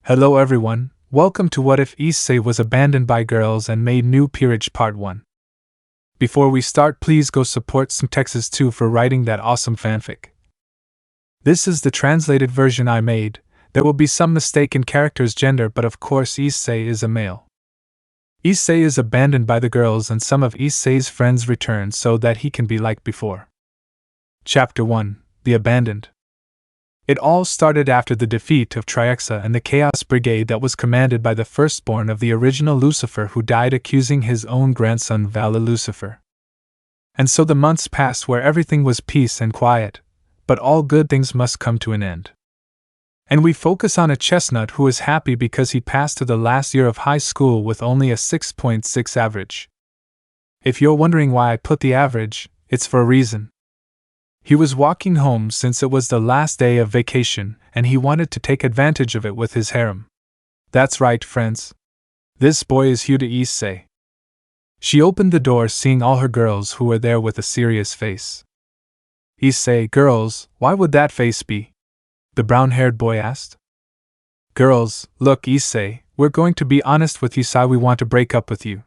Hello everyone, welcome to What If Issei Was Abandoned by Girls and Made New Peerage Part 1. Before we start, please go support some Texas 2 for writing that awesome fanfic. This is the translated version I made. There will be some mistake in character's gender, but of course Issei is a male. Issei is abandoned by the girls and some of Issei's friends return so that he can be like before. Chapter 1, The Abandoned. It all started after the defeat of Triaxa and the Chaos Brigade that was commanded by the firstborn of the original Lucifer, who died accusing his own grandson Vala Lucifer. And so the months passed where everything was peace and quiet, but all good things must come to an end. And we focus on a chestnut who is happy because he passed to the last year of high school with only a 6.6 average. If you're wondering why I put the average, it's for a reason. He was walking home since it was the last day of vacation, and he wanted to take advantage of it with his harem. That's right, friends. This boy is Hugh to Issei. She opened the door, seeing all her girls who were there with a serious face. Issei, girls, why would that face be? The brown-haired boy asked. Girls, look, Issei, we're going to be honest with you, so we want to break up with you.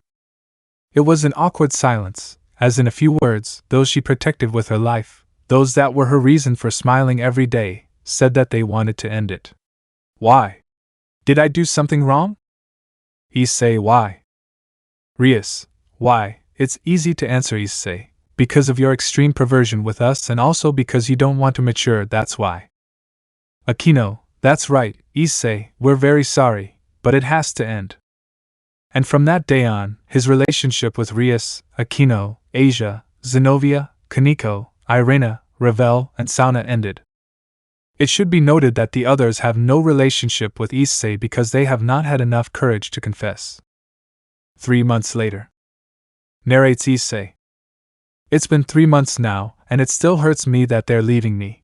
It was an awkward silence, as in a few words, those she protected with her life, those that were her reason for smiling every day, said that they wanted to end it. Why? Did I do something wrong? Issei, why? Rias, why? It's easy to answer, Issei. Because of your extreme perversion with us and also because you don't want to mature, that's why. Akeno, that's right, Issei, we're very sorry, but it has to end. And from that day on, his relationship with Rias, Akeno, Asia, Zenobia, Kaneko, Irena, Ravel, and Sauna ended. It should be noted that the others have no relationship with Issei because they have not had enough courage to confess. 3 months later. Narrates Issei. It's been 3 months now, and it still hurts me that they're leaving me.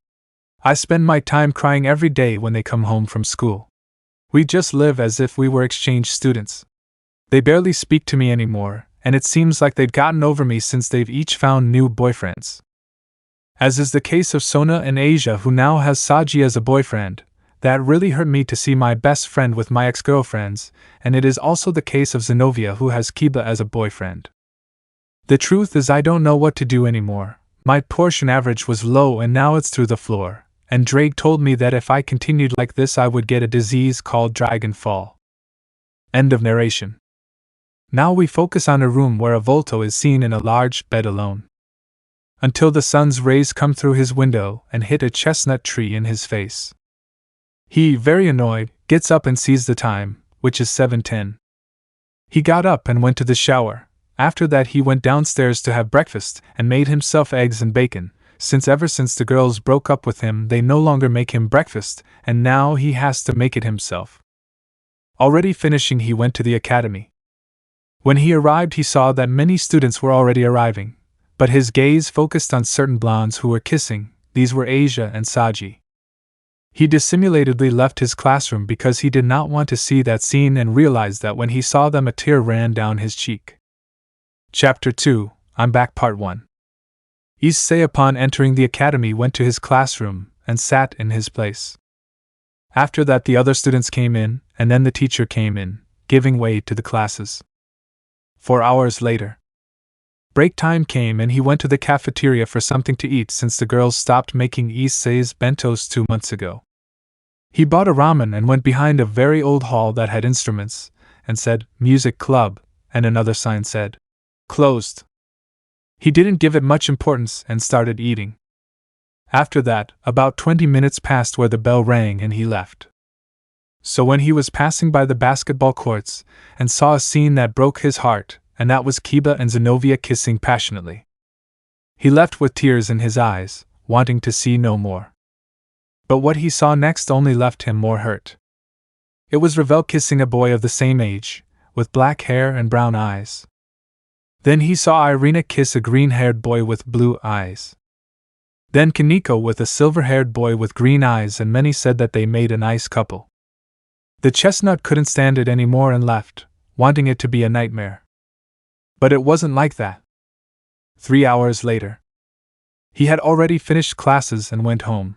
I spend my time crying every day when they come home from school. We just live as if we were exchange students. They barely speak to me anymore, and it seems like they've gotten over me since they've each found new boyfriends. As is the case of Sona and Asia, who now has Saji as a boyfriend. That really hurt me to see my best friend with my ex-girlfriends, and it is also the case of Zenobia, who has Kiba as a boyfriend. The truth is, I don't know what to do anymore. My portion average was low and now it's through the floor, and Drake told me that if I continued like this I would get a disease called Dragon Fall. End of narration. Now we focus on a room where a Volto is seen in a large bed alone. Until the sun's rays come through his window and hit a chestnut tree in his face. He, very annoyed, gets up and sees the time, which is 7:10. He got up and went to the shower. After that he went downstairs to have breakfast and made himself eggs and bacon, since ever since the girls broke up with him they no longer make him breakfast, and now he has to make it himself. Already finishing, he went to the academy. When he arrived he saw that many students were already arriving, but his gaze focused on certain blondes who were kissing. These were Asia and Saji. He dissimulatedly left his classroom because he did not want to see that scene and realized that when he saw them a tear ran down his cheek. Chapter 2, I'm Back Part 1. Issei, upon entering the academy, went to his classroom and sat in his place. After that the other students came in, and then the teacher came in, giving way to the classes. 4 hours later. Break time came and he went to the cafeteria for something to eat since the girls stopped making Issei's bentos 2 months ago. He bought a ramen and went behind a very old hall that had instruments, and said, "Music Club," and another sign said, "Closed." He didn't give it much importance and started eating. After that, about 20 minutes passed where the bell rang and he left. So when he was passing by the basketball courts, and saw a scene that broke his heart, and that was Kiba and Zenobia kissing passionately. He left with tears in his eyes, wanting to see no more. But what he saw next only left him more hurt. It was Ravel kissing a boy of the same age, with black hair and brown eyes. Then he saw Irena kiss a green-haired boy with blue eyes. Then Kaneko with a silver-haired boy with green eyes, and many said that they made a nice couple. The chestnut couldn't stand it anymore and left, wanting it to be a nightmare. But it wasn't like that. 3 hours later. He had already finished classes and went home.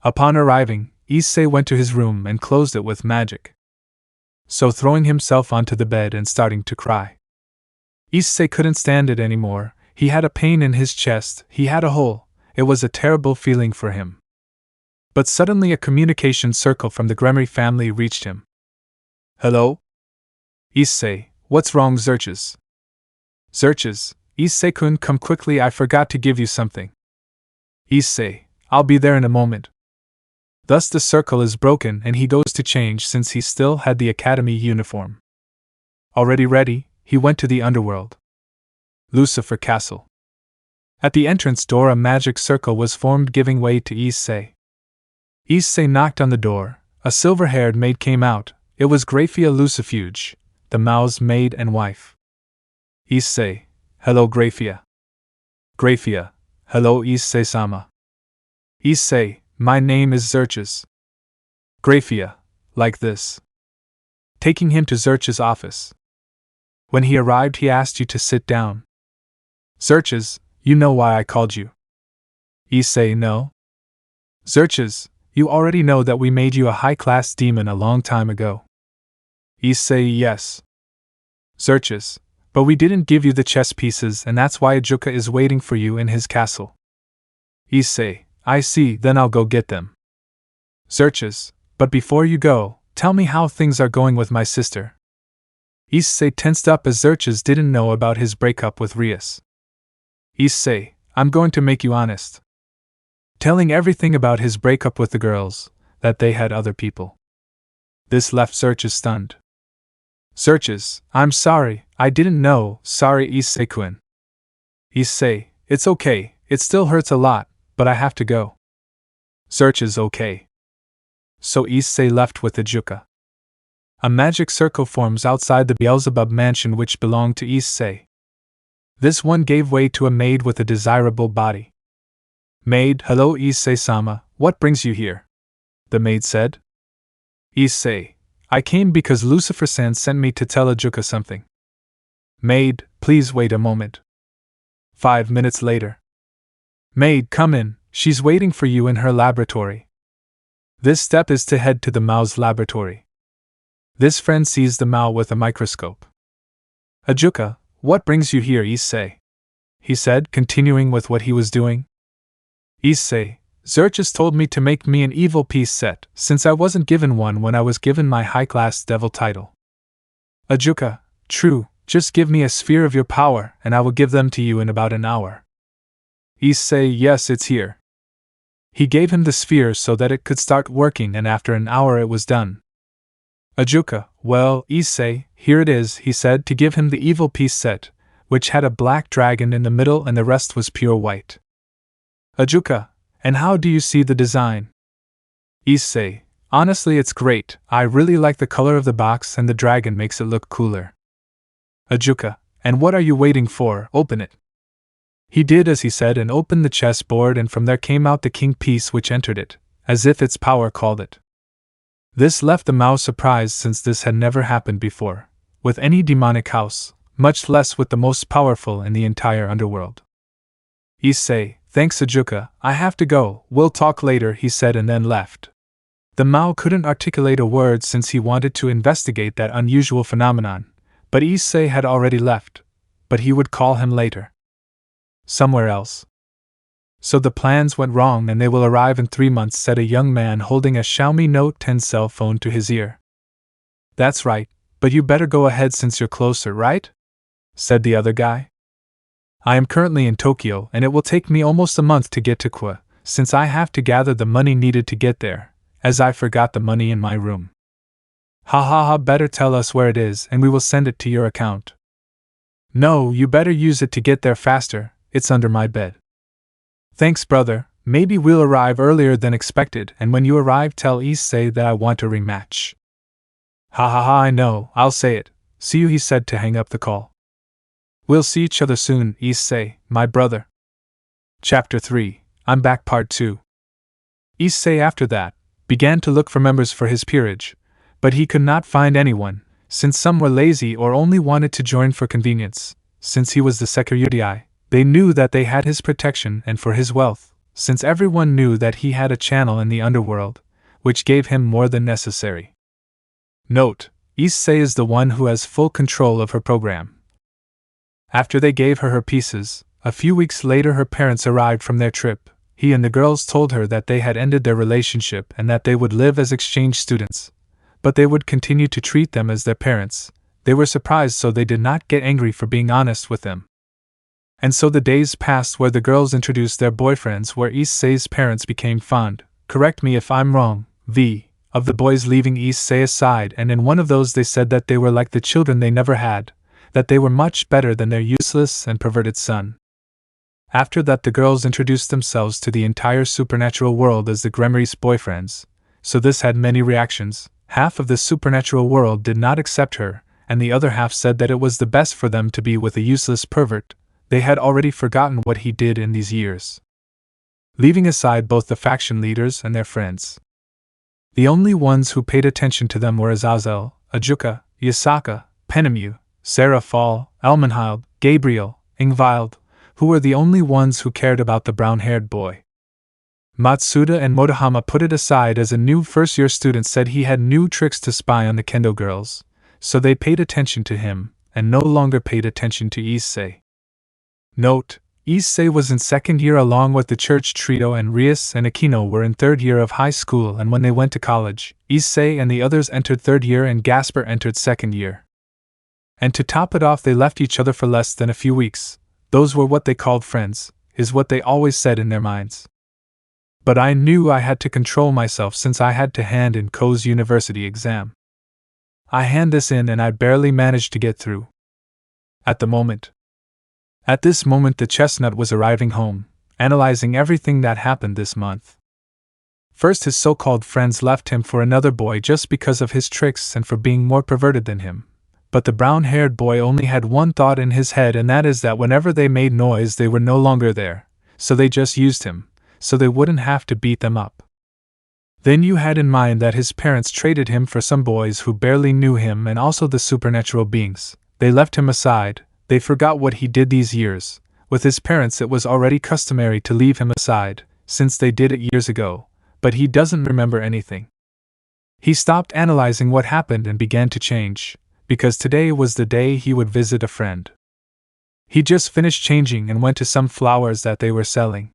Upon arriving, Issei went to his room and closed it with magic. So throwing himself onto the bed and starting to cry. Issei couldn't stand it anymore. He had a pain in his chest, he had a hole. It was a terrible feeling for him. But suddenly a communication circle from the Gremory family reached him. Hello? Issei, what's wrong, Xerxes? Xerxes, Issei-kun, come quickly, I forgot to give you something. Issei, I'll be there in a moment. Thus the circle is broken and he goes to change since he still had the academy uniform. Already ready, he went to the underworld. Lucifer Castle. At the entrance door a magic circle was formed, giving way to Issei. Issei knocked on the door. A silver-haired maid came out. It was Graphia Lucifuge, the Mao's maid and wife. Issei, hello Graphia. Graphia, hello Issei-sama. Issei, my name is Xerxes. Graphia, like this. Taking him to Xerxes' office. When he arrived he asked you to sit down. Xerxes, you know why I called you. Issei, no. Xerxes, you already know that we made you a high-class demon a long time ago. Issei, yes. Xerxes, but we didn't give you the chess pieces and that's why Ajuka is waiting for you in his castle. Issei, I see, then I'll go get them. Xerxes, but before you go, tell me how things are going with my sister. Issei tensed up as Xerxes didn't know about his breakup with Rias. Issei, I'm going to make you honest. Telling everything about his breakup with the girls, that they had other people. This left Xerxes stunned. Xerxes, I'm sorry, I didn't know, sorry Issei-kun. Issei, it's okay, it still hurts a lot, but I have to go. Xerxes, okay. So Issei left with Ajuka. A magic circle forms outside the Beelzebub mansion which belonged to Issei. This one gave way to a maid with a desirable body. Maid, hello Issei-sama, what brings you here? The maid said. Issei, I came because Lucifer-san sent me to tell Ajuka something. Maid, please wait a moment. 5 minutes later. Maid, come in, she's waiting for you in her laboratory. This step is to head to the Mao's laboratory. This friend sees the Mao with a microscope. Ajuka, what brings you here, Issei? He said, continuing with what he was doing. Issei, Xerxes told me to make me an evil piece set, since I wasn't given one when I was given my high-class devil title. Ajuka, true, just give me a sphere of your power and I will give them to you in about an hour. Issei, yes, it's here. He gave him the sphere so that it could start working and after an hour it was done. Ajuka, well, Issei, here it is, he said to give him the evil piece set, which had a black dragon in the middle and the rest was pure white. Ajuka, and how do you see the design? Issei, honestly it's great, I really like the color of the box and the dragon makes it look cooler. Ajuka, and what are you waiting for, open it. He did as he said and opened the chessboard and from there came out the king piece which entered it, as if its power called it. This left the Mao surprised since this had never happened before, with any demonic house, much less with the most powerful in the entire underworld. Issei, thanks Ajuka, I have to go, we'll talk later, he said and then left. The Mao couldn't articulate a word since he wanted to investigate that unusual phenomenon, but Issei had already left, but he would call him later. Somewhere else. So the plans went wrong and they will arrive in 3 months, said a young man holding a Xiaomi Note 10 cell phone to his ear. That's right, but you better go ahead since you're closer, right? Said the other guy. I am currently in Tokyo and it will take me almost a month to get to Kwa, since I have to gather the money needed to get there, as I forgot the money in my room. Ha ha ha, better tell us where it is and we will send it to your account. No, you better use it to get there faster, it's under my bed. Thanks brother, maybe we'll arrive earlier than expected and when you arrive tell Issei that I want a rematch. Ha ha ha, I know, I'll say it, see you, he said to hang up the call. We'll see each other soon, Issei, my brother. Chapter 3, I'm Back Part 2. Issei after that, began to look for members for his peerage, but he could not find anyone, since some were lazy or only wanted to join for convenience. Since he was the security, they knew that they had his protection and for his wealth, since everyone knew that he had a channel in the underworld, which gave him more than necessary. Note: Issei is the one who has full control of her program. After they gave her her pieces, a few weeks later her parents arrived from their trip. He and the girls told her that they had ended their relationship and that they would live as exchange students, but they would continue to treat them as their parents. They were surprised, so they did not get angry for being honest with them. And so the days passed where the girls introduced their boyfriends, where Issei's parents became fond, correct me if I'm wrong, of the boys, leaving Issei aside, and in one of those they said that they were like the children they never had, that they were much better than their useless and perverted son. After that the girls introduced themselves to the entire supernatural world as the Gremmery's boyfriends, so this had many reactions. Half of the supernatural world did not accept her, and the other half said that it was the best for them to be with a useless pervert. They had already forgotten what he did in these years. Leaving aside both the faction leaders and their friends, the only ones who paid attention to them were Azazel, Ajuka, Yasaka, Penemu, Sarah Fall, Elmenhild, Gabriel, Ingvild, who were the only ones who cared about the brown-haired boy. Matsuda and Motohama put it aside, as a new first-year student said he had new tricks to spy on the kendo girls, so they paid attention to him, and no longer paid attention to Issei. Note: Issei was in second year along with the church trio, and Rias and Akeno were in third year of high school, and when they went to college, Issei and the others entered third year and Gasper entered second year. And to top it off, they left each other for less than a few weeks. Those were what they called friends, is what they always said in their minds. But I knew I had to control myself since I had to hand in Ko's university exam. I hand this in and I barely managed to get through. At this moment the chestnut was arriving home, analyzing everything that happened this month. First, his so-called friends left him for another boy just because of his tricks and for being more perverted than him. But the brown-haired boy only had one thought in his head, and that is that whenever they made noise they were no longer there, so they just used him, so they wouldn't have to beat them up. Then you had in mind that his parents traded him for some boys who barely knew him, and also the supernatural beings. They left him aside, they forgot what he did these years. With his parents it was already customary to leave him aside, since they did it years ago, but he doesn't remember anything. He stopped analyzing what happened and began to change, because today was the day he would visit a friend. He just finished changing and went to some flowers that they were selling.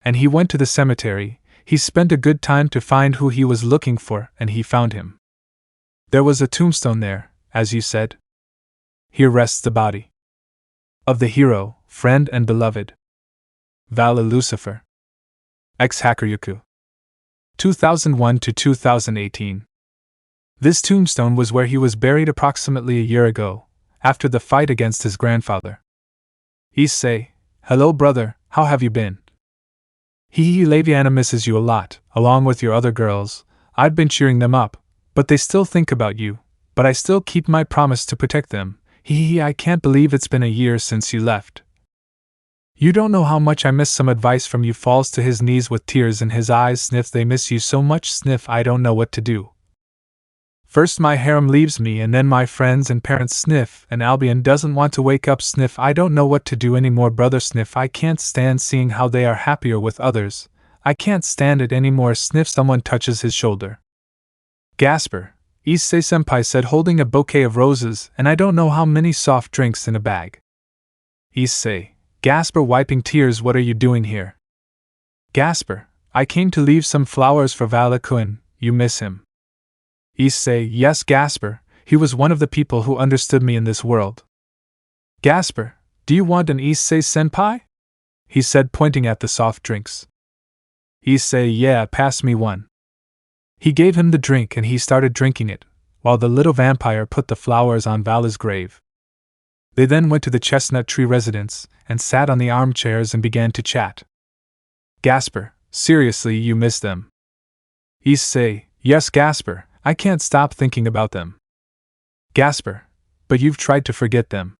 And he went to the cemetery. He spent a good time to find who he was looking for, and he found him. There was a tombstone there, as you said. Here rests the body of the hero, friend and beloved, Vala Lucifer. Ex-Hakuryuku. 2001 to 2018. This tombstone was where he was buried approximately a year ago, after the fight against his grandfather. Issei: hello brother, how have you been? Laviana misses you a lot, along with your other girls. I've been cheering them up, but they still think about you, but I still keep my promise to protect them. I can't believe it's been a year since you left. You don't know how much I miss some advice from you. Falls to his knees with tears in his eyes. Sniff: they miss you so much. Sniff: I don't know what to do. First my harem leaves me and then my friends and parents. Sniff: and Albion doesn't want to wake up. Sniff: I don't know what to do anymore brother. Sniff: I can't stand seeing how they are happier with others. I can't stand it anymore. Sniff: someone touches his shoulder. Gasper: Issei-senpai said, holding a bouquet of roses and I don't know how many soft drinks in a bag. Issei: Gasper, wiping tears, what are you doing here? Gasper: I came to leave some flowers for Vala-kun. You miss him? Issei: yes Gasper, he was one of the people who understood me in this world. Gasper: do you want an Issei-senpai? He said, pointing at the soft drinks. Issei: yeah, pass me one. He gave him the drink and he started drinking it, while the little vampire put the flowers on Vala's grave. They then went to the chestnut tree residence and sat on the armchairs and began to chat. Gasper: seriously, you miss them? Issei: yes Gasper, I can't stop thinking about them. Gasper: but you've tried to forget them.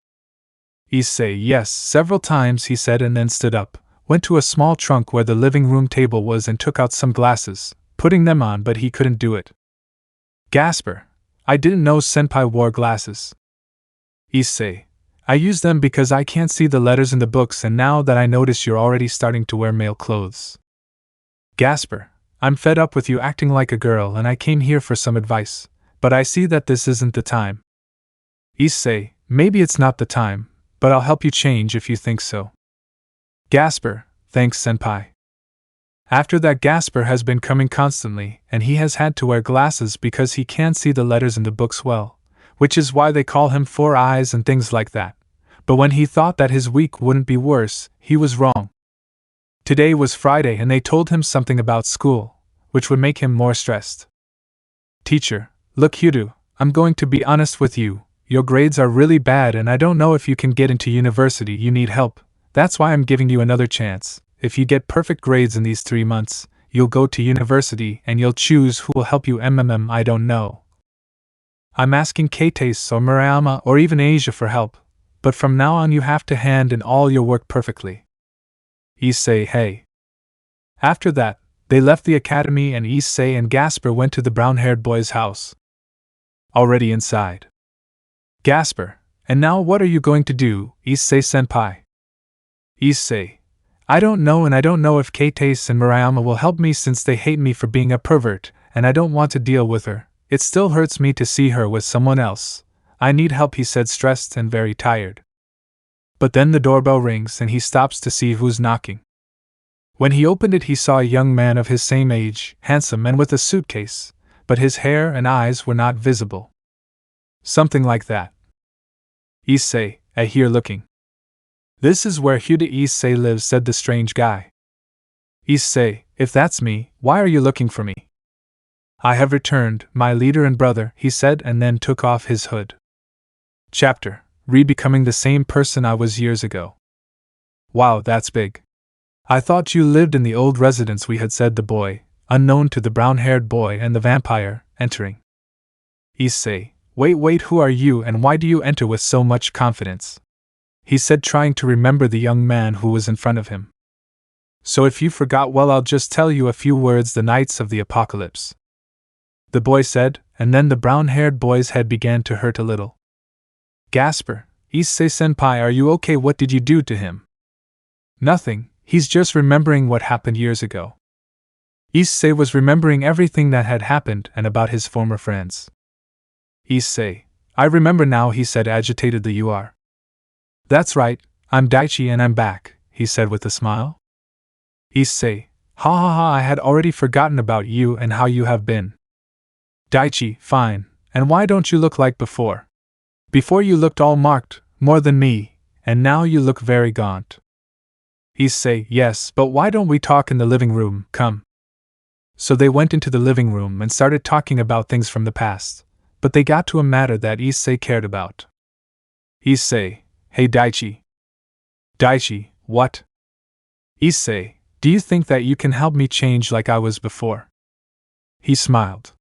Issei: yes, several times, he said, and then stood up, went to a small trunk where the living room table was and took out some glasses, putting them on, but he couldn't do it. Gasper: I didn't know senpai wore glasses. Issei: I use them because I can't see the letters in the books, and now that I notice you're already starting to wear male clothes. Gasper: I'm fed up with you acting like a girl and I came here for some advice, but I see that this isn't the time. Issei, maybe it's not the time, but I'll help you change if you think so. Gasper, thanks senpai. After that, Gasper has been coming constantly, and he has had to wear glasses because he can't see the letters in the books well, which is why they call him Four Eyes and things like that. But when he thought that his week wouldn't be worse, he was wrong. Today was Friday and they told him something about school, which would make him more stressed. Teacher, look Hyudu, I'm going to be honest with you, your grades are really bad and I don't know if you can get into university, you need help, that's why I'm giving you another chance. If you get perfect grades in these 3 months, you'll go to university and you'll choose who will help you. I don't know. I'm asking Kates or Murayama or even Asia for help, but from now on you have to hand in all your work perfectly. Issei, hey. After that, they left the academy and Issei and Gasper went to the brown-haired boy's house. Already inside. Gasper, and now what are you going to do, Issei-senpai? Issei, I don't know, and I don't know if Kates and Murayama will help me since they hate me for being a pervert, and I don't want to deal with her. It still hurts me to see her with someone else. I need help, he said, stressed and very tired. But then the doorbell rings and he stops to see who's knocking. When he opened it, he saw a young man of his same age, handsome and with a suitcase, but his hair and eyes were not visible. Something like that. Issei, I hear looking. This is where Hyuda Issei lives, said the strange guy. Issei, if that's me, why are you looking for me? I have returned, my leader and brother, he said, and then took off his hood. Chapter: Re-becoming the same person I was years ago. Wow, that's big. I thought you lived in the old residence, we had, said the boy, unknown to the brown-haired boy and the vampire, entering. Issei, wait, who are you and why do you enter with so much confidence? He said, trying to remember the young man who was in front of him. So if you forgot, well, I'll just tell you a few words, the Knights of the Apocalypse. The boy said, and then the brown-haired boy's head began to hurt a little. Gasper, Issei-senpai, are you okay? What did you do to him? Nothing, he's just remembering what happened years ago. Issei was remembering everything that had happened and about his former friends. Issei, I remember now, he said agitatedly. You are. That's right, I'm Daichi and I'm back, he said with a smile. Issei, ha, I had already forgotten about you and how you have been. Daichi, fine, and why don't you look like before? Before you looked all marked, more than me, and now you look very gaunt. Issei, yes, but why don't we talk in the living room, come. So they went into the living room and started talking about things from the past, but they got to a matter that Issei cared about. Issei, hey Daichi. Daichi, what? Issei, do you think that you can help me change like I was before? He smiled.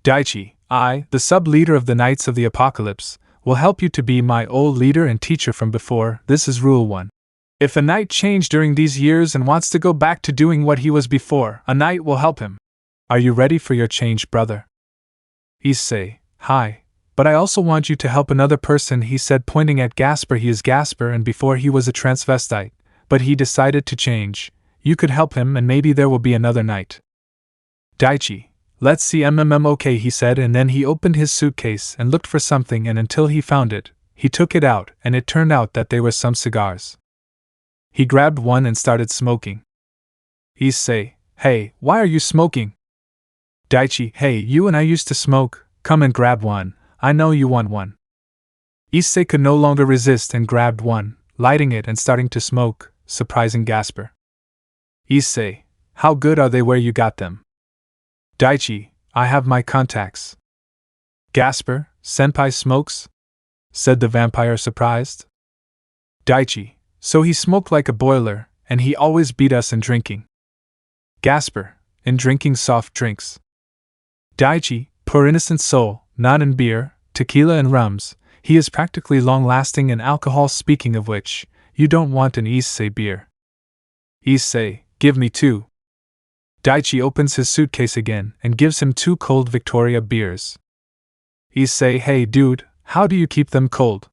Daichi, I, the sub-leader of the Knights of the Apocalypse, will help you to be my old leader and teacher from before. This is Rule 1. If a knight changed during these years and wants to go back to doing what he was before, a knight will help him. Are you ready for your change, brother? Issei, hi. But I also want you to help another person, he said, pointing at Gasper. He is Gasper, and before he was a transvestite, but he decided to change. You could help him and maybe there will be another knight. Daichi, let's see. Okay, he said, and then he opened his suitcase and looked for something, and until he found it, he took it out, and it turned out that they were some cigars. He grabbed one and started smoking. Issei, hey, why are you smoking? Daichi, hey, you and I used to smoke, come and grab one. I know you want one. Issei could no longer resist and grabbed one, lighting it and starting to smoke, surprising Gasper. Issei, how good are they? Where you got them? Daichi, I have my contacts. Gasper, senpai smokes? Said the vampire, surprised. Daichi, so he smoked like a boiler, and he always beat us in drinking. Gasper, in drinking soft drinks. Daichi, poor innocent soul, not in beer, tequila and rums, he is practically long-lasting in alcohol. Speaking of which, you don't want an Issei beer. Issei, give me 2. Daichi opens his suitcase again and gives him 2 cold Victoria beers. Issei, hey dude, how do you keep them cold?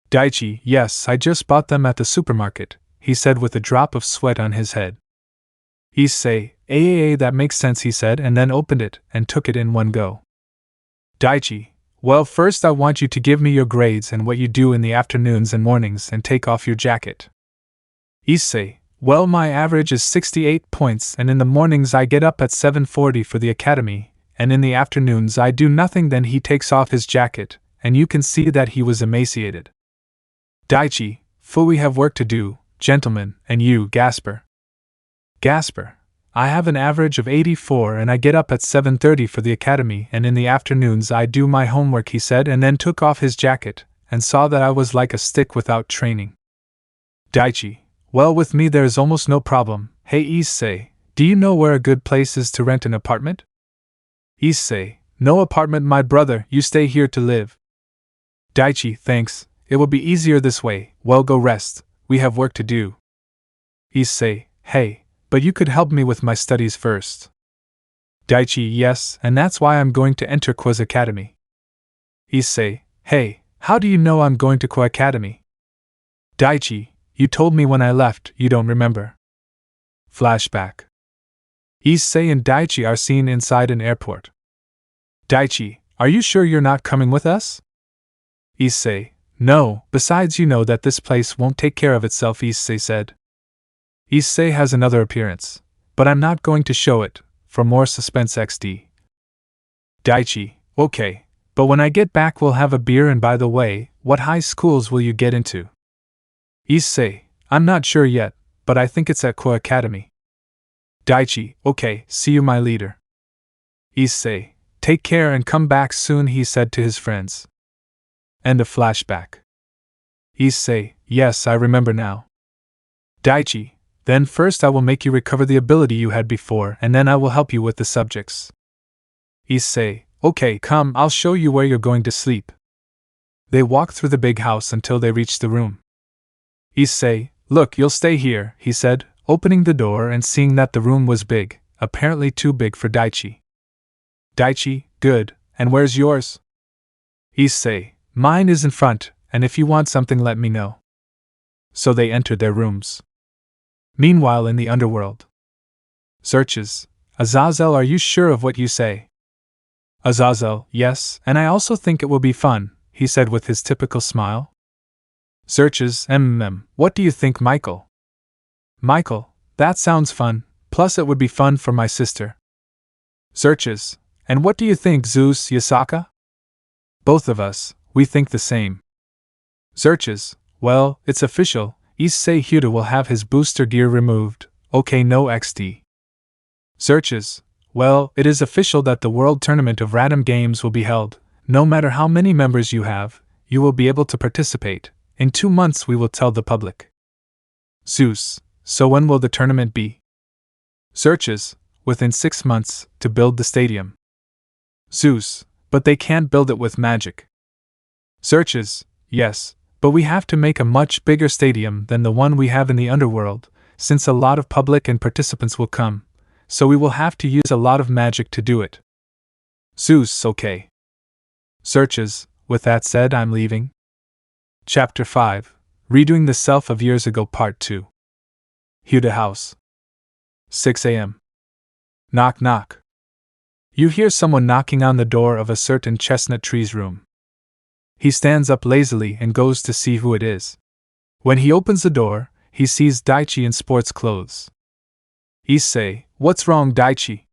Daichi, yes, I just bought them at the supermarket, he said with a drop of sweat on his head. Issei, That makes sense, he said, and then opened it and took it in one go. Daichi, well, first I want you to give me your grades and what you do in the afternoons and mornings and take off your jacket. Issei, well, my average is 68 points, and in the mornings I get up at 7:40 for the academy, and in the afternoons I do nothing. Then he takes off his jacket, and you can see that he was emaciated. Daichi, we have work to do, gentlemen, and you, Gasper. Gasper, I have an average of 84 and I get up at 7:30 for the academy, and in the afternoons I do my homework, he said, and then took off his jacket, and saw that I was like a stick without training. Daichi, well, with me there's almost no problem. Hey Issei, do you know where a good place is to rent an apartment? Issei, no apartment, my brother, you stay here to live. Daichi, thanks, it will be easier this way. Well, go rest, we have work to do. Issei, hey, but you could help me with my studies first. Daichi, yes, and that's why I'm going to enter Quiz Academy. Issei, hey, how do you know I'm going to Quiz Academy? Daichi, you told me when I left, you don't remember. Flashback. Issei and Daichi are seen inside an airport. Daichi, are you sure you're not coming with us? Issei, no, besides you know that this place won't take care of itself, Issei said. Issei has another appearance, but I'm not going to show it, for more suspense XD. Daichi, okay, but when I get back we'll have a beer, and by the way, what high schools will you get into? Issei, I'm not sure yet, but I think it's at Quiz Academy. Daichi, okay, see you, my leader. Issei, take care and come back soon, he said to his friends. End of flashback. Issei, yes, I remember now. Daichi, then first I will make you recover the ability you had before, and then I will help you with the subjects. Issei, okay, come, I'll show you where you're going to sleep. They walked through the big house until they reached the room. Issei, look, you'll stay here, he said, opening the door and seeing that the room was big, apparently too big for Daichi. Daichi, good, and where's yours? Issei, mine is in front, and if you want something let me know. So they entered their rooms. Meanwhile, in the underworld. Searches. Azazel, are you sure of what you say? Azazel, yes, and I also think it will be fun, he said with his typical smile. Searches, what do you think, Michael? Michael, that sounds fun, plus it would be fun for my sister. Searches, and what do you think, Zeus, Yasaka? Both of us, we think the same. Searches, well, it's official, Issei Hyuta will have his booster gear removed, okay, no XD. Searches, well, it is official that the World Tournament of Random Games will be held. No matter how many members you have, you will be able to participate. In 2 months we will tell the public. Zeus, so when will the tournament be? Searches, within 6 months, to build the stadium. Zeus, but they can't build it with magic. Searches, yes, but we have to make a much bigger stadium than the one we have in the underworld, since a lot of public and participants will come, so we will have to use a lot of magic to do it. Zeus, okay. Searches, with that said, I'm leaving. Chapter 5, Redoing the Self of Years Ago Part 2. Hyuta House. 6 a.m. Knock knock. You hear someone knocking on the door of a certain chestnut tree's room. He stands up lazily and goes to see who it is. When he opens the door, he sees Daichi in sports clothes. Issei, what's wrong, Daichi?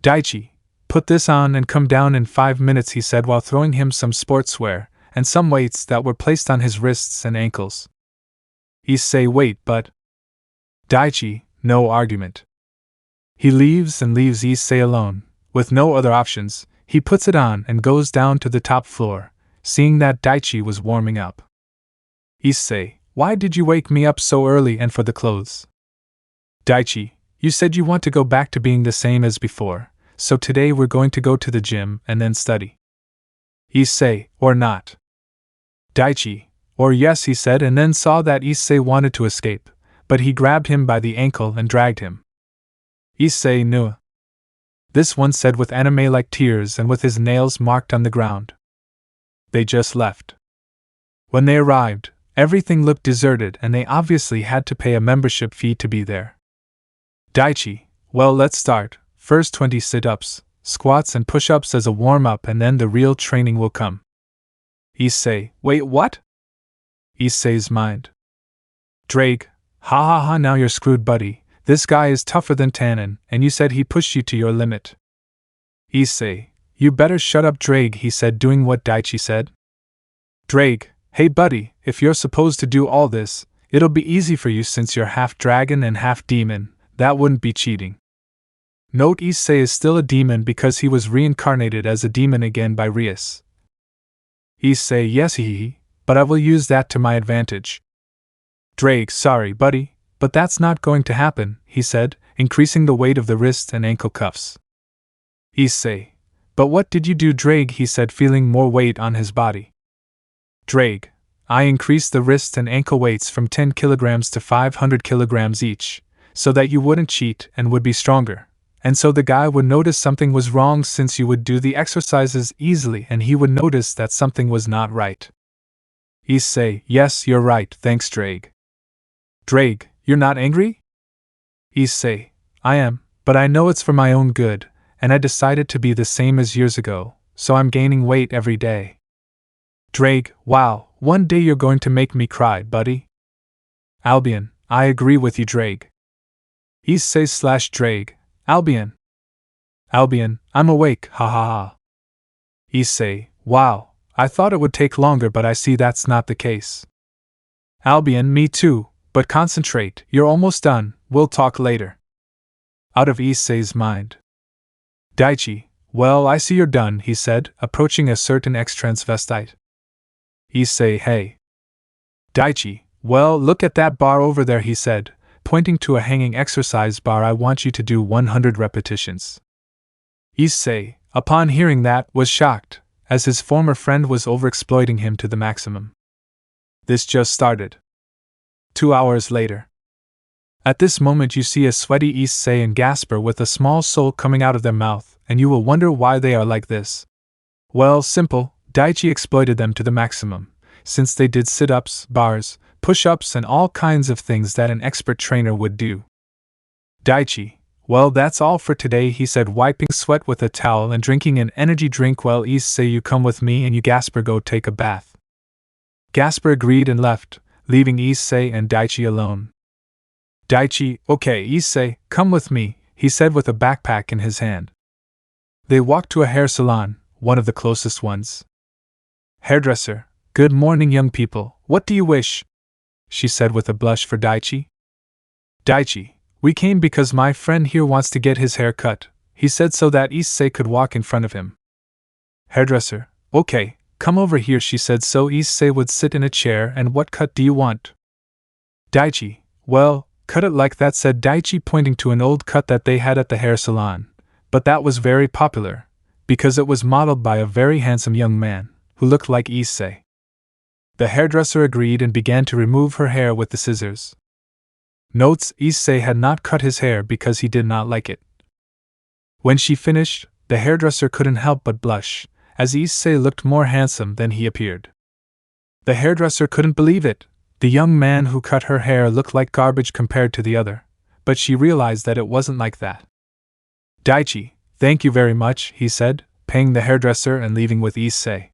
Daichi, put this on and come down in 5 minutes, he said while throwing him some sportswear and some weights that were placed on his wrists and ankles. Issei, wait, but... Daichi, no argument. He leaves and leaves Issei alone. With no other options, he puts it on and goes down to the top floor, seeing that Daichi was warming up. Issei, why did you wake me up so early and for the clothes? Daichi, you said you want to go back to being the same as before, so today we're going to go to the gym and then study. Issei, or not? Daichi, or yes, he said, and then saw that Issei wanted to escape, but he grabbed him by the ankle and dragged him. Issei knew. This one said with anime-like tears and with his nails marked on the ground. They just left. When they arrived, everything looked deserted and they obviously had to pay a membership fee to be there. Daichi, Well, let's start. First 20 sit-ups, squats and push-ups as a warm-up, and then the real training will come. Issei, wait, what? Issei's mind. Drake, ha ha ha, now you're screwed, buddy. This guy is tougher than Tannen, and you said he pushed you to your limit. Issei, you better shut up, Drake, he said, doing what Daichi said. Drake, hey buddy, if you're supposed to do all this, it'll be easy for you since you're half dragon and half demon. That wouldn't be cheating. Note, Issei is still a demon because he was reincarnated as a demon again by Rias. Issei, yes, but I will use that to my advantage. Drake, sorry buddy, but that's not going to happen, he said, increasing the weight of the wrist and ankle cuffs. Issei, but what did you do, Drake, he said, feeling more weight on his body. Drake, I increased the wrist and ankle weights from 10 kilograms to 500 kilograms each, so that you wouldn't cheat and would be stronger, and so the guy would notice something was wrong since you would do the exercises easily and he would notice that something was not right. Issei, yes, you're right, thanks Drake. Drake, you're not angry? Issei, I am, but I know it's for my own good, and I decided to be the same as years ago, so I'm gaining weight every day. Drake, wow, one day you're going to make me cry, buddy. Albion, I agree with you, Drake. Issei/Drake, Albion. Albion, I'm awake, ha ha ha. Issei, wow, I thought it would take longer, but I see that's not the case. Albion, me too, but concentrate, you're almost done, we'll talk later. Out of Issei's mind. Daichi, well, I see you're done, he said, approaching a certain ex-transvestite. Issei, hey. Daichi, well, look at that bar over there, he said, pointing to a hanging exercise bar. I want you to do 100 repetitions. Issei, upon hearing that, was shocked, as his former friend was overexploiting him to the maximum. This just started. 2 hours later. At this moment you see a sweaty Issei and Gasper with a small soul coming out of their mouth, and you will wonder why they are like this. Well, simple, Daichi exploited them to the maximum, since they did sit-ups, bars, push-ups and all kinds of things that an expert trainer would do. Daichi, well, that's all for today, he said, wiping sweat with a towel and drinking an energy drink. Well, Issei, you come with me and you Gasper go take a bath. Gasper agreed and left, leaving Issei and Daichi alone. Daichi, okay, Issei, come with me, he said with a backpack in his hand. They walked to a hair salon, one of the closest ones. Hairdresser, good morning, young people, what do you wish? She said with a blush for Daichi. Daichi, we came because my friend here wants to get his hair cut, he said so that Issei could walk in front of him. Hairdresser, okay, come over here, she said so Issei would sit in a chair. And what cut do you want? Daichi, well, cut it like that, said Daichi, pointing to an old cut that they had at the hair salon, but that was very popular, because it was modeled by a very handsome young man, who looked like Issei. The hairdresser agreed and began to remove her hair with the scissors. Notes, Issei had not cut his hair because he did not like it. When she finished, the hairdresser couldn't help but blush, as Issei looked more handsome than he appeared. The hairdresser couldn't believe it. The young man who cut her hair looked like garbage compared to the other, but she realized that it wasn't like that. Daichi, thank you very much, he said, paying the hairdresser and leaving with Issei.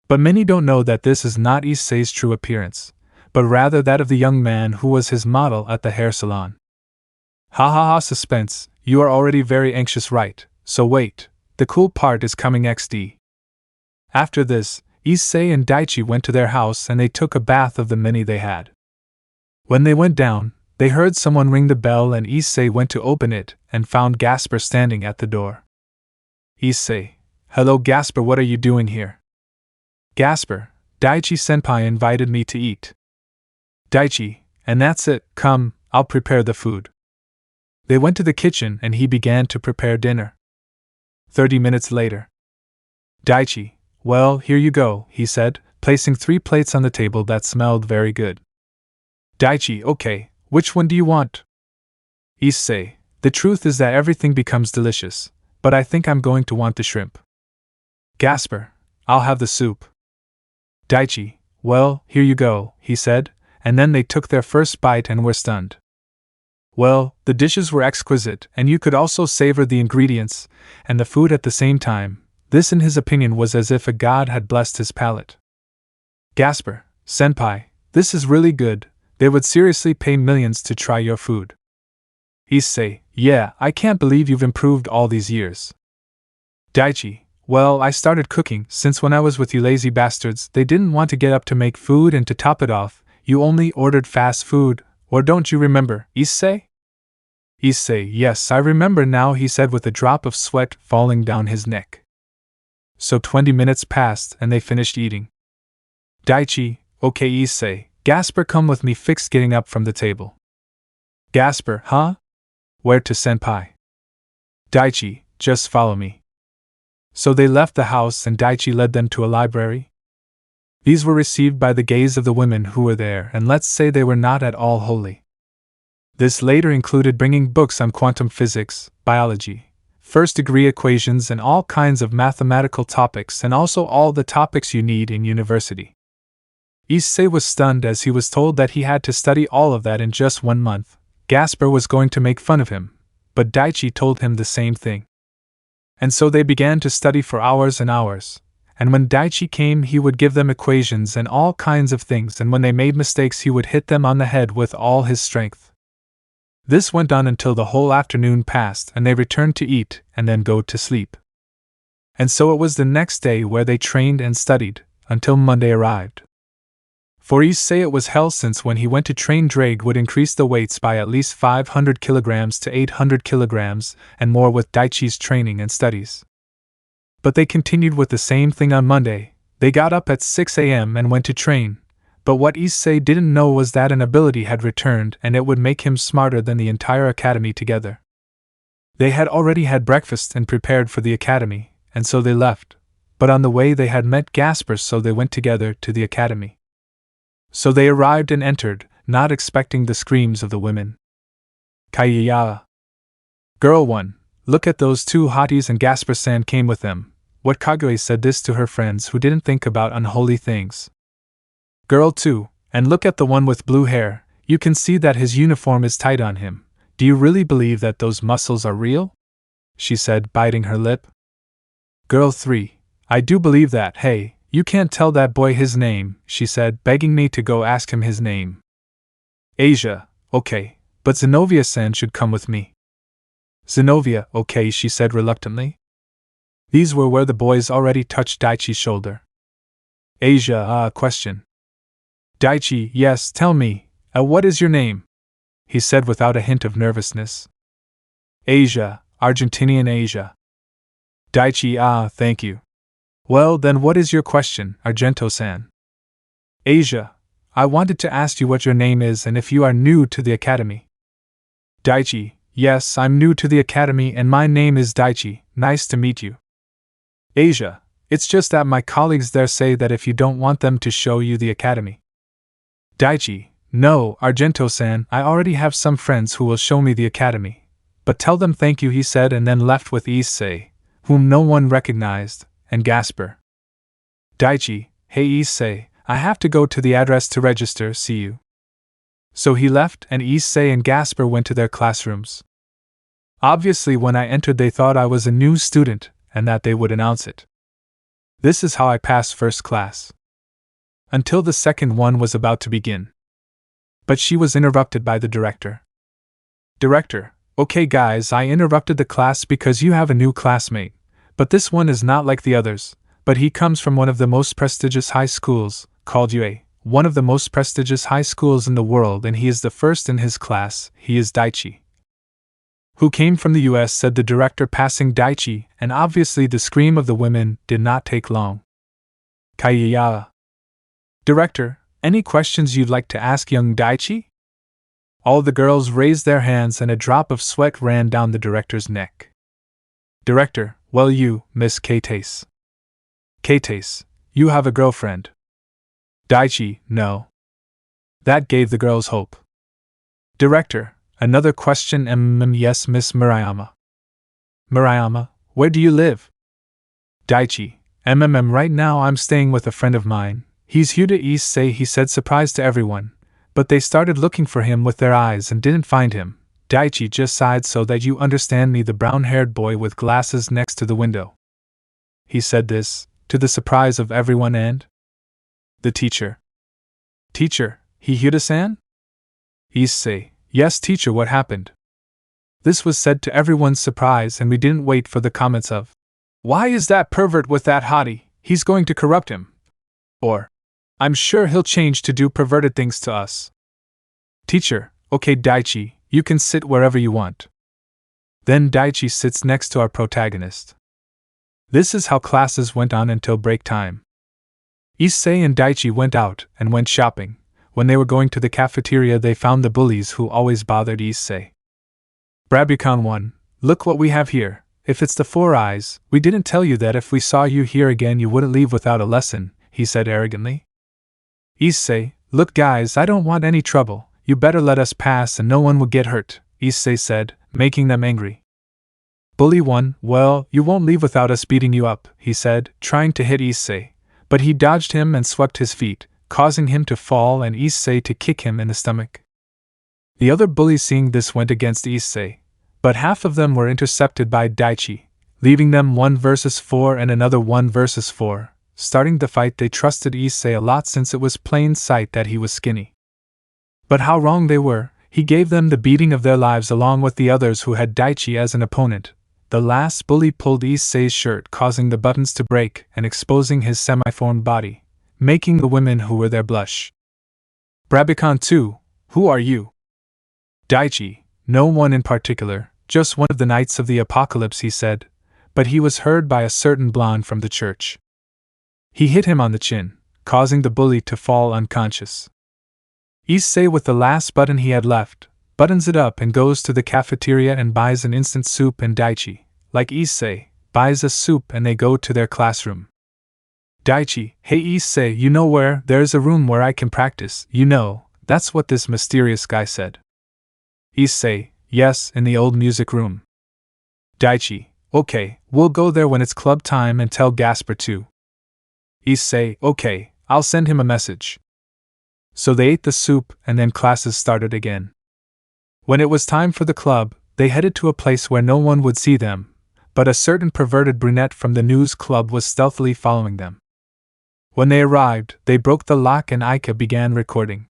But many don't know that this is not Issei's true appearance, but rather that of the young man who was his model at the hair salon. Ha ha ha, suspense, you are already very anxious, right? So wait, the cool part is coming XD. After this, Issei and Daichi went to their house and they took a bath of the many they had. When they went down, they heard someone ring the bell and Issei went to open it and found Gasper standing at the door. Issei, hello Gasper, what are you doing here? Gasper, Daichi-senpai invited me to eat. Daichi, and that's it, come, I'll prepare the food. They went to the kitchen and he began to prepare dinner. 30 minutes later. Daichi, well, here you go, he said, placing 3 plates on the table that smelled very good. Daichi, okay, which one do you want? Issei, the truth is that everything becomes delicious, but I think I'm going to want the shrimp. Gasper, I'll have the soup. Daichi, well, here you go, he said, and then they took their first bite and were stunned. Well, the dishes were exquisite, and you could also savor the ingredients and the food at the same time. This, in his opinion, was as if a god had blessed his palate. Gasper, senpai, this is really good. They would seriously pay millions to try your food. Issei, yeah, I can't believe you've improved all these years. Daichi, well, I started cooking since when I was with you lazy bastards. They didn't want to get up to make food, and to top it off, you only ordered fast food, or don't you remember, Issei? Issei, yes, I remember now, he said with a drop of sweat falling down his neck. So 20 minutes passed and they finished eating. Daichi, okay Issei, Gasper, come with me, fix getting up from the table. Gasper, huh? Where to, senpai? Daichi, just follow me. So they left the house and Daichi led them to a library. These were received by the gaze of the women who were there, and let's say they were not at all holy. This later included bringing books on quantum physics, biology, first-degree equations, and all kinds of mathematical topics, and also all the topics you need in university. Issei was stunned as he was told that he had to study all of that in just 1 month. Gasper was going to make fun of him, but Daichi told him the same thing. And so they began to study for hours and hours, and when Daichi came he would give them equations and all kinds of things, and when they made mistakes he would hit them on the head with all his strength. This went on until the whole afternoon passed and they returned to eat and then go to sleep. And so it was the next day where they trained and studied, until Monday arrived. For Issei it was hell, since when he went to train Drake would increase the weights by at least 500 kilograms to 800 kilograms and more with Daichi's training and studies. But they continued with the same thing on Monday. They got up at 6 a.m. and went to train, but what Issei didn't know was that an ability had returned and it would make him smarter than the entire academy together. They had already had breakfast and prepared for the academy, and so they left, but on the way they had met Gasper, so they went together to the academy. So they arrived and entered, not expecting the screams of the women. Kaiya. Girl 1, look at those 2 hotties, and Gasper-san came with them. What Kagure said this to her friends who didn't think about unholy things. Girl 2, and look at the one with blue hair, you can see that his uniform is tight on him. Do you really believe that those muscles are real? She said, biting her lip. Girl 3, I do believe that. Hey, you can't tell that boy his name, she said, begging me to go ask him his name. Asia, okay, but Zenobia-san should come with me. Zenobia, okay, she said reluctantly. These were where the boys already touched Daichi's shoulder. Asia, question. Daichi, yes, tell me, what is your name? He said without a hint of nervousness. Asia, Argentinian Asia. Daichi, thank you. Well, then what is your question, Argento-san? Asia, I wanted to ask you what your name is and if you are new to the academy. Daichi, yes, I'm new to the academy and my name is Daichi, nice to meet you. Asia, it's just that my colleagues there say that if you don't want them to show you the academy. Daichi, no, Argento-san, I already have some friends who will show me the academy. But tell them thank you, he said, and then left with Issei, whom no one recognized, and Gasper. Daichi, hey Issei, I have to go to the address to register, see you. So he left, and Issei and Gasper went to their classrooms. Obviously when I entered they thought I was a new student, and that they would announce it. This is how I passed first class. Until the second one was about to begin. But she was interrupted by the director. Director, okay guys, I interrupted the class because you have a new classmate. But this one is not like the others, but he comes from one of the most prestigious high schools, called UA, one of the most prestigious high schools in the world, and he is the first in his class. He is Daichi. Who came from the US, said the director, passing Daichi, and obviously the scream of the women did not take long. Kaiya. Director, any questions you'd like to ask young Daichi? All the girls raised their hands and a drop of sweat ran down the director's neck. Director, well you, Miss Kates. Kates, you have a girlfriend. Daichi, no. That gave the girls hope. Director, another question. Yes, Miss Murayama. Murayama, where do you live? Daichi, right now I'm staying with a friend of mine. He's here to Issei, he said, surprised to everyone, but they started looking for him with their eyes and didn't find him. Daichi just sighed so that you understand me, the brown-haired boy with glasses next to the window. He said this, to the surprise of everyone and the teacher. Teacher, Hiuda-san? Issei, yes teacher, what happened? This was said to everyone's surprise, and we didn't wait for the comments of, why is that pervert with that hottie, he's going to corrupt him. Or, I'm sure he'll change to do perverted things to us. Teacher, okay Daichi, you can sit wherever you want. Then Daichi sits next to our protagonist. This is how classes went on until break time. Issei and Daichi went out and went shopping. When they were going to the cafeteria, they found the bullies who always bothered Issei. Brabucon 1, look what we have here. If it's the Four Eyes, we didn't tell you that if we saw you here again you wouldn't leave without a lesson, he said arrogantly. Issei, look guys, I don't want any trouble, you better let us pass and no one will get hurt, Issei said, making them angry. Bully 1, well, you won't leave without us beating you up, he said, trying to hit Issei, but he dodged him and swept his feet, causing him to fall and Issei to kick him in the stomach. The other bullies seeing this went against Issei, but half of them were intercepted by Daichi, leaving them 1 versus 4 and another 1 versus 4. Starting the fight, they trusted Issei a lot since it was plain sight that he was skinny. But how wrong they were, he gave them the beating of their lives along with the others who had Daichi as an opponent. The last bully pulled Issei's shirt, causing the buttons to break and exposing his semi-formed body, making the women who were there blush. Brabucon 2, who are you? Daichi, no one in particular, just one of the Knights of the Apocalypse, he said, but he was heard by a certain blonde from the church. He hit him on the chin, causing the bully to fall unconscious. Issei, with the last button he had left, buttons it up and goes to the cafeteria and buys an instant soup, and Daichi, like Issei, buys a soup and they go to their classroom. Daichi, hey Issei, you know where there's a room where I can practice, you know, that's what this mysterious guy said. Issei, yes, in the old music room. Daichi, okay, we'll go there when it's club time and tell Gasper too. Issei, okay, I'll send him a message. So they ate the soup and then classes started again. When it was time for the club, they headed to a place where no one would see them, but a certain perverted brunette from the news club was stealthily following them. When they arrived, they broke the lock and Aika began recording.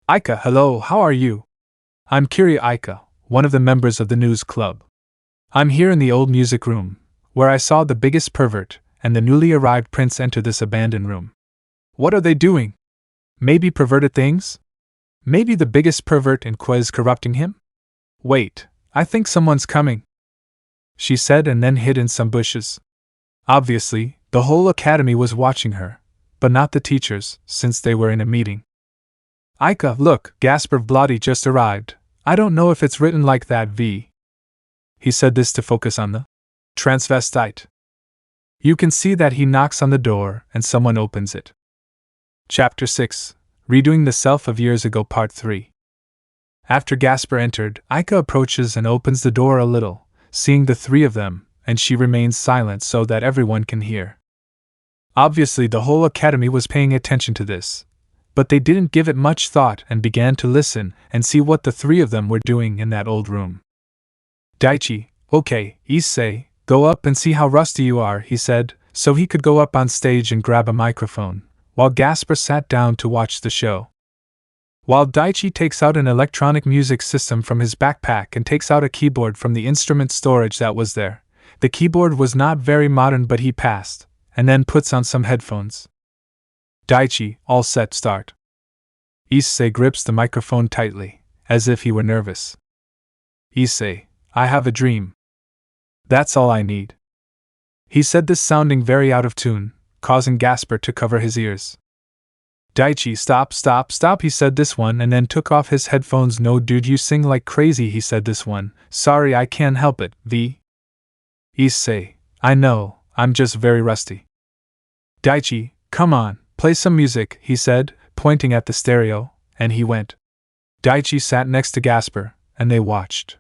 Aika, hello, how are you? I'm Kiri Aika, one of the members of the news club. I'm here in the old music room, where I saw the biggest pervert and the newly arrived prince enter this abandoned room. What are they doing? Maybe perverted things? Maybe the biggest pervert in Kwa is corrupting him? Wait, I think someone's coming, she said and then hid in some bushes. Obviously, the whole academy was watching her, but not the teachers, since they were in a meeting. Aika, look, Gasper Bloody just arrived. I don't know if it's written like that, V. He said this to focus on the transvestite. You can see that he knocks on the door and someone opens it. Chapter 6, Redoing the Self of Years Ago, Part 3. After Gasper entered, Aika approaches and opens the door a little, seeing the three of them, and she remains silent so that everyone can hear. Obviously, the whole academy was paying attention to this, but they didn't give it much thought and began to listen and see what the three of them were doing in that old room. Daichi, okay, Issei, go up and see how rusty you are, he said, so he could go up on stage and grab a microphone, while Gasper sat down to watch the show. While Daichi takes out an electronic music system from his backpack and takes out a keyboard from the instrument storage that was there. The keyboard was not very modern, but he passed, and then puts on some headphones. Daichi, all set, start. Issei grips the microphone tightly, as if he were nervous. Issei, I have a dream. That's all I need. He said this sounding very out of tune, causing Gasper to cover his ears. Daichi, stop, he said this one and then took off his headphones. No dude, you sing like crazy, he said this one. Sorry, I can't help it, V. Issei, I know, I'm just very rusty. Daichi, come on, play some music, he said, pointing at the stereo, and he went. Daichi sat next to Gasper, and they watched.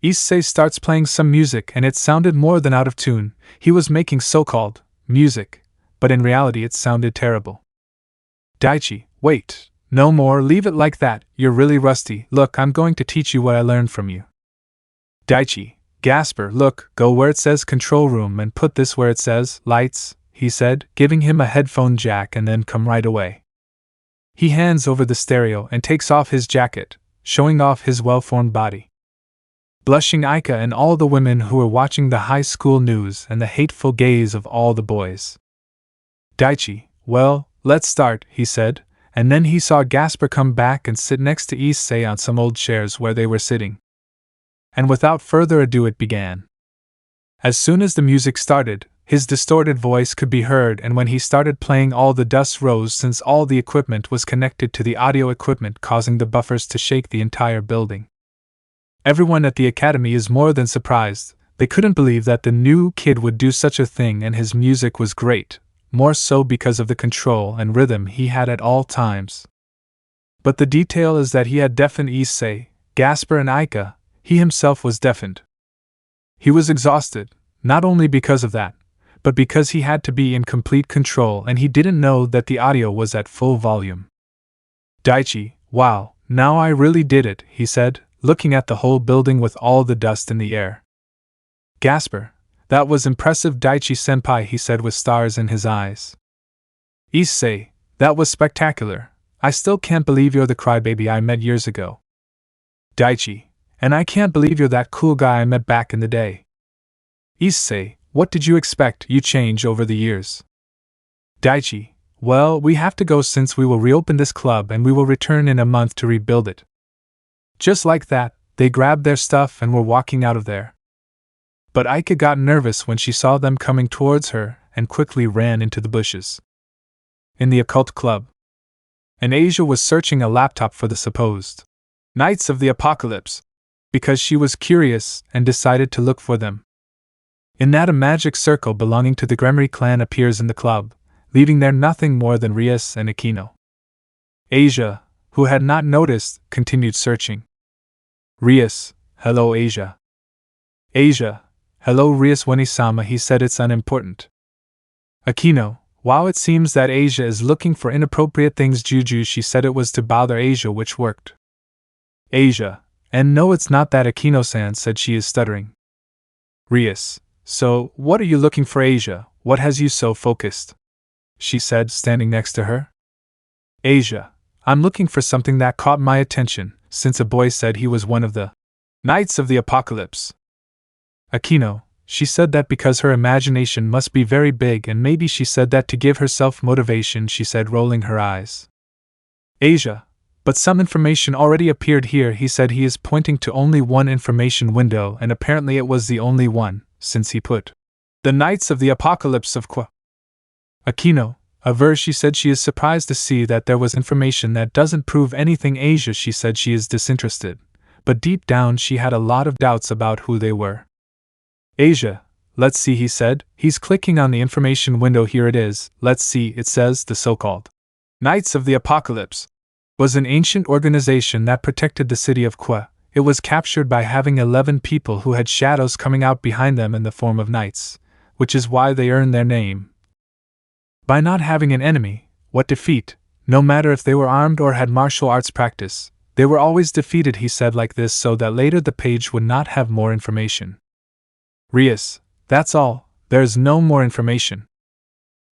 Issei starts playing some music and it sounded more than out of tune. He was making so-called music, but in reality it sounded terrible. Daichi, wait, No more, leave it like that, you're really rusty. Look, I'm going to teach you what I learned from you. Daichi, Gasper, look, go where it says control room and put this where it says lights, he said, giving him a headphone jack, and then come right away. He hands over the stereo and takes off his jacket, showing off his well-formed body. Blushing Aika and all the women who were watching the high school news and the hateful gaze of all the boys. Daichi, well, let's start, he said, and then he saw Gasper come back and sit next to Issei on some old chairs where they were sitting. And without further ado it began. As soon as the music started, his distorted voice could be heard, and when he started playing all the dust rose since all the equipment was connected to the audio equipment, causing the buffers to shake the entire building. Everyone at the academy is more than surprised. They couldn't believe that the new kid would do such a thing, and his music was great, more so because of the control and rhythm he had at all times. But the detail is that he had deafened Issei, Gasper and Aika. He himself was deafened. He was exhausted, not only because of that, but because he had to be in complete control and he didn't know that the audio was at full volume. Daichi, wow, now I really did it, he said, looking at the whole building with all the dust in the air. Gasper, that was impressive, Daichi-senpai, he said with stars in his eyes. Issei, that was spectacular. I still can't believe you're the crybaby I met years ago. Daichi, and I can't believe you're that cool guy I met back in the day. Issei, what did you expect? You change over the years. Daichi, well, we have to go since we will reopen this club and we will return in a month to rebuild it. Just like that, they grabbed their stuff and were walking out of there. But Aika got nervous when she saw them coming towards her and quickly ran into the bushes. In the occult club, and Asia was searching a laptop for the supposed Knights of the Apocalypse, because she was curious and decided to look for them. In that, a magic circle belonging to the Gremory clan appears in the club, leaving there nothing more than Rias and Akeno. Asia, who had not noticed, continued searching. Rias, hello Asia. Asia, hello Rias Wanisama, he said, it's unimportant. Akeno, wow, it seems that Asia is looking for inappropriate things. Juju, she said it was to bother Asia, which worked. Asia, and no, it's not that, Akeno-san said, she is stuttering. Rias, so, what are you looking for, Asia? What has you so focused? She said, standing next to her. Asia, I'm looking for something that caught my attention, since a boy said he was one of the Knights of the Apocalypse. Akeno, she said that because her imagination must be very big, and maybe she said that to give herself motivation, she said, rolling her eyes. Asia, but some information already appeared here, he said. He is pointing to only one information window, and apparently it was the only one, since he put the Knights of the Apocalypse of Qua. Akeno, aver, she said, she is surprised to see that there was information that doesn't prove anything. Asia, she said, she is disinterested, but deep down she had a lot of doubts about who they were. Asia, let's see, he said. He's clicking on the information window. Here it is, let's see, it says the so-called Knights of the Apocalypse was an ancient organization that protected the city of Qua. It was captured by having 11 people who had shadows coming out behind them in the form of knights, which is why they earned their name. By not having an enemy, what defeat, no matter if they were armed or had martial arts practice, they were always defeated, he said, like this, so that later the page would not have more information. Rias, that's all, there's no more information.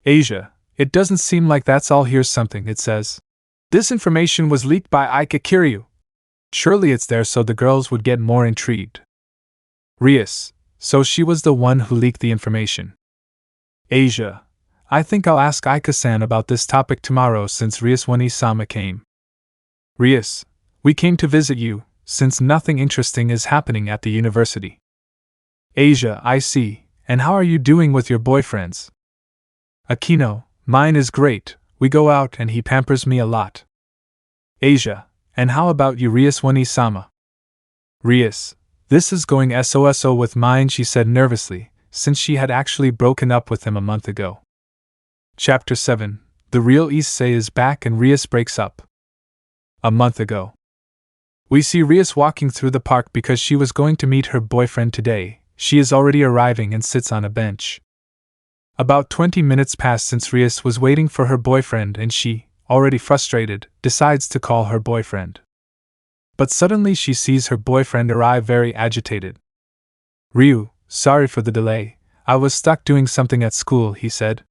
Asia, it doesn't seem like that's all. Here's something, it says. This information was leaked by Aika Kiryu. Surely it's there so the girls would get more intrigued. Rias, so she was the one who leaked the information. Asia, I think I'll ask Aika-san about this topic tomorrow since Rias Wanisama came. Rias, we came to visit you, since nothing interesting is happening at the university. Asia, I see, and how are you doing with your boyfriends? Akeno, mine is great, we go out and he pampers me a lot. Asia, and how about you, Rias Wanisama? Rias, this is going SOSO with mine, she said nervously, since she had actually broken up with him a month ago. Chapter 7, The Real Issei is back and Rias breaks up. A month ago. We see Rias walking through the park because she was going to meet her boyfriend today. She is already arriving and sits on a bench. About 20 minutes passed since Rias was waiting for her boyfriend, and she, already frustrated, decides to call her boyfriend. But suddenly she sees her boyfriend arrive very agitated. "Ryu, sorry for the delay. I was stuck doing something at school," he said.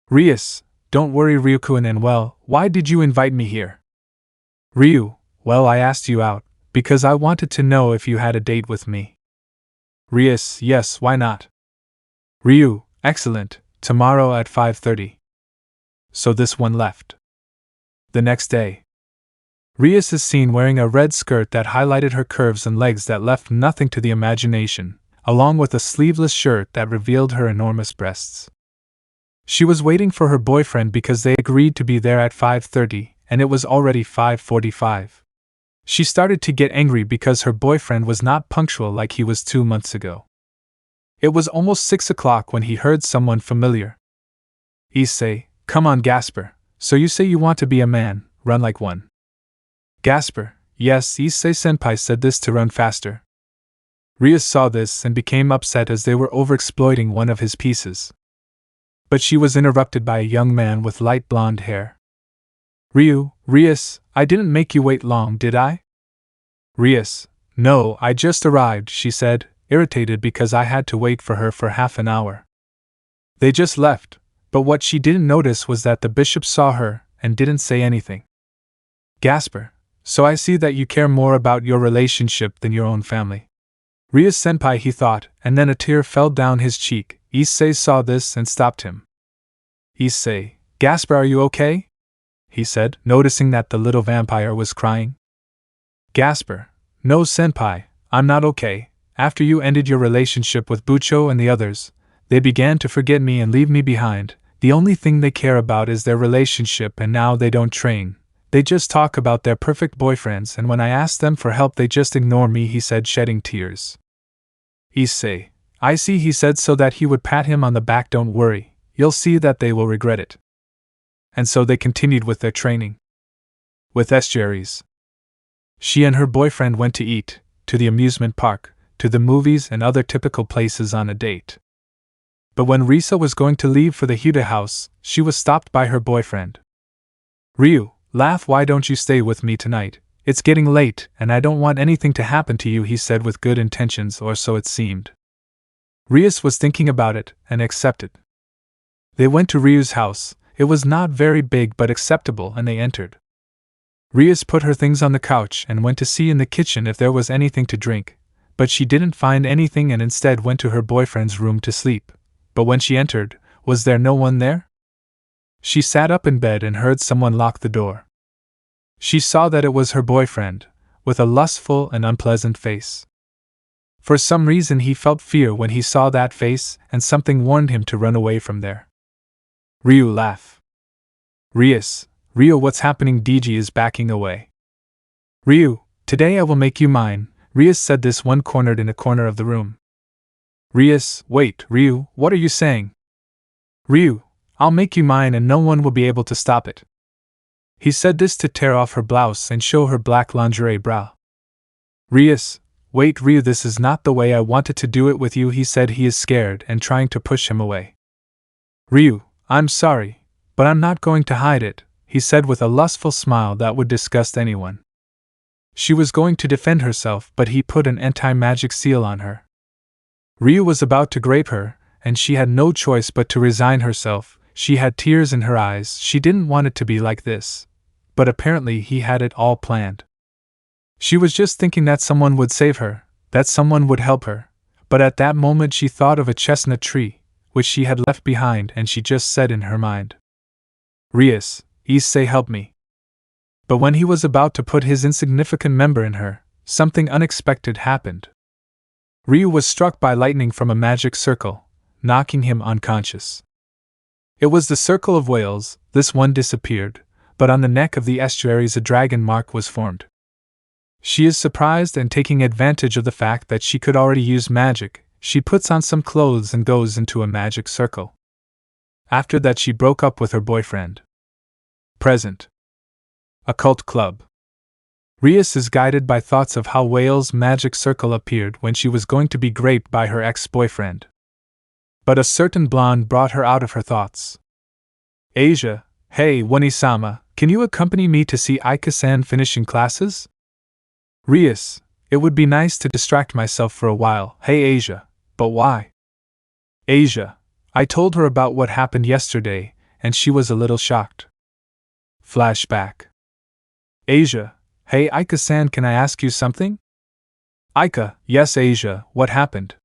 "Rias, don't worry Ryukun, and well, why did you invite me here?" "Ryu, well, I asked you out, because I wanted to know if you had a date with me." "Rias, yes, why not?" "Ryu, excellent, tomorrow at 5:30. So this one left. The next day, Rias is seen wearing a red skirt that highlighted her curves and legs that left nothing to the imagination, along with a sleeveless shirt that revealed her enormous breasts. She was waiting for her boyfriend because they agreed to be there at 5:30, and it was already 5:45. She started to get angry because her boyfriend was not punctual like he was 2 months ago. It was almost 6 o'clock when he heard someone familiar. "Issei, come on Gasper, so you say you want to be a man, run like one." Gasper, yes, Issei-senpai said this to run faster. Rias saw this and became upset as they were overexploiting one of his pieces. But she was interrupted by a young man with light blonde hair. Rias, I didn't make you wait long, did I?" Rias, no, I just arrived, she said, irritated because I had to wait for her for half an hour. They just left, but what she didn't notice was that the bishop saw her and didn't say anything. Gasper, so I see that you care more about your relationship than your own family. Rias-senpai, he thought, and then a tear fell down his cheek. Issei saw this and stopped him. "Issei, Gasper, are you okay?" he said, noticing that the little vampire was crying. Gasper, no senpai, I'm not okay. After you ended your relationship with Bucho and the others, they began to forget me and leave me behind. The only thing they care about is their relationship, and now they don't train. They just talk about their perfect boyfriends, and when I ask them for help they just ignore me, he said, shedding tears. Issei, I see, he said so that he would pat him on the back. Don't worry, you'll see that they will regret it. And so they continued with their training. With estuaries. She and her boyfriend went to eat, to the amusement park, to the movies and other typical places on a date. But when Risa was going to leave for the Huda house, she was stopped by her boyfriend. Ryu, laugh, why don't you stay with me tonight? It's getting late, and I don't want anything to happen to you, he said with good intentions, or so it seemed. Rias was thinking about it, and accepted. They went to Ryu's house. It was not very big but acceptable, and they entered. Rias put her things on the couch and went to see in the kitchen if there was anything to drink, but she didn't find anything and instead went to her boyfriend's room to sleep. But when she entered, was there no one there? She sat up in bed and heard someone lock the door. She saw that it was her boyfriend, with a lustful and unpleasant face. For some reason he felt fear when he saw that face, and something warned him to run away from there. Ryu, laugh. Rias, Ryu, what's happening? DG is backing away. Ryu, today I will make you mine, Rias said this one cornered in a corner of the room. Rias, wait, Ryu, what are you saying? Ryu, I'll make you mine and no one will be able to stop it. He said this to tear off her blouse and show her black lingerie bra. Rias, wait Ryu, this is not the way I wanted to do it with you, he said. He is scared and trying to push him away. Ryu, I'm sorry, but I'm not going to hide it, he said with a lustful smile that would disgust anyone. She was going to defend herself, but he put an anti-magic seal on her. Ryu was about to grape her, and she had no choice but to resign herself. She had tears in her eyes. She didn't want it to be like this, but apparently he had it all planned. She was just thinking that someone would save her, that someone would help her, but at that moment she thought of a chestnut tree, which she had left behind, and she just said in her mind, Rias, Issei, help me. But when he was about to put his insignificant member in her, something unexpected happened. Ryu was struck by lightning from a magic circle, knocking him unconscious. It was the circle of whales. This one disappeared, but on the neck of the estuaries a dragon mark was formed. She is surprised, and taking advantage of the fact that she could already use magic, she puts on some clothes and goes into a magic circle. After that she broke up with her boyfriend. Present. Occult Club. Rias is guided by thoughts of how Whale's magic circle appeared when she was going to be raped by her ex-boyfriend. But a certain blonde brought her out of her thoughts. Asia, hey, Wani-sama, Can you accompany me to see Aika-san finishing classes? Rias, it would be nice to distract myself for a while. Hey Asia, but why? Asia, I told her about what happened yesterday, and she was a little shocked. Flashback. Asia, hey Aika-san, can I ask you something? Aika, yes Asia, what happened?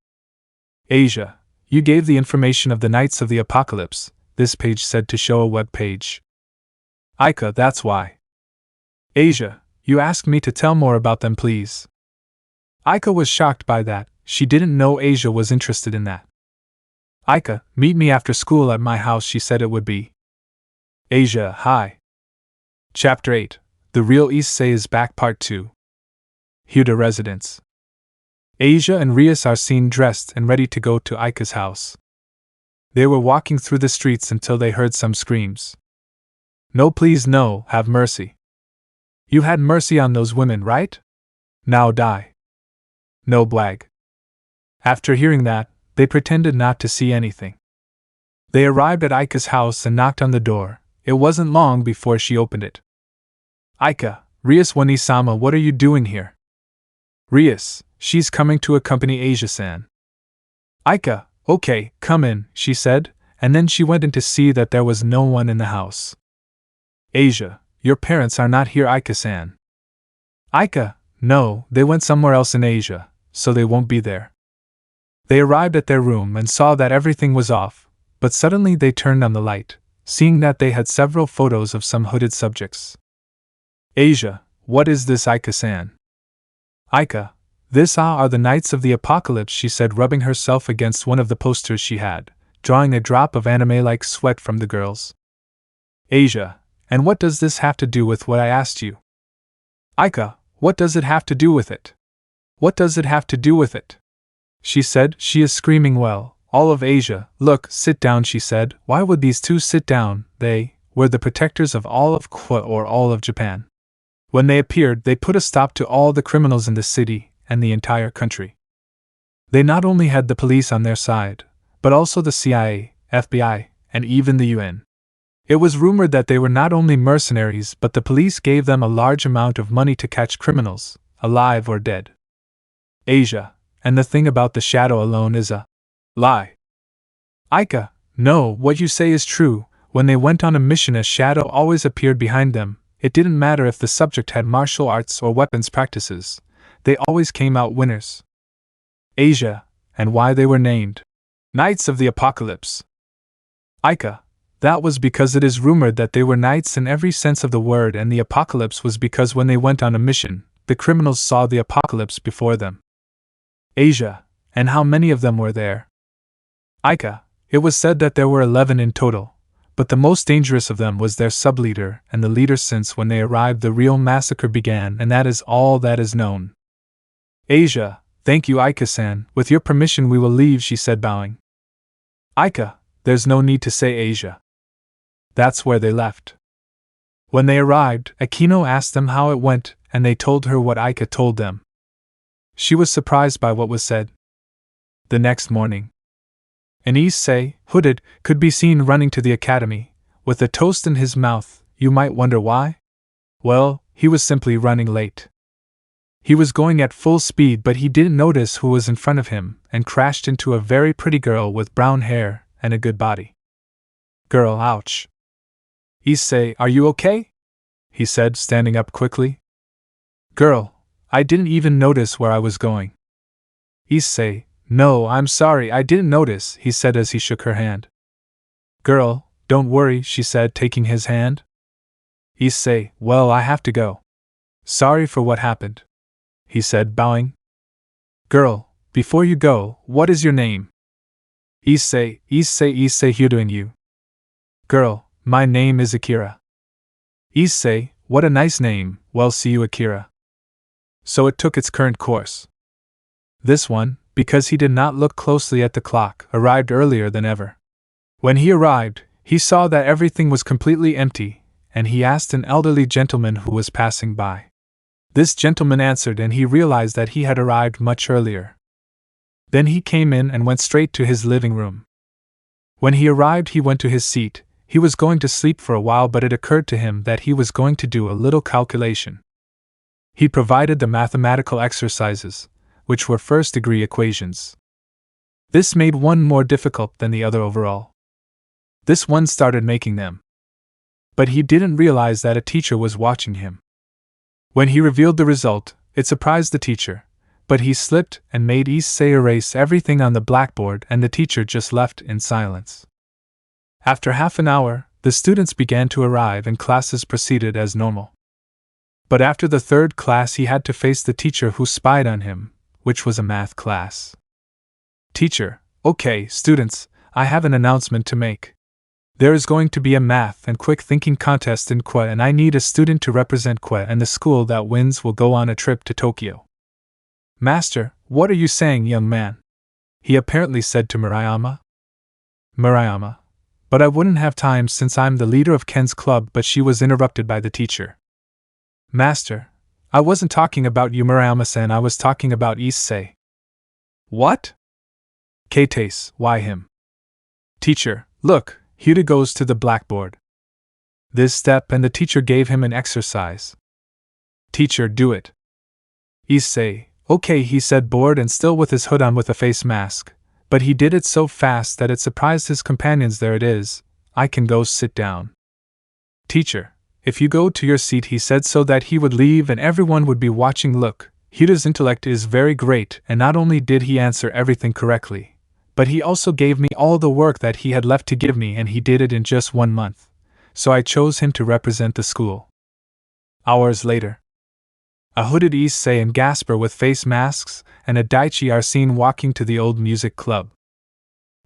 Asia, you gave the information of the Knights of the Apocalypse, this page said to show a web page. Aika, that's why. Asia, you asked me to tell more about them, please. Aika was shocked by that, she didn't know Asia was interested in that. Aika, meet me after school at my house, she said it would be. Asia, hi. Chapter 8, The Real Issei is Back Part 2. Huda Residence. Asia and Rias are seen dressed and ready to go to Aika's house. They were walking through the streets until they heard some screams. No, please, no, have mercy. You had mercy on those women, right? Now die. No blag. After hearing that, they pretended not to see anything. They arrived at Aika's house and knocked on the door. It wasn't long before she opened it. Aika, Rias Wani-sama, what are you doing here? Rias, she's coming to accompany Asia-san. Aika, okay, come in, she said, and then she went in to see that there was no one in the house. Asia, your parents are not here, Aika-san. Aika, no, they went somewhere else in Asia, so they won't be there. They arrived at their room and saw that everything was off, but suddenly they turned on the light, seeing that they had several photos of some hooded subjects. Asia, what is this, Aika-san? Aika, this are the Knights of the Apocalypse, she said, rubbing herself against one of the posters she had, drawing a drop of anime-like sweat from the girls. Asia, and what does this have to do with what I asked you? Aika, what does it have to do with it? What does it have to do with it? She said, she is screaming well, all of Asia. Look, sit down, she said. Why would these two sit down? They were the protectors of all of Kwa or all of Japan. When they appeared, they put a stop to all the criminals in the city and the entire country. They not only had the police on their side, but also the CIA, FBI, and even the UN. It was rumored that they were not only mercenaries, but the police gave them a large amount of money to catch criminals, alive or dead. Asia, and the thing about the shadow alone is a lie. Aika, no, what you say is true. When they went on a mission, a shadow always appeared behind them. It didn't matter if the subject had martial arts or weapons practices, they always came out winners. Asia, and why they were named Knights of the Apocalypse. Aika, that was because it is rumored that they were knights in every sense of the word, and the apocalypse was because when they went on a mission, the criminals saw the apocalypse before them. Asia, and how many of them were there? Aika, it was said that there were 11 in total, but the most dangerous of them was their sub-leader and the leader. Since when they arrived, the real massacre began, and that is all that is known. Asia, thank you, Aika-san. With your permission we will leave, she said, bowing. Aika, there's no need to say Asia. That's where they left. When they arrived, Akeno asked them how it went, and they told her what Aika told them. She was surprised by what was said. The next morning, an Issei, hooded, could be seen running to the academy, with a toast in his mouth. You might wonder why? Well, he was simply running late. He was going at full speed, but he didn't notice who was in front of him, and crashed into a very pretty girl with brown hair and a good body. Girl, ouch. Issei, are you okay? He said, standing up quickly. Girl, I didn't even notice where I was going. Issei, no, I'm sorry, I didn't notice, he said as he shook her hand. Girl, don't worry, she said, taking his hand. Issei, well, I have to go. Sorry for what happened, he said, bowing. Girl, before you go, what is your name? Issei Hyudoing you. Girl, my name is Akira. Issei, what a nice name. Well, see you, Akira. So it took its current course. This one, because he did not look closely at the clock, arrived earlier than ever. When he arrived, he saw that everything was completely empty, and he asked an elderly gentleman who was passing by. This gentleman answered, and he realized that he had arrived much earlier. Then he came in and went straight to his living room. When he arrived, he went to his seat. He was going to sleep for a while, but it occurred to him that he was going to do a little calculation. He provided the mathematical exercises, which were first-degree equations. This made one more difficult than the other overall. This one started making them. But he didn't realize that a teacher was watching him. When he revealed the result, it surprised the teacher, but he slipped and made Issei erase everything on the blackboard, and the teacher just left in silence. After half an hour, the students began to arrive and classes proceeded as normal. But after the third class, he had to face the teacher who spied on him, which was a math class. Teacher: Okay, students, I have an announcement to make. There is going to be a math and quick thinking contest in Kwa, and I need a student to represent Kwa, and the school that wins will go on a trip to Tokyo. Master, what are you saying, young man? He apparently said to Murayama. Murayama: But I wouldn't have time since I'm the leader of Ken's club. But she was interrupted by the teacher. Master, I wasn't talking about you, Murayama-san, I was talking about Issei. What? Kates, why him? Teacher: Look, Huda goes to the blackboard. This step, and the teacher gave him an exercise. Teacher: Do it. Issei: Okay, he said, bored and still with his hood on with a face mask, but he did it so fast that it surprised his companions. There it is, I can go sit down. Teacher: If you go to your seat, he said, so that he would leave and everyone would be watching. Look, Huda's intellect is very great, and not only did he answer everything correctly, but he also gave me all the work that he had left to give me, and he did it in just 1 month. So I chose him to represent the school. Hours later, a hooded Issei and Gasper with face masks and a Daichi are seen walking to the old music club.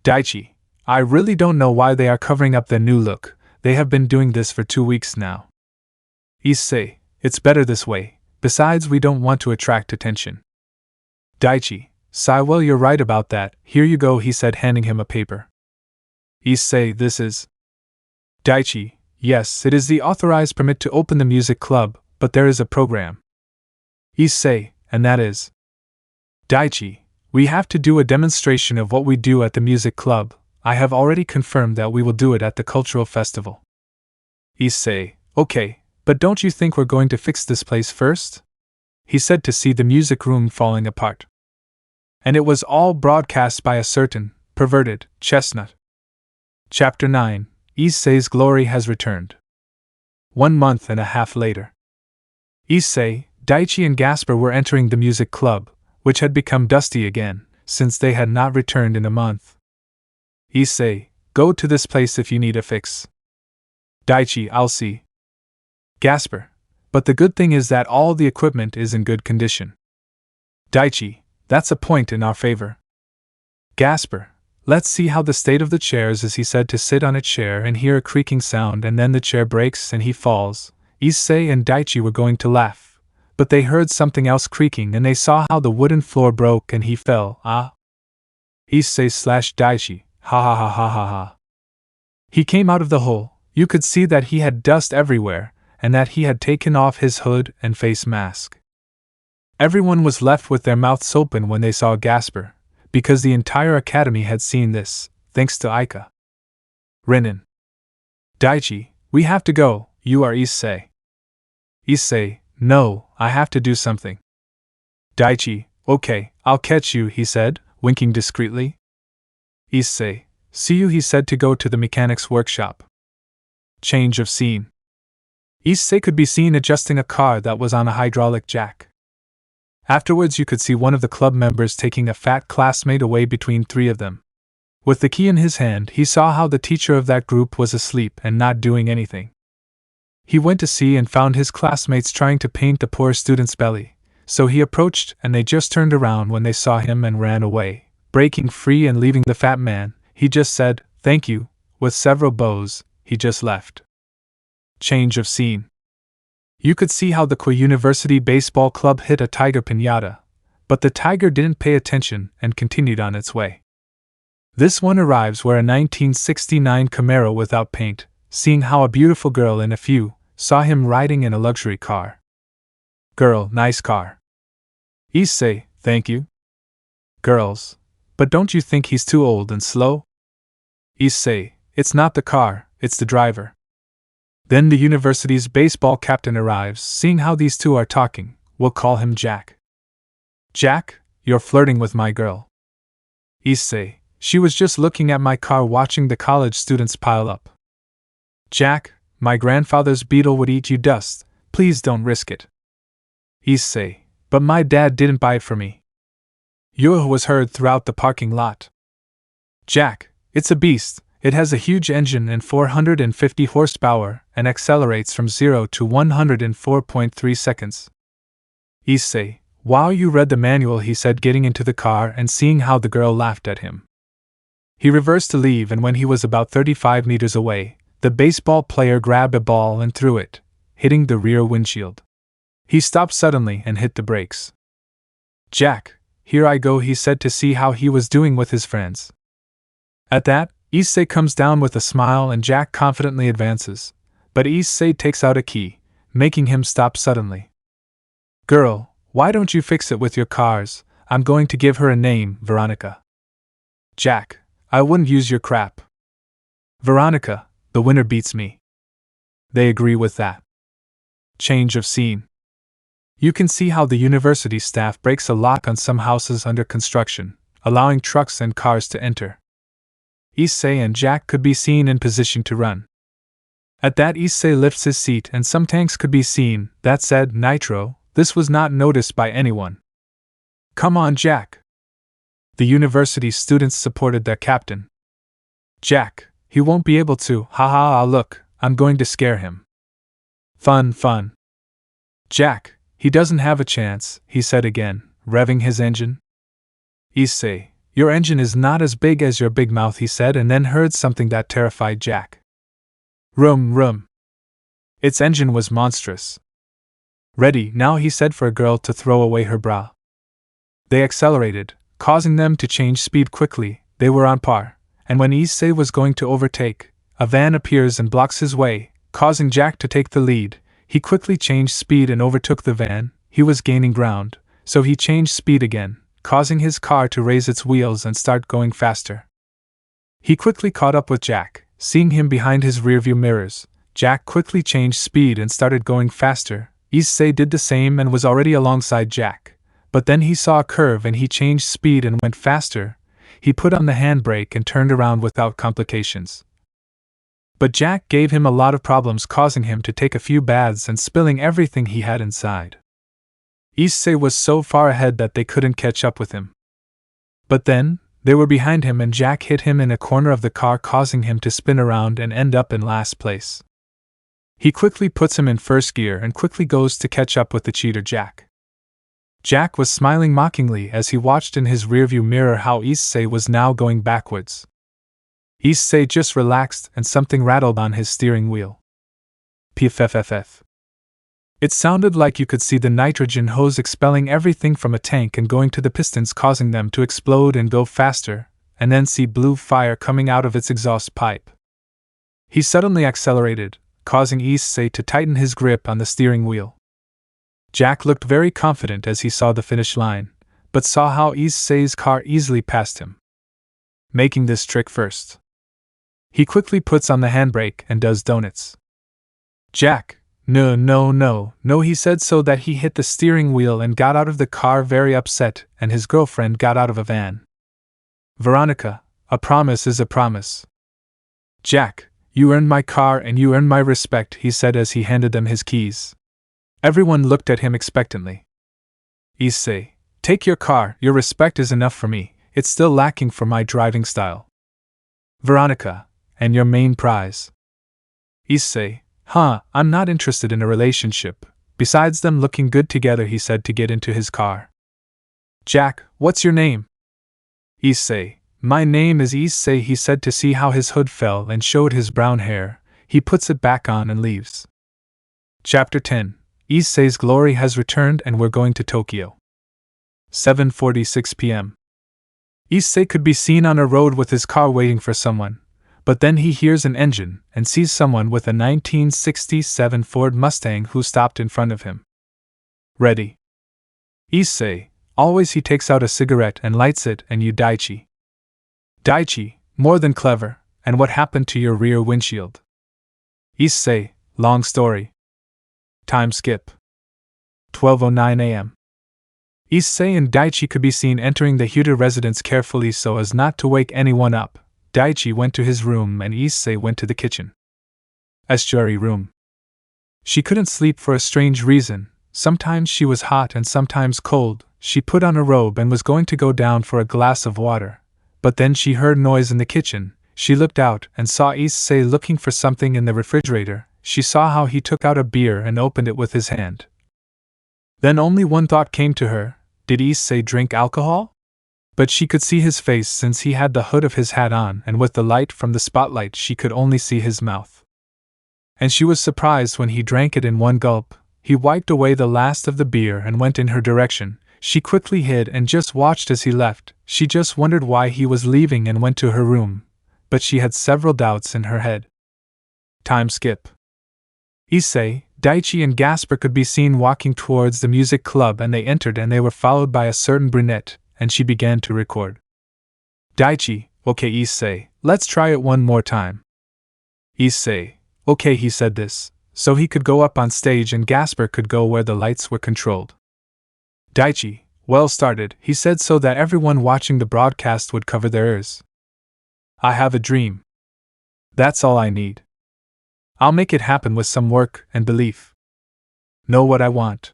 Daichi: I really don't know why they are covering up their new look. They have been doing this for 2 weeks now. Issei: It's better this way. Besides, we don't want to attract attention. Daichi: Sai, well, you're right about that. Here you go, he said, handing him a paper. Issei: This is... Daichi: Yes, it is the authorized permit to open the music club, but there is a program. Issei: And that is... Daichi: We have to do a demonstration of what we do at the music club. I have already confirmed that we will do it at the cultural festival. Issei: Okay, but don't you think we're going to fix this place first? He said, to see the music room falling apart. And it was all broadcast by a certain, perverted, chestnut. Chapter 9: Issei's glory has returned. 1 month and a half later. Issei, Daichi and Gasper were entering the music club, which had become dusty again, since they had not returned in a month. Issei: Go to this place if you need a fix. Daichi: I'll see. Gasper: But the good thing is that all the equipment is in good condition. Daichi: That's a point in our favor. Gasper: Let's see how the state of the chairs is. He said, to sit on a chair and hear a creaking sound, and then the chair breaks and he falls. Issei and Daichi were going to laugh, but they heard something else creaking and they saw how the wooden floor broke and he fell. Ah! Issei/Daichi: Ha ha ha ha ha ha. He came out of the hole. You could see that he had dust everywhere, and that he had taken off his hood and face mask. Everyone was left with their mouths open when they saw Gasper, because the entire academy had seen this, thanks to Aika. Renin: Daichi, we have to go. You are Issei. Issei: No, I have to do something. Daichi: Okay, I'll catch you, he said, winking discreetly. Issei: See you, he said, to go to the mechanic's workshop. Change of scene. Issei could be seen adjusting a car that was on a hydraulic jack. Afterwards, you could see one of the club members taking a fat classmate away between 3 of them. With the key in his hand, he saw how the teacher of that group was asleep and not doing anything. He went to see and found his classmates trying to paint the poor student's belly, so he approached and they just turned around when they saw him and ran away. Breaking free and leaving the fat man, he just said, "Thank you," with several bows. He just left. Change of scene. You could see how the Kwa University Baseball Club hit a tiger piñata, but the tiger didn't pay attention and continued on its way. This one arrives where a 1969 Camaro without paint, seeing how a beautiful girl in a few, saw him riding in a luxury car. Girl: Nice car. Issei: Thank you. Girls: But don't you think he's too old and slow? Issei: It's not the car, it's the driver. Then the university's baseball captain arrives. Seeing how these two are talking, we'll call him Jack. Jack, you're flirting with my girl. Issei, she was just looking at my car watching the college students pile up. Jack, my grandfather's beetle would eat you dust, please don't risk it. Issei, but my dad didn't buy it for me. Yuh was heard throughout the parking lot. Jack, it's a beast, it has a huge engine and 450 horsepower and accelerates from 0 to 100 in 4.3 seconds. Issei, wow, you read the manual, he said, getting into the car and seeing how the girl laughed at him. He reversed to leave, and when he was about 35 meters away, the baseball player grabbed a ball and threw it, hitting the rear windshield. He stopped suddenly and hit the brakes. Jack, here I go, he said to see how he was doing with his friends. At that, Issei comes down with a smile and Jack confidently advances, but Issei takes out a key, making him stop suddenly. Girl, why don't you fix it with your cars? I'm going to give her a name, Veronica. Jack, I wouldn't use your crap. Veronica, the winner beats me. They agree with that. Change of scene. You can see how the university staff breaks a lock on some houses under construction, allowing trucks and cars to enter. Issei and Jack could be seen in position to run. At that, Issei lifts his seat and some tanks could be seen that said Nitro. This was not noticed by anyone. Come on, Jack. The university students supported their captain. Jack, he won't be able to, haha, look, I'm going to scare him. Fun. Jack, he doesn't have a chance, he said again, revving his engine. Issei, your engine is not as big as your big mouth, he said, and then heard something that terrified Jack. Room. Its engine was monstrous. Ready now, he said, for a girl to throw away her bra. They accelerated, causing them to change speed quickly. They were on par, and when Issei was going to overtake, a van appears and blocks his way, causing Jack to take the lead. He quickly changed speed and overtook the van. He was gaining ground, so he changed speed again, causing his car to raise its wheels and start going faster. He quickly caught up with Jack, seeing him behind his rearview mirrors. Jack quickly changed speed and started going faster. Issei did the same and was already alongside Jack, but then he saw a curve and he changed speed and went faster. He put on the handbrake and turned around without complications. But Jack gave him a lot of problems, causing him to take a few baths and spilling everything he had inside. Issei was so far ahead that they couldn't catch up with him. But then, they were behind him and Jack hit him in a corner of the car, causing him to spin around and end up in last place. He quickly puts him in first gear and quickly goes to catch up with the cheater Jack. Jack was smiling mockingly as he watched in his rearview mirror how Issei was now going backwards. Issei just relaxed and something rattled on his steering wheel. Pff. It sounded like you could see the nitrogen hose expelling everything from a tank and going to the pistons, causing them to explode and go faster, and then see blue fire coming out of its exhaust pipe. He suddenly accelerated, causing Issei to tighten his grip on the steering wheel. Jack looked very confident as he saw the finish line, but saw how Issei's car easily passed him. Making this trick first. He quickly puts on the handbrake and does donuts. Jack, no, he said, so that he hit the steering wheel and got out of the car very upset, and his girlfriend got out of a van. Veronica, a promise is a promise. Jack, you earned my car and you earned my respect, he said as he handed them his keys. Everyone looked at him expectantly. Issei, take your car, your respect is enough for me, it's still lacking for my driving style. Veronica, and your main prize. Issei, I'm not interested in a relationship, besides them looking good together, he said to get into his car. Jack, what's your name? Issei, my name is Issei, he said to see how his hood fell and showed his brown hair. He puts it back on and leaves. Chapter 10. Issei's glory has returned and we're going to Tokyo. 7:46 p.m. Issei could be seen on a road with his car waiting for someone, but then he hears an engine and sees someone with a 1967 Ford Mustang who stopped in front of him. Ready. Issei, always. He takes out a cigarette and lights it. And you Daichi. Daichi, more than clever, and what happened to your rear windshield? Issei, long story. Time skip. 12:09 a.m. Issei and Daichi could be seen entering the Huda residence carefully so as not to wake anyone up. Daichi went to his room and Issei went to the kitchen. Estuary room. She couldn't sleep for a strange reason. Sometimes she was hot and sometimes cold. She put on a robe and was going to go down for a glass of water. But then she heard noise in the kitchen. She looked out and saw Issei looking for something in the refrigerator. She saw how he took out a beer and opened it with his hand. Then only one thought came to her: did Issei drink alcohol? But she could see his face since he had the hood of his hat on, and with the light from the spotlight she could only see his mouth. And she was surprised when he drank it in one gulp. He wiped away the last of the beer and went in her direction. She quickly hid and just watched as he left. She just wondered why he was leaving and went to her room. But she had several doubts in her head. Time skip. Issei, Daichi and Gasper could be seen walking towards the music club, and they entered and they were followed by a certain brunette, and she began to record. Daichi: okay Issei, let's try it one more time. Issei: okay. He said this so he could go up on stage and Gasper could go where the lights were controlled. Daichi: well started, he said so that everyone watching the broadcast would cover their ears. I have a dream. That's all I need. I'll make it happen with some work and belief. Know what I want.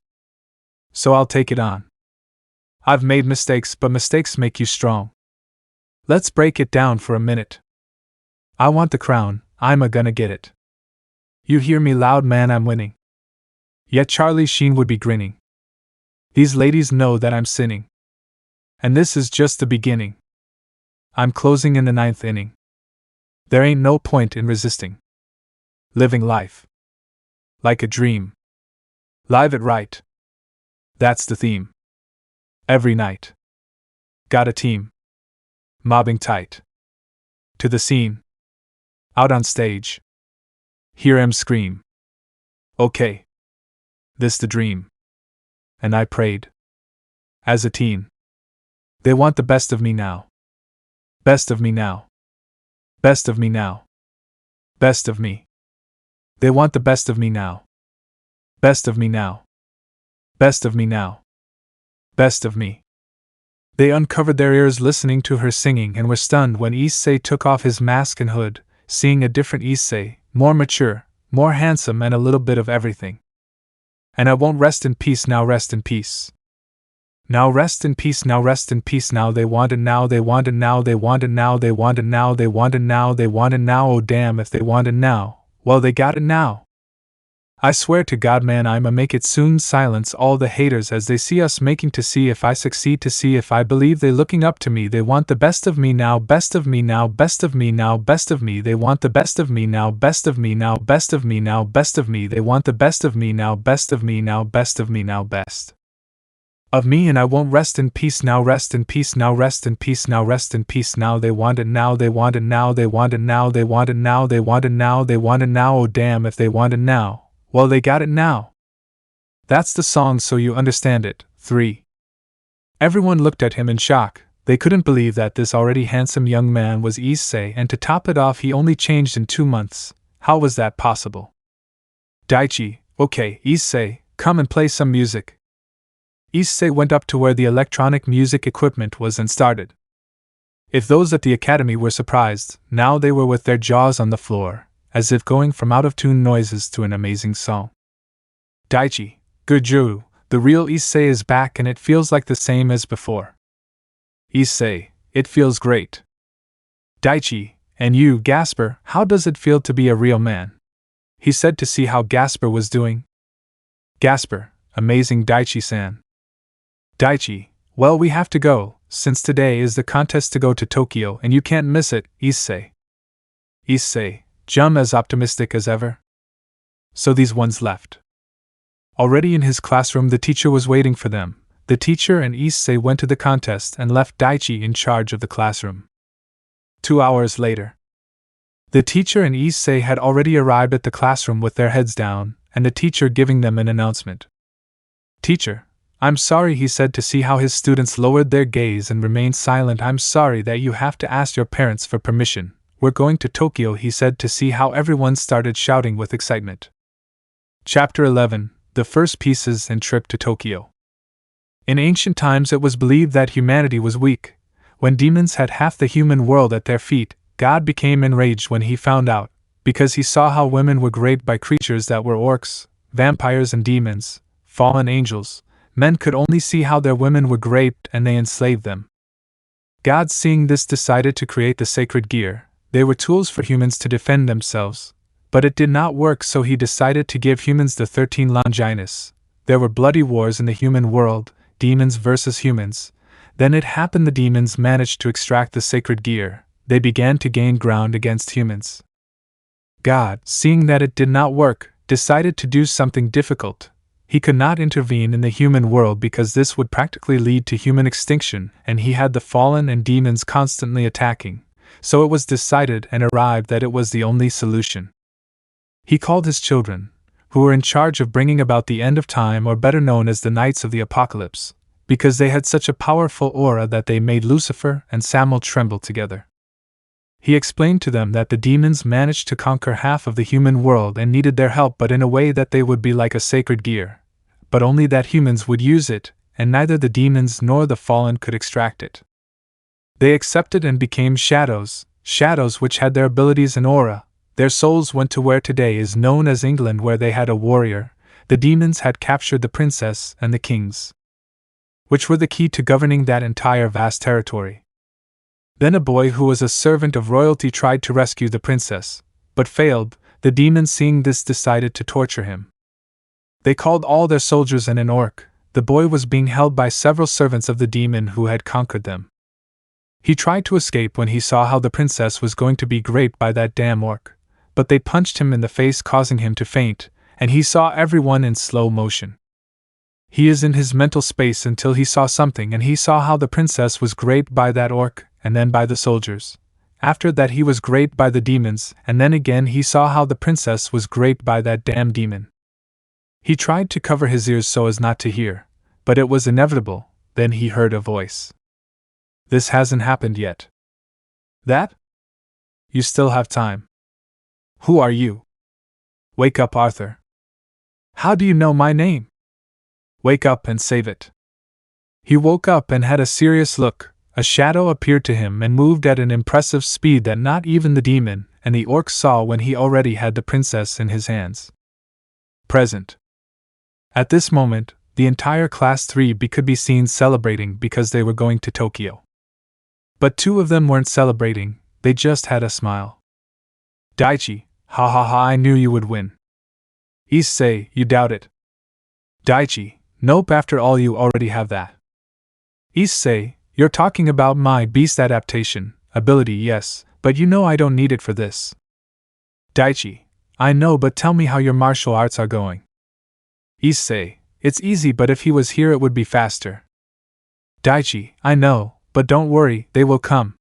So I'll take it on. I've made mistakes, but mistakes make you strong. Let's break it down for a minute. I want the crown, I'm gonna get it. You hear me loud, man, I'm winning. Yet Charlie Sheen would be grinning. These ladies know that I'm sinning. And this is just the beginning. I'm closing in the 9th inning. There ain't no point in resisting. Living life like a dream. Live it right. That's the theme. Every night. Got a team. Mobbing tight. To the scene. Out on stage. Hear 'em scream. Okay. This the dream. And I prayed. As a teen. They want the best of me now. Best of me now. Best of me now. Best of me. They want the best of me now. Best of me now. Best of me now. Best of me. They uncovered their ears listening to her singing and were stunned when Issei took off his mask and hood, seeing a different Issei, more mature, more handsome, and a little bit of everything. And I won't rest in peace now, rest in peace. Now rest in peace, now rest in peace, now they want it, now they want it, now they want it, now they want it, now they want it, now they want it, now oh damn if they want it now, well they got it now. I swear to God, man, I'ma make it soon. Silence all the haters as they see us making, to see if I succeed, to see if I believe. They looking up to me, they want the best of me now, best of me now, best of me now, best of me. They want the best of me now, best of me now, best of me now, best of me. They want the best of me now, best of me now, best of me now, best of me. And I won't rest in peace now, rest in peace now, rest in peace now, rest in peace now. They want it now, they want it now, they want it now, they want it now, they want it now, they want it now, oh damn if they want it now. Well, they got it now. That's the song, so you understand it. 3. Everyone looked at him in shock. They couldn't believe that this already handsome young man was Issei, and to top it off, he only changed in 2 months. How was that possible? Daichi: okay, Issei, come and play some music. Issei went up to where the electronic music equipment was and started. If those at the academy were surprised, now they were with their jaws on the floor, as if going from out-of-tune noises to an amazing song. Daichi: good Juru, the real Issei is back and it feels like the same as before. Issei: it feels great. Daichi: and you, Gasper, how does it feel to be a real man? He said to see how Gasper was doing. Gasper: amazing, Daichi-san. Daichi: well, we have to go, since today is the contest to go to Tokyo and you can't miss it, Issei. Issei: Jum as optimistic as ever. So these ones left. Already in his classroom the teacher was waiting for them. The teacher and Issei went to the contest and left Daichi in charge of the classroom. 2 hours later. The teacher and Issei had already arrived at the classroom with their heads down, and the teacher giving them an announcement. Teacher: I'm sorry, he said to see how his students lowered their gaze and remained silent. I'm sorry that you have to ask your parents for permission. "We're going to Tokyo," he said to see how everyone started shouting with excitement. Chapter 11: The First Pieces and Trip to Tokyo. In ancient times it was believed that humanity was weak. When demons had half the human world at their feet, God became enraged when he found out, because he saw how women were raped by creatures that were orcs, vampires and demons, fallen angels. Men could only see how their women were raped and they enslaved them. God, seeing this, decided to create the sacred gear. They were tools for humans to defend themselves. But it did not work, so he decided to give humans the 13 Longinus. There were bloody wars in the human world, demons versus humans. Then it happened the demons managed to extract the sacred gear. They began to gain ground against humans. God, seeing that it did not work, decided to do something difficult. He could not intervene in the human world because this would practically lead to human extinction, and he had the fallen and demons constantly attacking. So it was decided and arrived that it was the only solution. He called his children, who were in charge of bringing about the end of time, or better known as the Knights of the Apocalypse, because they had such a powerful aura that they made Lucifer and Samuel tremble together. He explained to them that the demons managed to conquer half of the human world and needed their help, but in a way that they would be like a sacred gear, but only that humans would use it, and neither the demons nor the fallen could extract it. They accepted and became shadows which had their abilities and aura. Their souls went to where today is known as England, where they had a warrior. The demons had captured the princess and the kings, which were the key to governing that entire vast territory. Then a boy who was a servant of royalty tried to rescue the princess, but failed. The demons, seeing this, decided to torture him. They called all their soldiers and an orc. The boy was being held by several servants of the demon who had conquered them. He tried to escape when he saw how the princess was going to be raped by that damn orc, but they punched him in the face, causing him to faint, and he saw everyone in slow motion. He is in his mental space until he saw something, and he saw how the princess was raped by that orc, and then by the soldiers. After that he was raped by the demons, and then again he saw how the princess was raped by that damn demon. He tried to cover his ears so as not to hear, but it was inevitable. Then he heard a voice. "This hasn't happened yet." "That? You still have time." "Who are you?" "Wake up, Arthur." "How do you know my name?" "Wake up and save it." He woke up and had a serious look. A shadow appeared to him and moved at an impressive speed that not even the demon and the orc saw when he already had the princess in his hands. Present. At this moment, the entire Class 3B could be seen celebrating because they were going to Tokyo. But two of them weren't celebrating, they just had a smile. "Daichi, ha ha ha, I knew you would win." "Issei, you doubt it." "Daichi, nope, after all you already have that." "Issei, you're talking about my beast adaptation ability, yes, but you know I don't need it for this." "Daichi, I know, but tell me how your martial arts are going." "Issei, it's easy, but if he was here it would be faster." "Daichi, I know, but don't worry, they will come."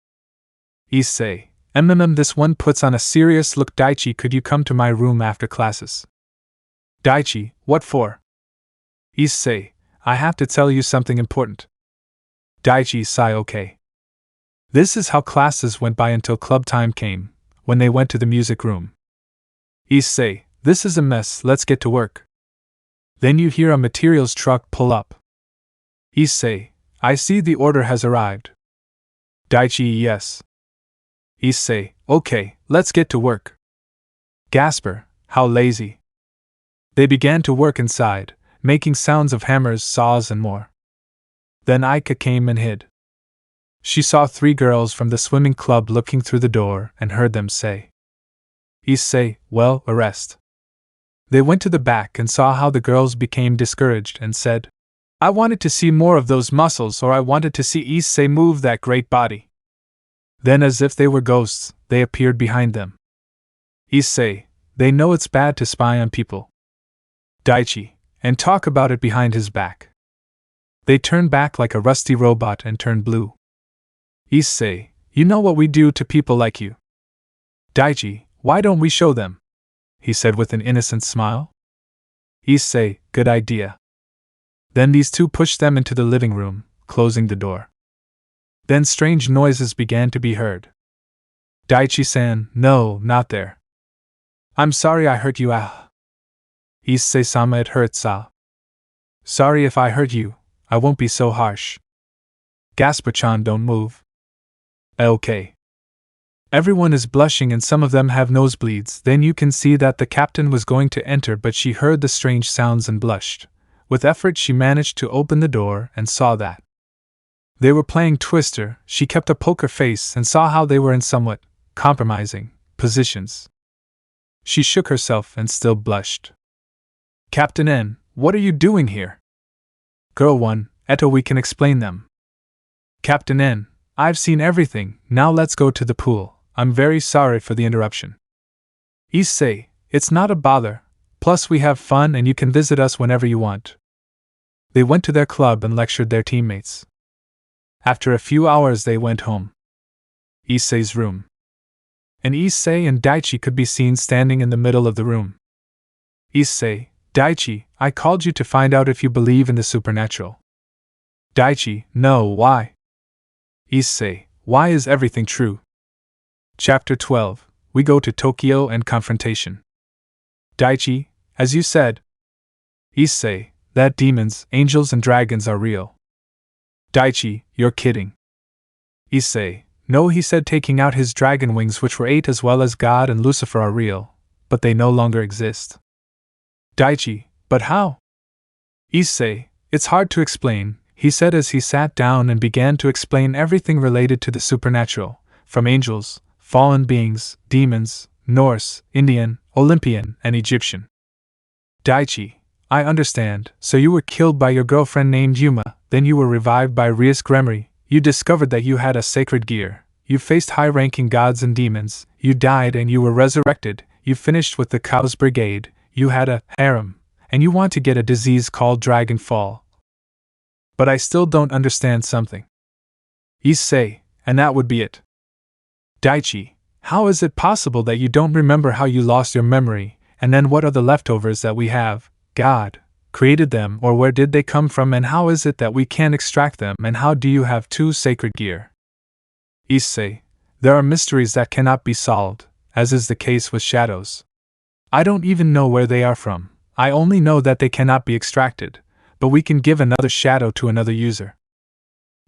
"Issei, this one puts on a serious look. Daichi, could you come to my room after classes?" "Daichi, what for?" "Issei, I have to tell you something important." Daichi sigh. "Okay." This is how classes went by until club time came, when they went to the music room. "Issei, this is a mess, let's get to work." Then you hear a materials truck pull up. "Issei, I see the order has arrived." Daichi, yes. Issei, okay, let's get to work. Gasper, how lazy. They began to work inside, making sounds of hammers, saws, and more. Then Aika came and hid. She saw 3 girls from the swimming club looking through the door and heard them say, "Issei, well, arrest." They went to the back and saw how the girls became discouraged and said, "I wanted to see more of those muscles, or I wanted to see Issei move that great body." Then, as if they were ghosts, they appeared behind them. "Issei, they know it's bad to spy on people." Daichi, and talk about it behind his back. They turned back like a rusty robot and turned blue. "Issei, you know what we do to people like you." Daichi, why don't we show them? He said with an innocent smile. Issei, good idea. Then these 2 pushed them into the living room, closing the door. Then strange noises began to be heard. Daichi-san, no, not there. I'm sorry I hurt you, Issei-sama, it hurts, Sorry if I hurt you, I won't be so harsh. Gasper-chan, don't move. Okay. Everyone is blushing and some of them have nosebleeds. Then you can see that the captain was going to enter, but she heard the strange sounds and blushed. With effort she managed to open the door and saw that they were playing Twister. She kept a poker face and saw how they were in somewhat compromising positions. She shook herself and still blushed. Captain N, what are you doing here? Girl 1, Eto, we can explain them. Captain N, I've seen everything, now let's go to the pool. I'm very sorry for the interruption. Issei, it's not a bother, plus we have fun and you can visit us whenever you want. They went to their club and lectured their teammates. After a few hours they went home. Issei's room. And Issei and Daichi could be seen standing in the middle of the room. Issei, Daichi, I called you to find out if you believe in the supernatural. Daichi, no, why? Issei, why is everything true? Chapter 12, we go to Tokyo and confrontation. Daichi, as you said. Issei, that demons, angels and dragons are real. Daichi, you're kidding. Issei, no, he said taking out his dragon wings which were 8 as well as God and Lucifer are real, but they no longer exist. Daichi, but how? Issei, it's hard to explain, he said as he sat down and began to explain everything related to the supernatural, from angels, fallen beings, demons, Norse, Indian, Olympian, and Egyptian. Daichi, I understand, so you were killed by your girlfriend named Yuma, then you were revived by Rias Gremory, you discovered that you had a sacred gear, you faced high-ranking gods and demons, you died and you were resurrected, you finished with the Chaos Brigade, you had a harem, and you want to get a disease called Dragon Fall. But I still don't understand something. Issei, and that would be it. Daichi, how is it possible that you don't remember how you lost your memory, and then what are the leftovers that we have? God created them, or where did they come from, and how is it that we can't extract them, and how do you have 2 sacred gear? Issei, there are mysteries that cannot be solved, as is the case with shadows. I don't even know where they are from, I only know that they cannot be extracted, but we can give another shadow to another user.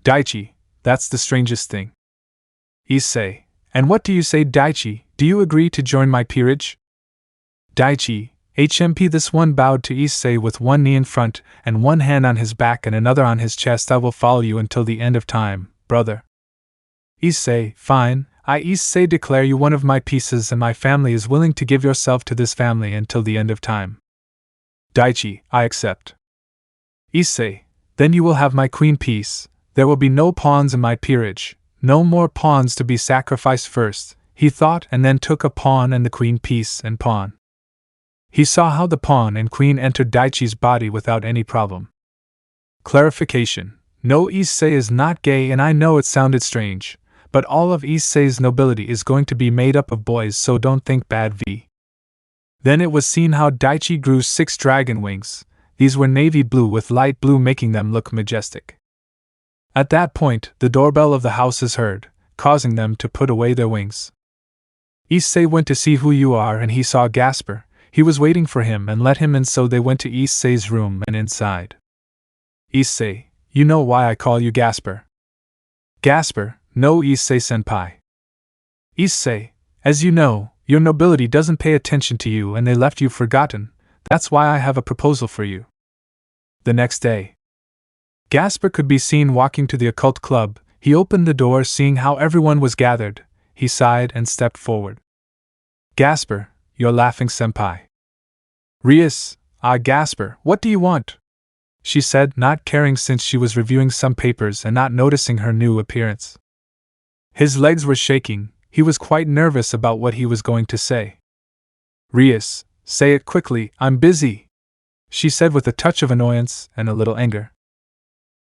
Daichi, that's the strangest thing. Issei, and what do you say, Daichi, do you agree to join my peerage? Daichi, HMP. This one bowed to Issei with one knee in front and one hand on his back and another on his chest. I will follow you until the end of time, brother. Issei, fine, I Issei declare you one of my pieces and my family is willing to give yourself to this family until the end of time. Daichi, I accept. Issei, then you will have my queen piece, there will be no pawns in my peerage, no more pawns to be sacrificed first, he thought, and then took a pawn and the queen piece and pawn. He saw how the pawn and queen entered Daichi's body without any problem. Clarification. No, Issei is not gay, and I know it sounded strange, but all of Issei's nobility is going to be made up of boys, so don't think bad v. Then it was seen how Daichi grew 6 dragon wings. These were navy blue with light blue, making them look majestic. At that point, the doorbell of the house is heard, causing them to put away their wings. Issei went to see who you are, and he saw Gasper. He was waiting for him and let him in, so they went to Issei's room and inside. Issei, you know why I call you Gasper? Gasper, no, Issei-senpai. Issei, as you know, your nobility doesn't pay attention to you and they left you forgotten, that's why I have a proposal for you. The next day, Gasper could be seen walking to the occult club. He opened the door, seeing how everyone was gathered. He sighed and stepped forward. Gasper, you're laughing, senpai. Rias, Gasper, what do you want? She said, not caring since she was reviewing some papers and not noticing her new appearance. His legs were shaking, he was quite nervous about what he was going to say. Rias, say it quickly, I'm busy, she said with a touch of annoyance and a little anger.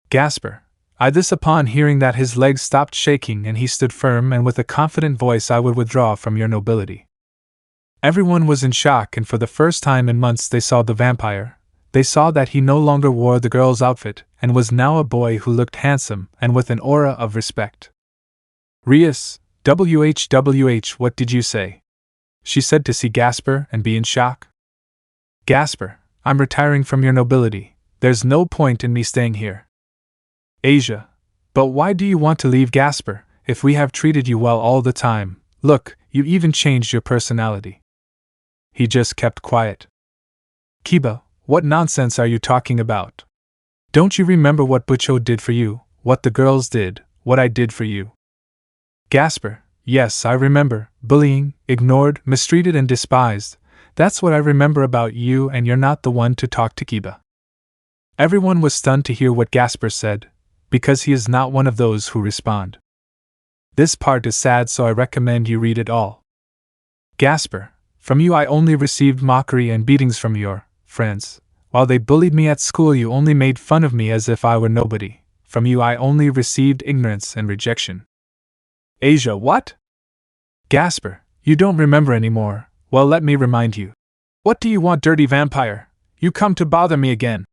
Gasper, this upon hearing that his legs stopped shaking and he stood firm and with a confident voice, I would withdraw from your nobility. Everyone was in shock, and for the first time in months they saw the vampire. They saw that he no longer wore the girl's outfit and was now a boy who looked handsome and with an aura of respect. Rias, WHWH, what did you say? She said to see Gasper and be in shock. Gasper, I'm retiring from your nobility. There's no point in me staying here. Asia, but why do you want to leave, Gasper, if we have treated you well all the time? Look, you even changed your personality. He just kept quiet. Kiba, what nonsense are you talking about? Don't you remember what Butcho did for you, what the girls did, what I did for you? Gasper, yes, I remember, bullying, ignored, mistreated and despised. That's what I remember about you, and you're not the one to talk to Kiba. Everyone was stunned to hear what Gasper said, because he is not one of those who respond. This part is sad, so I recommend you read it all. Gasper, from you I only received mockery and beatings from your friends. While they bullied me at school, you only made fun of me as if I were nobody. From you I only received ignorance and rejection. Asia, what? Gasper, you don't remember anymore. Well, let me remind you. What do you want, dirty vampire? You come to bother me again.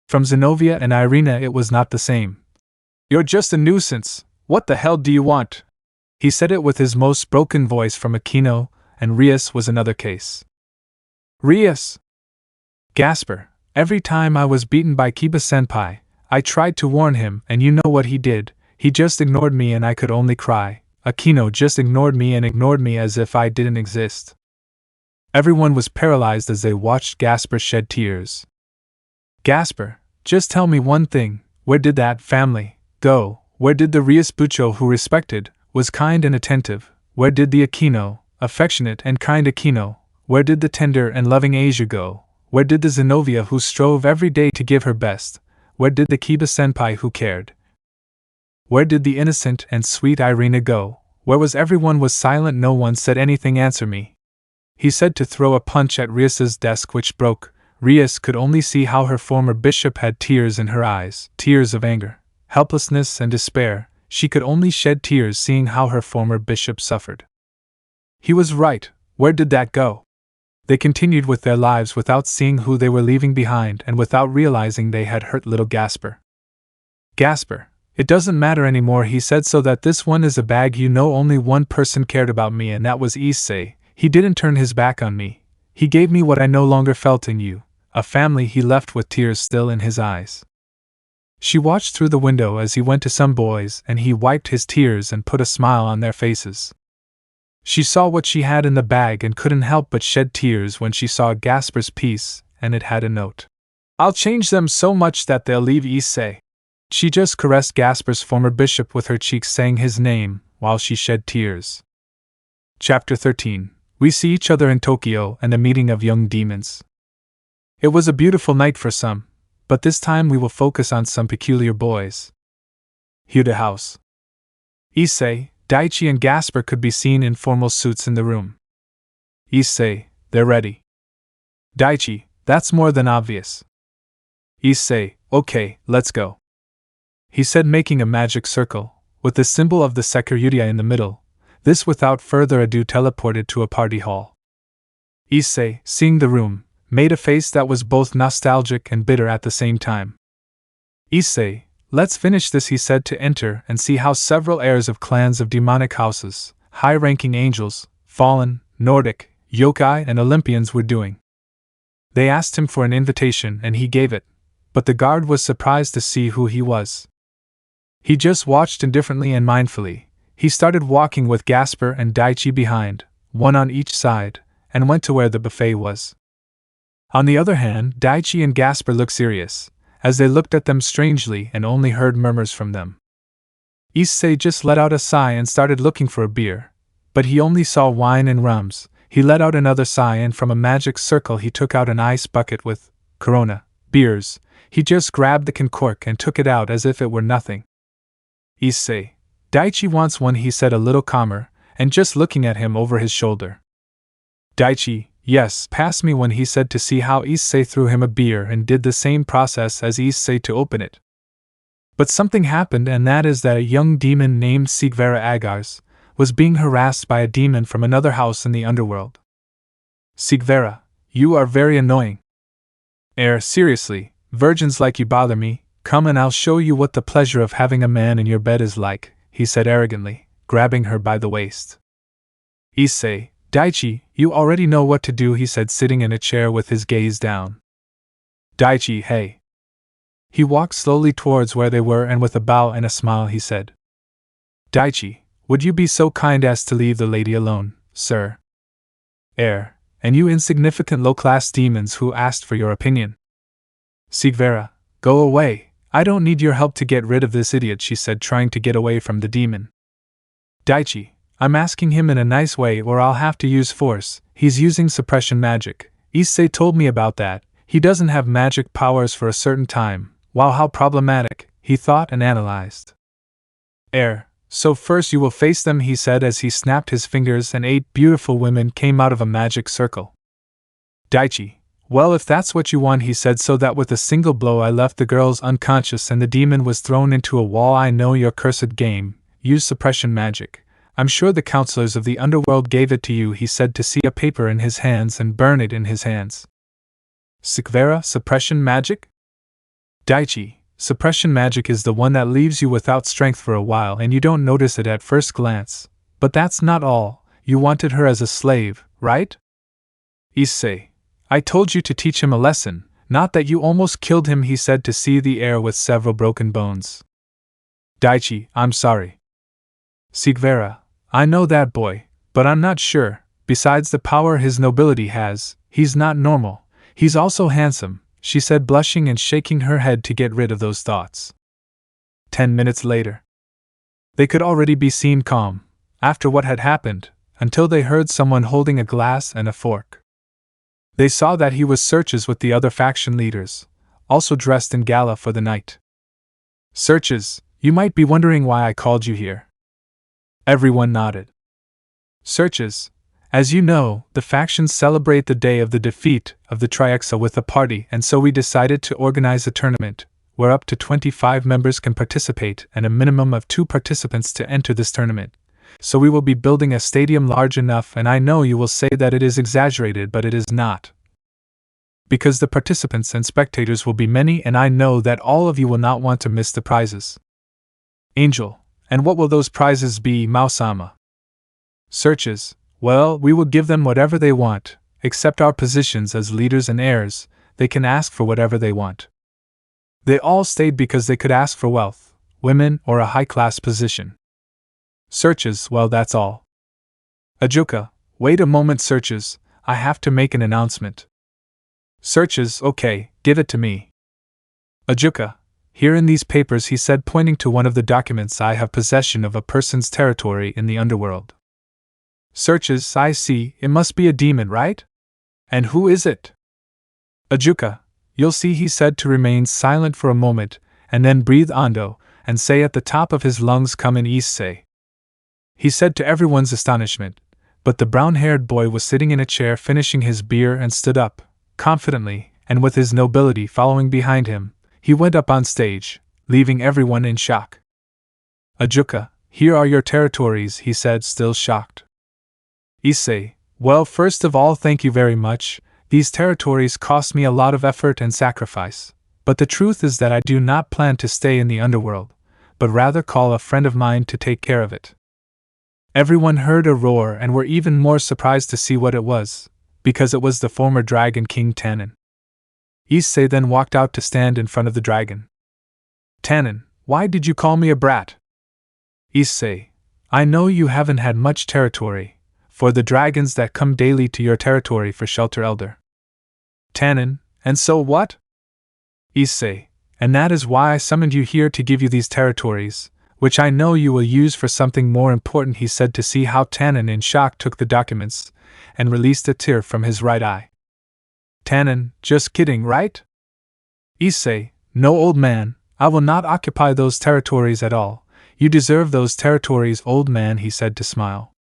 From Zenobia and Irina it was not the same. You're just a nuisance. What the hell do you want? He said it with his most broken voice. From Akeno, and Rias was another case. Rias! Gasper, every time I was beaten by Kiba-senpai, I tried to warn him, and you know what he did. He just ignored me and I could only cry. Akeno just ignored me and ignored me as if I didn't exist. Everyone was paralyzed as they watched Gasper shed tears. Gasper, just tell me one thing, where did that family go? Where did the Rias Butcho who respected, was kind and attentive? Where did the Akeno, affectionate and kind Akeno? Where did the tender and loving Asia go? Where did the Zenobia who strove every day to give her best? Where did the Kiba-senpai who cared? Where did the innocent and sweet Irina go? Where was everyone? Was silent, no one said anything. Answer me. He said to throw a punch at Rias's desk, which broke. Rias could only see how her former bishop had tears in her eyes, tears of anger, helplessness and despair. She could only shed tears seeing how her former bishop suffered. He was right. Where did that go? They continued with their lives without seeing who they were leaving behind and without realizing they had hurt little Gasper. Gasper, it doesn't matter anymore, he said, so that this one is a bag. You know, only one person cared about me, and that was Issei. He didn't turn his back on me. He gave me what I no longer felt in you, a family. He left with tears still in his eyes. She watched through the window as he went to some boys, and he wiped his tears and put a smile on their faces. She saw what she had in the bag and couldn't help but shed tears when she saw Gasper's piece, and it had a note. I'll change them so much that they'll leave Issei. She just caressed Gasper's former bishop with her cheeks, saying his name, while she shed tears. Chapter 13. We see each other in Tokyo and a meeting of young demons. It was a beautiful night for some, but this time we will focus on some peculiar boys. Huda House. Issei, Daichi and Gasper could be seen in formal suits in the room. Issei, they're ready. Daichi, that's more than obvious. Issei, okay, let's go. He said, making a magic circle, with the symbol of the Sekiryuria in the middle. This without further ado teleported to a party hall. Issei, seeing the room, made a face that was both nostalgic and bitter at the same time. Issei, let's finish this, he said, to enter and see how several heirs of clans of demonic houses, high-ranking angels, fallen, Nordic, yokai and Olympians were doing. They asked him for an invitation and he gave it, but the guard was surprised to see who he was. He just watched indifferently and mindfully. He started walking with Gasper and Daichi behind, one on each side, and went to where the buffet was. On the other hand, Daichi and Gasper looked serious, as they looked at them strangely and only heard murmurs from them. Issei just let out a sigh and started looking for a beer, but he only saw wine and rums. He let out another sigh and from a magic circle he took out an ice bucket with Corona beers. He just grabbed the can cork and took it out as if it were nothing. Issei, Daichi wants one, he said a little calmer, and just looking at him over his shoulder. Daichi, yes, pass me one, he said to see how Issei threw him a beer and did the same process as Issei to open it. But something happened, and that is that a young demon named Sigvara Agars was being harassed by a demon from another house in the underworld. Sigvara, you are very annoying. Seriously, virgins like you bother me. Come and I'll show you what the pleasure of having a man in your bed is like, he said arrogantly, grabbing her by the waist. Issei, Daichi, you already know what to do, he said, sitting in a chair with his gaze down. Daichi, hey. He walked slowly towards where they were and with a bow and a smile he said, Daichi, would you be so kind as to leave the lady alone, sir? And you insignificant low-class demons who asked for your opinion. Sigvera, go away, I don't need your help to get rid of this idiot, she said, trying to get away from the demon. Daichi, I'm asking him in a nice way or I'll have to use force, he's using suppression magic. Issei told me about that, he doesn't have magic powers for a certain time. Wow, how problematic, he thought and analyzed. So first you will face them, he said as he snapped his fingers and 8 beautiful women came out of a magic circle. Daichi, well, if that's what you want, he said, so that with a single blow I left the girls unconscious and the demon was thrown into a wall. I know your cursed game, use suppression magic. I'm sure the counselors of the underworld gave it to you, he said, to see a paper in his hands and burn it in his hands. Sigvera, suppression magic? Daichi, suppression magic is the one that leaves you without strength for a while and you don't notice it at first glance. But that's not all, you wanted her as a slave, right? Issei, I told you to teach him a lesson, not that you almost killed him, he said, to see the air with several broken bones. Daichi, I'm sorry. Sigvera, I know that boy, but I'm not sure. Besides the power his nobility has, he's not normal. He's also handsome, she said, blushing and shaking her head to get rid of those thoughts. 10 minutes later. They could already be seen calm, after what had happened, until they heard someone holding a glass and a fork. They saw that he was Searches with the other faction leaders, also dressed in gala for the night. Searches, you might be wondering why I called you here. Everyone nodded. Searches, as you know, the factions celebrate the day of the defeat of the Triaxa with a party, and so we decided to organize a tournament, where up to 25 members can participate and a minimum of 2 participants to enter this tournament. So we will be building a stadium large enough, and I know you will say that it is exaggerated, but it is not. Because the participants and spectators will be many, and I know that all of you will not want to miss the prizes. Angel, and what will those prizes be, Mausama? Searches, well, we will give them whatever they want, except our positions as leaders and heirs. They can ask for whatever they want. They all stayed because they could ask for wealth, women, or a high-class position. Searches, well, that's all. Ajuka, wait a moment, Searches, I have to make an announcement. Searches, okay, give it to me. Ajuka, here in these papers, he said, pointing to one of the documents, I have possession of a person's territory in the underworld. Searches, I see, it must be a demon, right? And who is it? Ajuka, you'll see, he said, to remain silent for a moment, and then breathe Ando, and say at the top of his lungs, come in, Issei. He said to everyone's astonishment, but the brown-haired boy was sitting in a chair finishing his beer and stood up, confidently, and with his nobility following behind him, he went up on stage, leaving everyone in shock. Ajuka, here are your territories, he said, still shocked. Issei, well, first of all, thank you very much. These territories cost me a lot of effort and sacrifice, but the truth is that I do not plan to stay in the underworld, but rather call a friend of mine to take care of it. Everyone heard a roar and were even more surprised to see what it was, because it was the former Dragon King Tannen. Issei then walked out to stand in front of the dragon. Tannen, why did you call me a brat? Issei, I know you haven't had much territory, for the dragons that come daily to your territory for shelter, elder. Tannen, and so what? Issei, and that is why I summoned you here to give you these territories, which I know you will use for something more important, he said, to see how Tannen in shock took the documents, and released a tear from his right eye. Tannen, just kidding, right? Issei, no, old man, I will not occupy those territories at all. You deserve those territories, old man, he said to smile.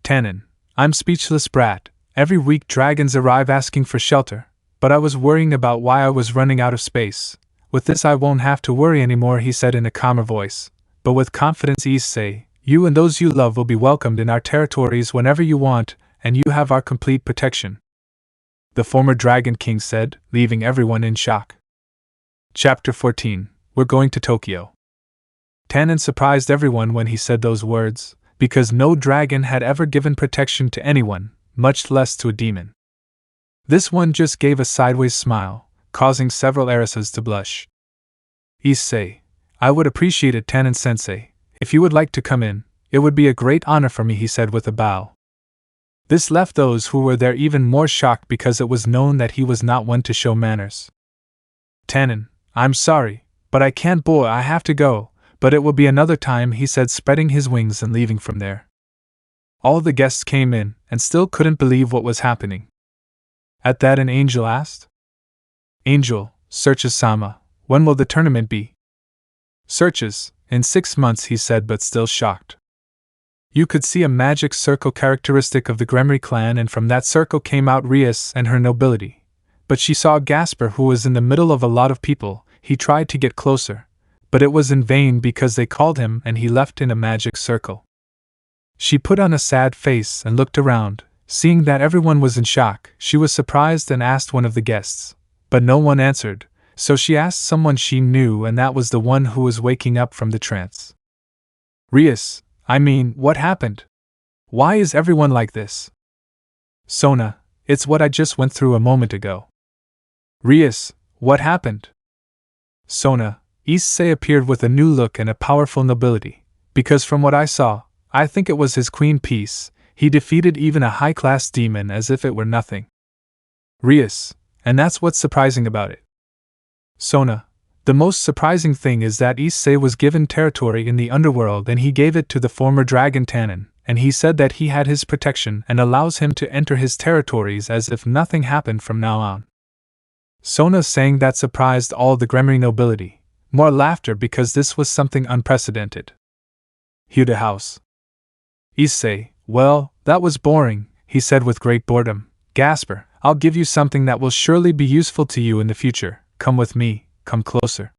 Tannen, I'm speechless, brat. Every week dragons arrive asking for shelter, but I was worrying about why I was running out of space. With this I won't have to worry anymore, he said in a calmer voice, but with confidence. Issei, you and those you love will be welcomed in our territories whenever you want, and you have our complete protection. The former Dragon King said, leaving everyone in shock. Chapter 14. We're going to Tokyo. Tannen surprised everyone when he said those words, because no dragon had ever given protection to anyone, much less to a demon. This one just gave a sideways smile, causing several heiresses to blush. Issei, I would appreciate it, Tannen-sensei. If you would like to come in, it would be a great honor for me, he said with a bow. This left those who were there even more shocked because it was known that he was not one to show manners. Tannen, I'm sorry, but I can't, boy, I have to go, but it will be another time, he said, spreading his wings and leaving from there. All the guests came in and still couldn't believe what was happening. At that, an angel asked, Angel, Searches-sama, when will the tournament be? Searches, in 6 months, he said, but still shocked. You could see a magic circle characteristic of the Gremry clan, and from that circle came out Rias and her nobility. But she saw Gasper, who was in the middle of a lot of people. He tried to get closer, but it was in vain because they called him and he left in a magic circle. She put on a sad face and looked around. Seeing that everyone was in shock, she was surprised and asked one of the guests. But no one answered, so she asked someone she knew, and that was the one who was waking up from the trance. Rias, what happened? Why is everyone like this? Sona, it's what I just went through a moment ago. Rias, what happened? Sona, Issei appeared with a new look and a powerful nobility, because from what I saw, I think it was his queen piece. He defeated even a high-class demon as if it were nothing. Rias, and that's what's surprising about it. Sona, the most surprising thing is that Issei was given territory in the underworld and he gave it to the former dragon Tannen, and he said that he had his protection and allows him to enter his territories as if nothing happened from now on. Sona saying that surprised all the Gremry nobility. More laughter because this was something unprecedented. Huda House. Issei, well, that was boring, he said with great boredom. Gasper, I'll give you something that will surely be useful to you in the future. Come with me, come closer.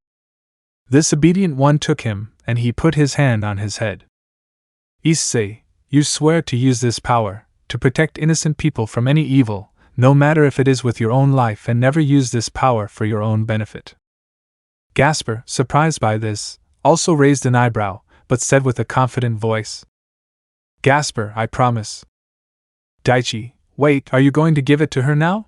This obedient one took him, and he put his hand on his head. Issei, you swear to use this power, to protect innocent people from any evil, no matter if it is with your own life, and never use this power for your own benefit. Gasper, surprised by this, also raised an eyebrow, but said with a confident voice, Gasper, I promise. Daichi, wait, are you going to give it to her now?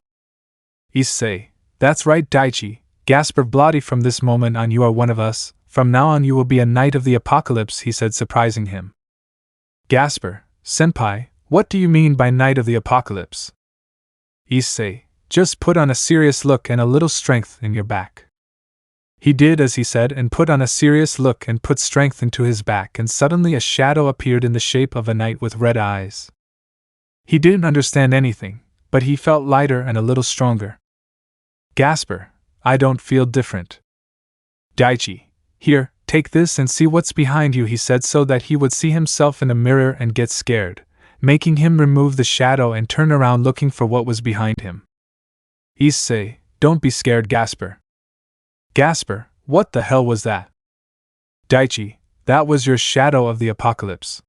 Issei, that's right, Daichi. Gasper, bloody, from this moment on you are one of us. From now on you will be a knight of the apocalypse, he said, surprising him. Gasper, senpai, what do you mean by knight of the apocalypse? Issei, just put on a serious look and a little strength in your back. He did as he said and put on a serious look and put strength into his back, and suddenly a shadow appeared in the shape of a knight with red eyes. He didn't understand anything, but he felt lighter and a little stronger. Gasper, I don't feel different. Daichi, here, take this and see what's behind you, he said so that he would see himself in a mirror and get scared, making him remove the shadow and turn around looking for what was behind him. Issei, don't be scared, Gasper. Gasper, what the hell was that? Daichi, that was your shadow of the apocalypse.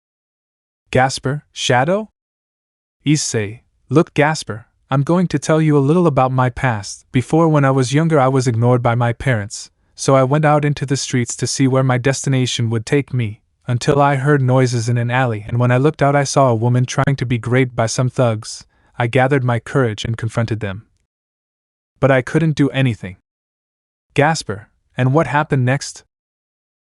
Gasper, shadow? Issei, look, Gasper, I'm going to tell you a little about my past. Before, when I was younger, I was ignored by my parents, so I went out into the streets to see where my destination would take me, until I heard noises in an alley, and when I looked out I saw a woman trying to be raped by some thugs. I gathered my courage and confronted them. But I couldn't do anything. Gasper, and what happened next?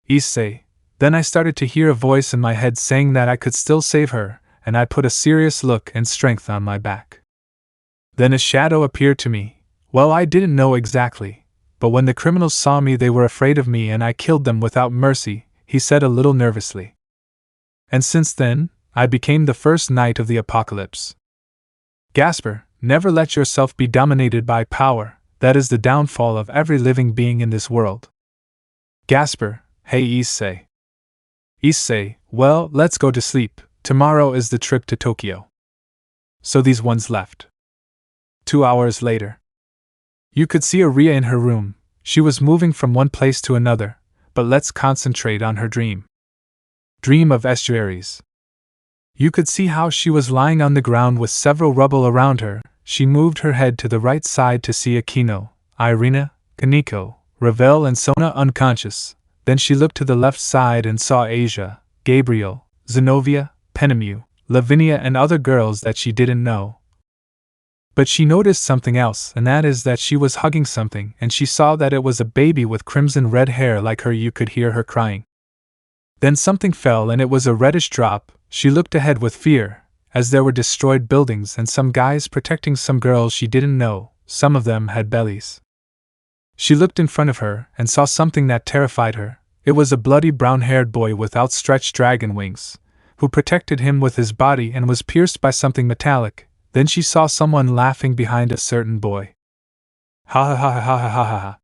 Issei, then I started to hear a voice in my head saying that I could still save her, and I put a serious look and strength on my back. Then a shadow appeared to me. Well, I didn't know exactly, but when the criminals saw me they were afraid of me and I killed them without mercy, he said a little nervously. And since then, I became the first knight of the apocalypse. Gasper, never let yourself be dominated by power. That is the downfall of every living being in this world. Gasper, hey Issei. Issei, well, let's go to sleep. Tomorrow is the trip to Tokyo. So these ones left. 2 hours later. You could see Aria in her room. She was moving from one place to another, but let's concentrate on her dream. Dream of estuaries. You could see how she was lying on the ground with several rubble around her. She moved her head to the right side to see Akeno, Irina, Kaneko, Ravel and Sona unconscious. Then she looked to the left side and saw Asia, Gabriel, Zenobia, Penemu, Lavinia, and other girls that she didn't know. But she noticed something else, and that is that she was hugging something, and she saw that it was a baby with crimson red hair like her. You could hear her crying. Then something fell, and it was a reddish drop. She looked ahead with fear, as there were destroyed buildings and some guys protecting some girls she didn't know. Some of them had bellies. She looked in front of her and saw something that terrified her. It was a bloody brown-haired boy with outstretched dragon wings, who protected him with his body and was pierced by something metallic. Then she saw someone laughing behind a certain boy. Ha ha ha ha ha ha ha ha.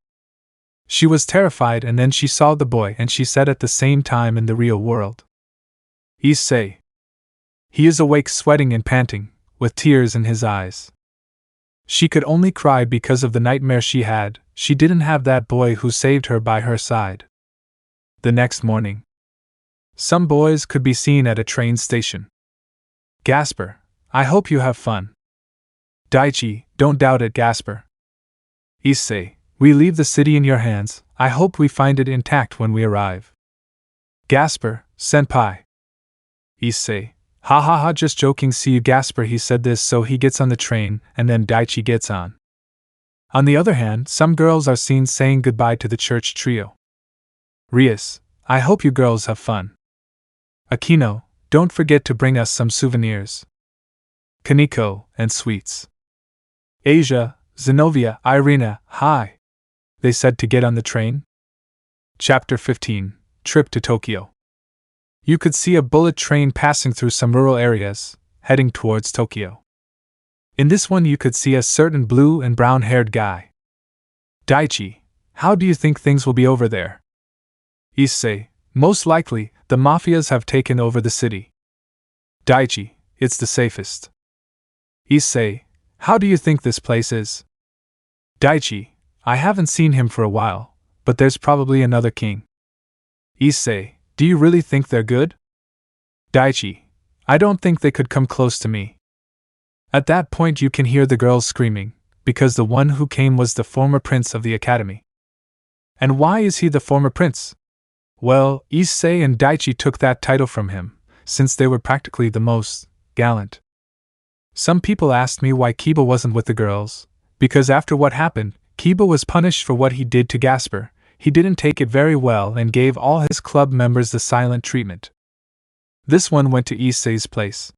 She was terrified, and then she saw the boy, and she said at the same time in the real world, Issei. He is awake, sweating and panting, with tears in his eyes. She could only cry because of the nightmare she had. She didn't have that boy who saved her by her side. The next morning, some boys could be seen at a train station. Gasper, I hope you have fun. Daichi, don't doubt it, Gasper. Issei, we leave the city in your hands. I hope we find it intact when we arrive. Gasper, senpai. Issei, ha ha ha, just joking. See you, Gasper. He said this so he gets on the train, and then Daichi gets on. On the other hand, some girls are seen saying goodbye to the church trio. Rias, I hope you girls have fun. Akeno, don't forget to bring us some souvenirs. Kaneko, and sweets. Asia, Zenobia, Irina, hi. They said to get on the train. Chapter 15, Trip to Tokyo. You could see a bullet train passing through some rural areas, heading towards Tokyo. In this one you could see a certain blue and brown-haired guy. Daichi, how do you think things will be over there? Issei, most likely, the mafias have taken over the city. Daichi, it's the safest. Issei, how do you think this place is? Daichi, I haven't seen him for a while, but there's probably another king. Issei, do you really think they're good? Daichi, I don't think they could come close to me. At that point you can hear the girls screaming, because the one who came was the former prince of the academy. And why is he the former prince? Well, Issei and Daichi took that title from him, since they were practically the most gallant. Some people asked me why Kiba wasn't with the girls, because after what happened, Kiba was punished for what he did to Gasper. He didn't take it very well and gave all his club members the silent treatment. This one went to Issei's place.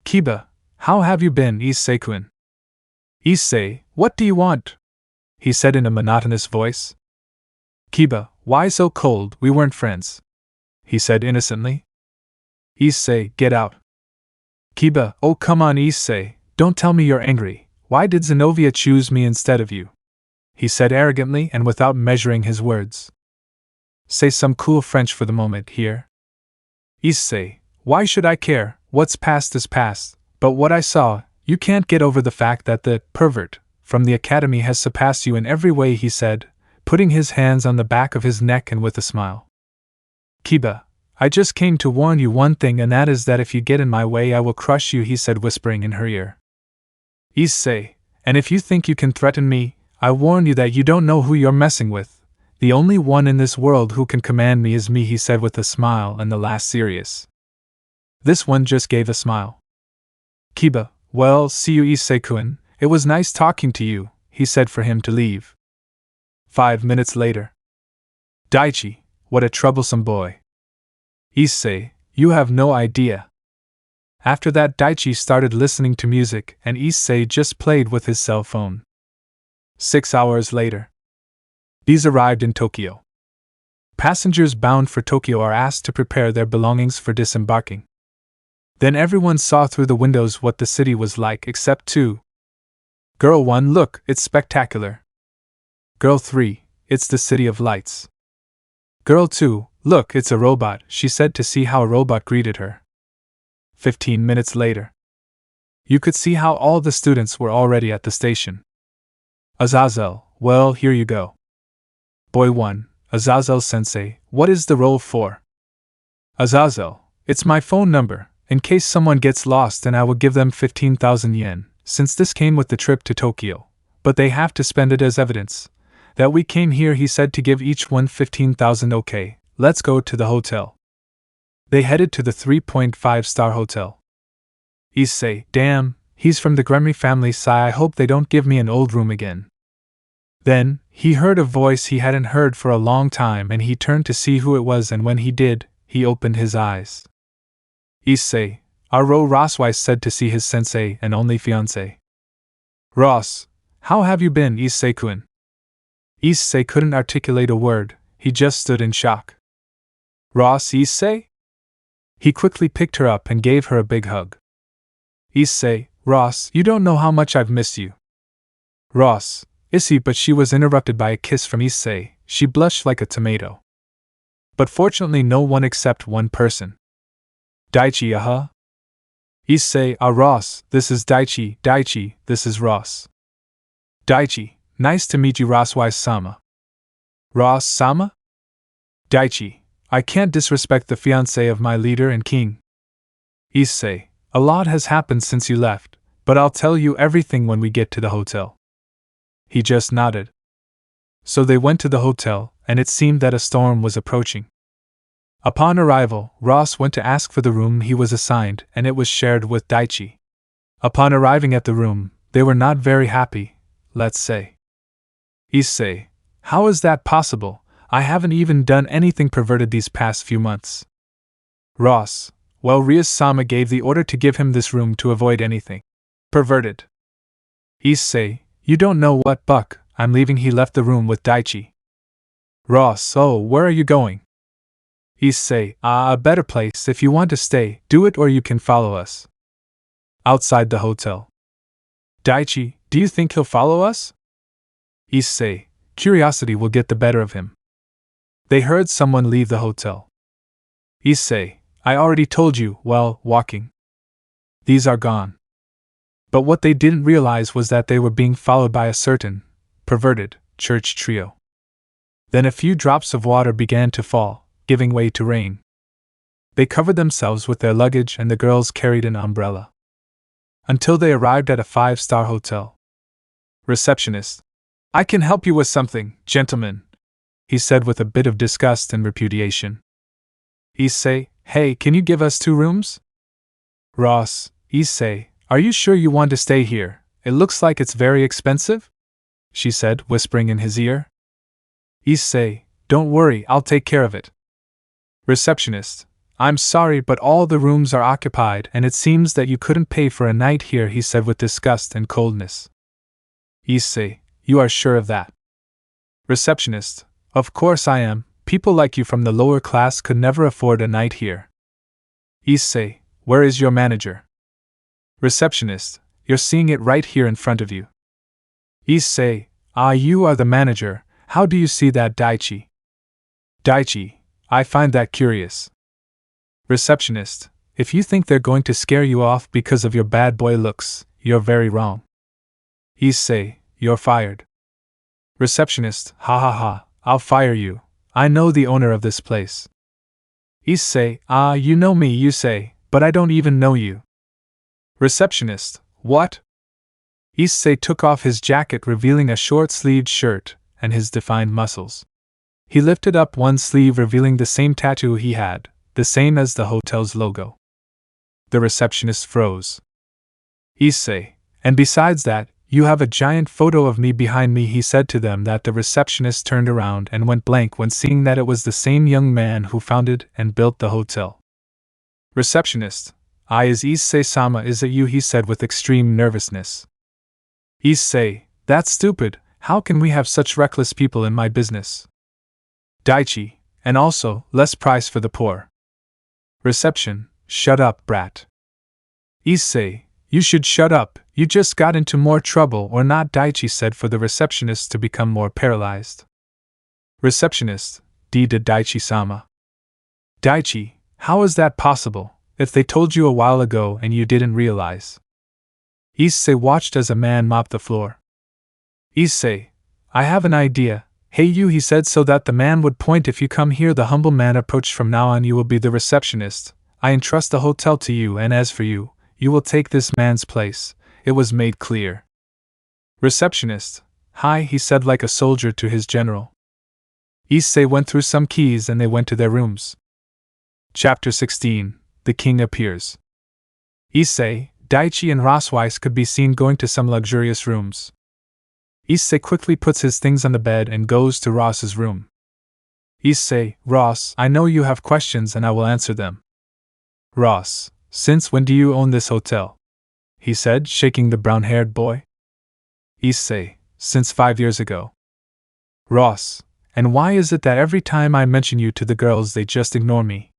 Kiba, how have you been, Issei-kun? Issei, what do you want? He said in a monotonous voice. Kiba, why so cold? We weren't friends. He said innocently. Issei, get out. Kiba, oh come on Issei, don't tell me you're angry. Why did Zenobia choose me instead of you? He said arrogantly and without measuring his words. Say some cool French for the moment here. Issei, why should I care? What's past is past, but what I saw, you can't get over the fact that the pervert from the academy has surpassed you in every way, he said, putting his hands on the back of his neck and with a smile. Kiba, I just came to warn you one thing, and that is that if you get in my way I will crush you, he said, whispering in her ear. Issei, and if you think you can threaten me, I warn you that you don't know who you're messing with. The only one in this world who can command me is me, he said with a smile and the last serious. This one just gave a smile. Kiba, well, see you Issei-kun, it was nice talking to you, he said for him to leave. 5 minutes later. Daichi, what a troublesome boy. Issei, you have no idea. After that Daichi started listening to music and Issei just played with his cell phone. 6 hours later. These arrived in Tokyo. Passengers bound for Tokyo are asked to prepare their belongings for disembarking. Then everyone saw through the windows what the city was like except 2. Girl 1, look, it's spectacular. Girl 3, it's the city of lights. Girl 2, look, it's a robot, she said to see how a robot greeted her. 15 minutes later. You could see how all the students were already at the station. Azazel, well, here you go. Boy 1, Azazel sensei, what is the roll for? Azazel, it's my phone number, in case someone gets lost, and I will give them 15,000 yen, since this came with the trip to Tokyo, but they have to spend it as evidence. That we came here, he said, to give each one 15,000. Okay, let's go to the hotel. They headed to the 3.5-star hotel. Issei, damn, he's from the Gremry family. Sigh, I hope they don't give me an old room again. Then, he heard a voice he hadn't heard for a long time, and he turned to see who it was, and when he did, he opened his eyes. Issei, Aro, Ross Weiss said to see his sensei and only fiancé. Ross, how have you been, Issei-kun? Issei couldn't articulate a word, he just stood in shock. Ross, Issei? He quickly picked her up and gave her a big hug. Issei, Ross, you don't know how much I've missed you. Ross, Issei, but she was interrupted by a kiss from Issei. She blushed like a tomato. But fortunately no one except one person. Daichi, Issei, Ross, this is Daichi. Daichi, this is Ross. Daichi, nice to meet you, Ross Weiss-sama. Ross-sama? Daichi, I can't disrespect the fiancé of my leader and king. Issei, a lot has happened since you left, but I'll tell you everything when we get to the hotel. He just nodded. So they went to the hotel, and it seemed that a storm was approaching. Upon arrival, Ross went to ask for the room he was assigned, and it was shared with Daichi. Upon arriving at the room, they were not very happy, let's say. Issei, how is that possible? I haven't even done anything perverted these past few months. Ross, well, Rias-sama gave the order to give him this room to avoid anything perverted. Issei, you don't know what, Buck, I'm leaving. He left the room with Daichi. Ross, oh, where are you going? Issei, a better place. If you want to stay, do it, or you can follow us. Outside the hotel. Daichi, do you think he'll follow us? Issei, curiosity will get the better of him. They heard someone leave the hotel. Issei, I already told you, well, walking. These are gone. But what they didn't realize was that they were being followed by a certain, perverted, church trio. Then a few drops of water began to fall, giving way to rain. They covered themselves with their luggage, and the girls carried an umbrella. Until they arrived at a 5-star hotel. Receptionist, I can help you with something, gentlemen, he said with a bit of disgust and repudiation. Issei, hey, can you give us 2 rooms? Ross, Issei, are you sure you want to stay here? It looks like it's very expensive, she said, whispering in his ear. Issei, don't worry, I'll take care of it. Receptionist, I'm sorry, but all the rooms are occupied, and it seems that you couldn't pay for a night here, he said with disgust and coldness. Issei, you are sure of that? Receptionist, of course I am. People like you from the lower class could never afford a night here. Issei, where is your manager? Receptionist, you're seeing it right here in front of you. Issei, you are the manager. How do you see that, Daichi? Daichi, I find that curious. Receptionist, if you think they're going to scare you off because of your bad boy looks, you're very wrong. Issei, you're fired. Receptionist, ha ha ha, I'll fire you. I know the owner of this place. Issei, you know me, you say, but I don't even know you. Receptionist, what? Issei took off his jacket, revealing a short-sleeved shirt and his defined muscles. He lifted up one sleeve, revealing the same tattoo he had, the same as the hotel's logo. The receptionist froze. Issei, and besides that, you have a giant photo of me behind me, he said to them. That the receptionist turned around and went blank when seeing that it was the same young man who founded and built the hotel. Receptionist, is Issei-sama, is it you, he said with extreme nervousness. Issei, that's stupid, how can we have such reckless people in my business? Daichi, and also, less price for the poor. Reception, shut up, brat. Issei, you should shut up, you just got into more trouble or not, Daichi said for the receptionist to become more paralyzed. Receptionist, did Daichi-sama. Daichi, how is that possible, if they told you a while ago and you didn't realize? Issei watched as a man mopped the floor. Issei, I have an idea. Hey you, he said so that the man would point. If you come here, the humble man approached. From now on you will be the receptionist. I entrust the hotel to you, and as for you, you will take this man's place. It was made clear. Receptionist, "Hi," he said like a soldier to his general. Issei went through some keys and they went to their rooms. Chapter 16. The King Appears. Issei, Daichi and Rosweiss could be seen going to some luxurious rooms. Issei quickly puts his things on the bed and goes to Ross's room. Issei, "Ross, I know you have questions and I will answer them." "Ross, since when do you own this hotel?" he said, shaking the brown-haired boy. Issei, "Since 5 years ago." "Ross, and why is it that every time I mention you to the girls they just ignore me?"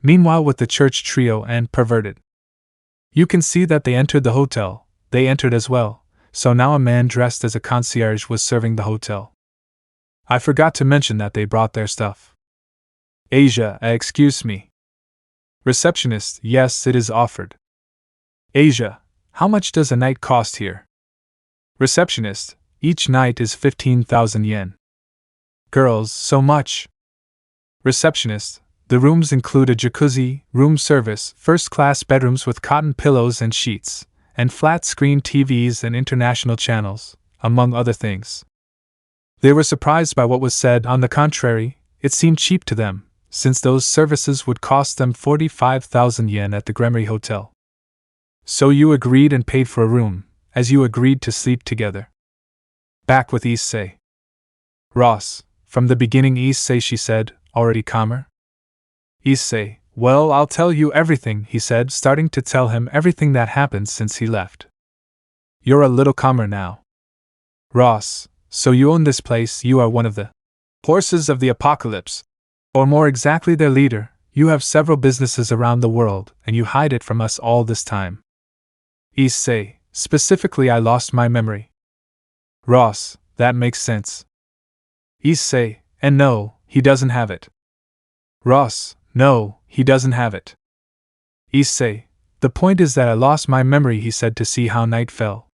Meanwhile, with the church trio and perverted, you can see that they entered the hotel, they entered as well, so now a man dressed as a concierge was serving the hotel. I forgot to mention that they brought their stuff. Asia, excuse me. Receptionist, yes, it is offered. Asia, how much does a night cost here? Receptionist, each night is 15,000 yen. Girls, so much. Receptionist, the rooms include a jacuzzi, room service, first-class bedrooms with cotton pillows and sheets, and flat-screen TVs and international channels, among other things. They were surprised by what was said. On the contrary, it seemed cheap to them, since those services would cost them 45,000 yen at the Gremery Hotel. So you agreed and paid for a room, as you agreed to sleep together. Back with Issei. Ross, from the beginning, Issei, she said, already calmer. Issei, well, I'll tell you everything, he said, starting to tell him everything that happened since he left. You're a little calmer now. Ross, so you own this place, you are one of the horses of the apocalypse. Or more exactly, their leader. You have several businesses around the world, and you hide it from us all this time. Issei, specifically, I lost my memory. Ross, that makes sense. Issei, and no, he doesn't have it. Ross, no, he doesn't have it. Issei, the point is that I lost my memory, he said, to see how night fell.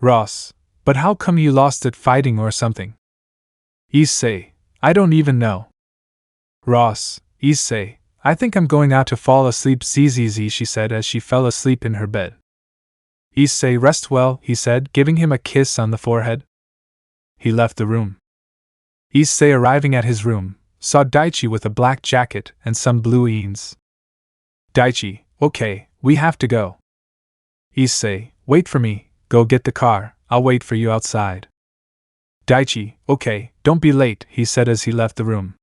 Ross, but how come you lost it fighting or something? Issei, I don't even know. Ross, Issei, I think I'm going out to fall asleep. Zzz, she said as she fell asleep in her bed. Issei, rest well, he said, giving him a kiss on the forehead. He left the room. Issei, arriving at his room, saw Daichi with a black jacket and some blue jeans. Daichi, okay, we have to go. Issei, wait for me, go get the car, I'll wait for you outside. Daichi, okay, don't be late, he said as he left the room.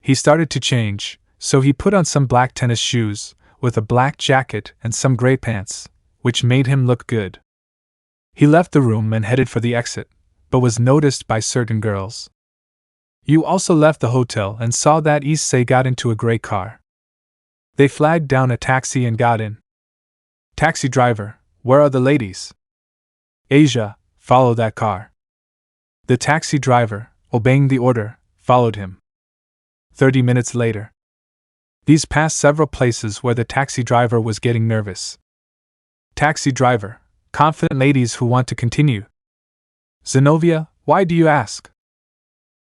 He started to change, so he put on some black tennis shoes, with a black jacket and some gray pants, which made him look good. He left the room and headed for the exit, but was noticed by certain girls. You also left the hotel and saw that Issei got into a gray car. They flagged down a taxi and got in. Taxi driver, where are the ladies? Asia, follow that car. The taxi driver, obeying the order, followed him. 30 minutes later. These passed several places where the taxi driver was getting nervous. Taxi driver, confident ladies who want to continue. Zenobia, why do you ask?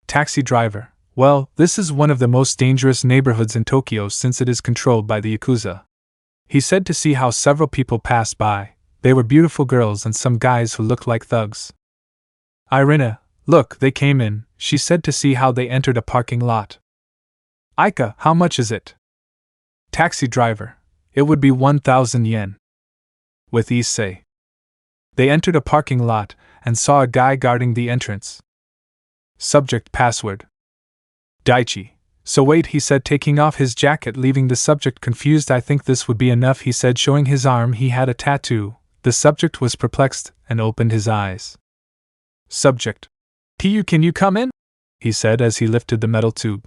Taxi driver, well, this is one of the most dangerous neighborhoods in Tokyo since it is controlled by the Yakuza. He said to see how several people passed by. They were beautiful girls and some guys who looked like thugs. Irina, look, they came in, she said to see how they entered a parking lot. Aika, how much is it? Taxi driver, it would be 1,000 yen. With Issei. They entered a parking lot and saw a guy guarding the entrance. Subject password. Daichi. So wait, he said, taking off his jacket, leaving the subject confused. I think this would be enough, he said, showing his arm. He had a tattoo. The subject was perplexed and opened his eyes. Subject. Pu, can you come in? He said as he lifted the metal tube.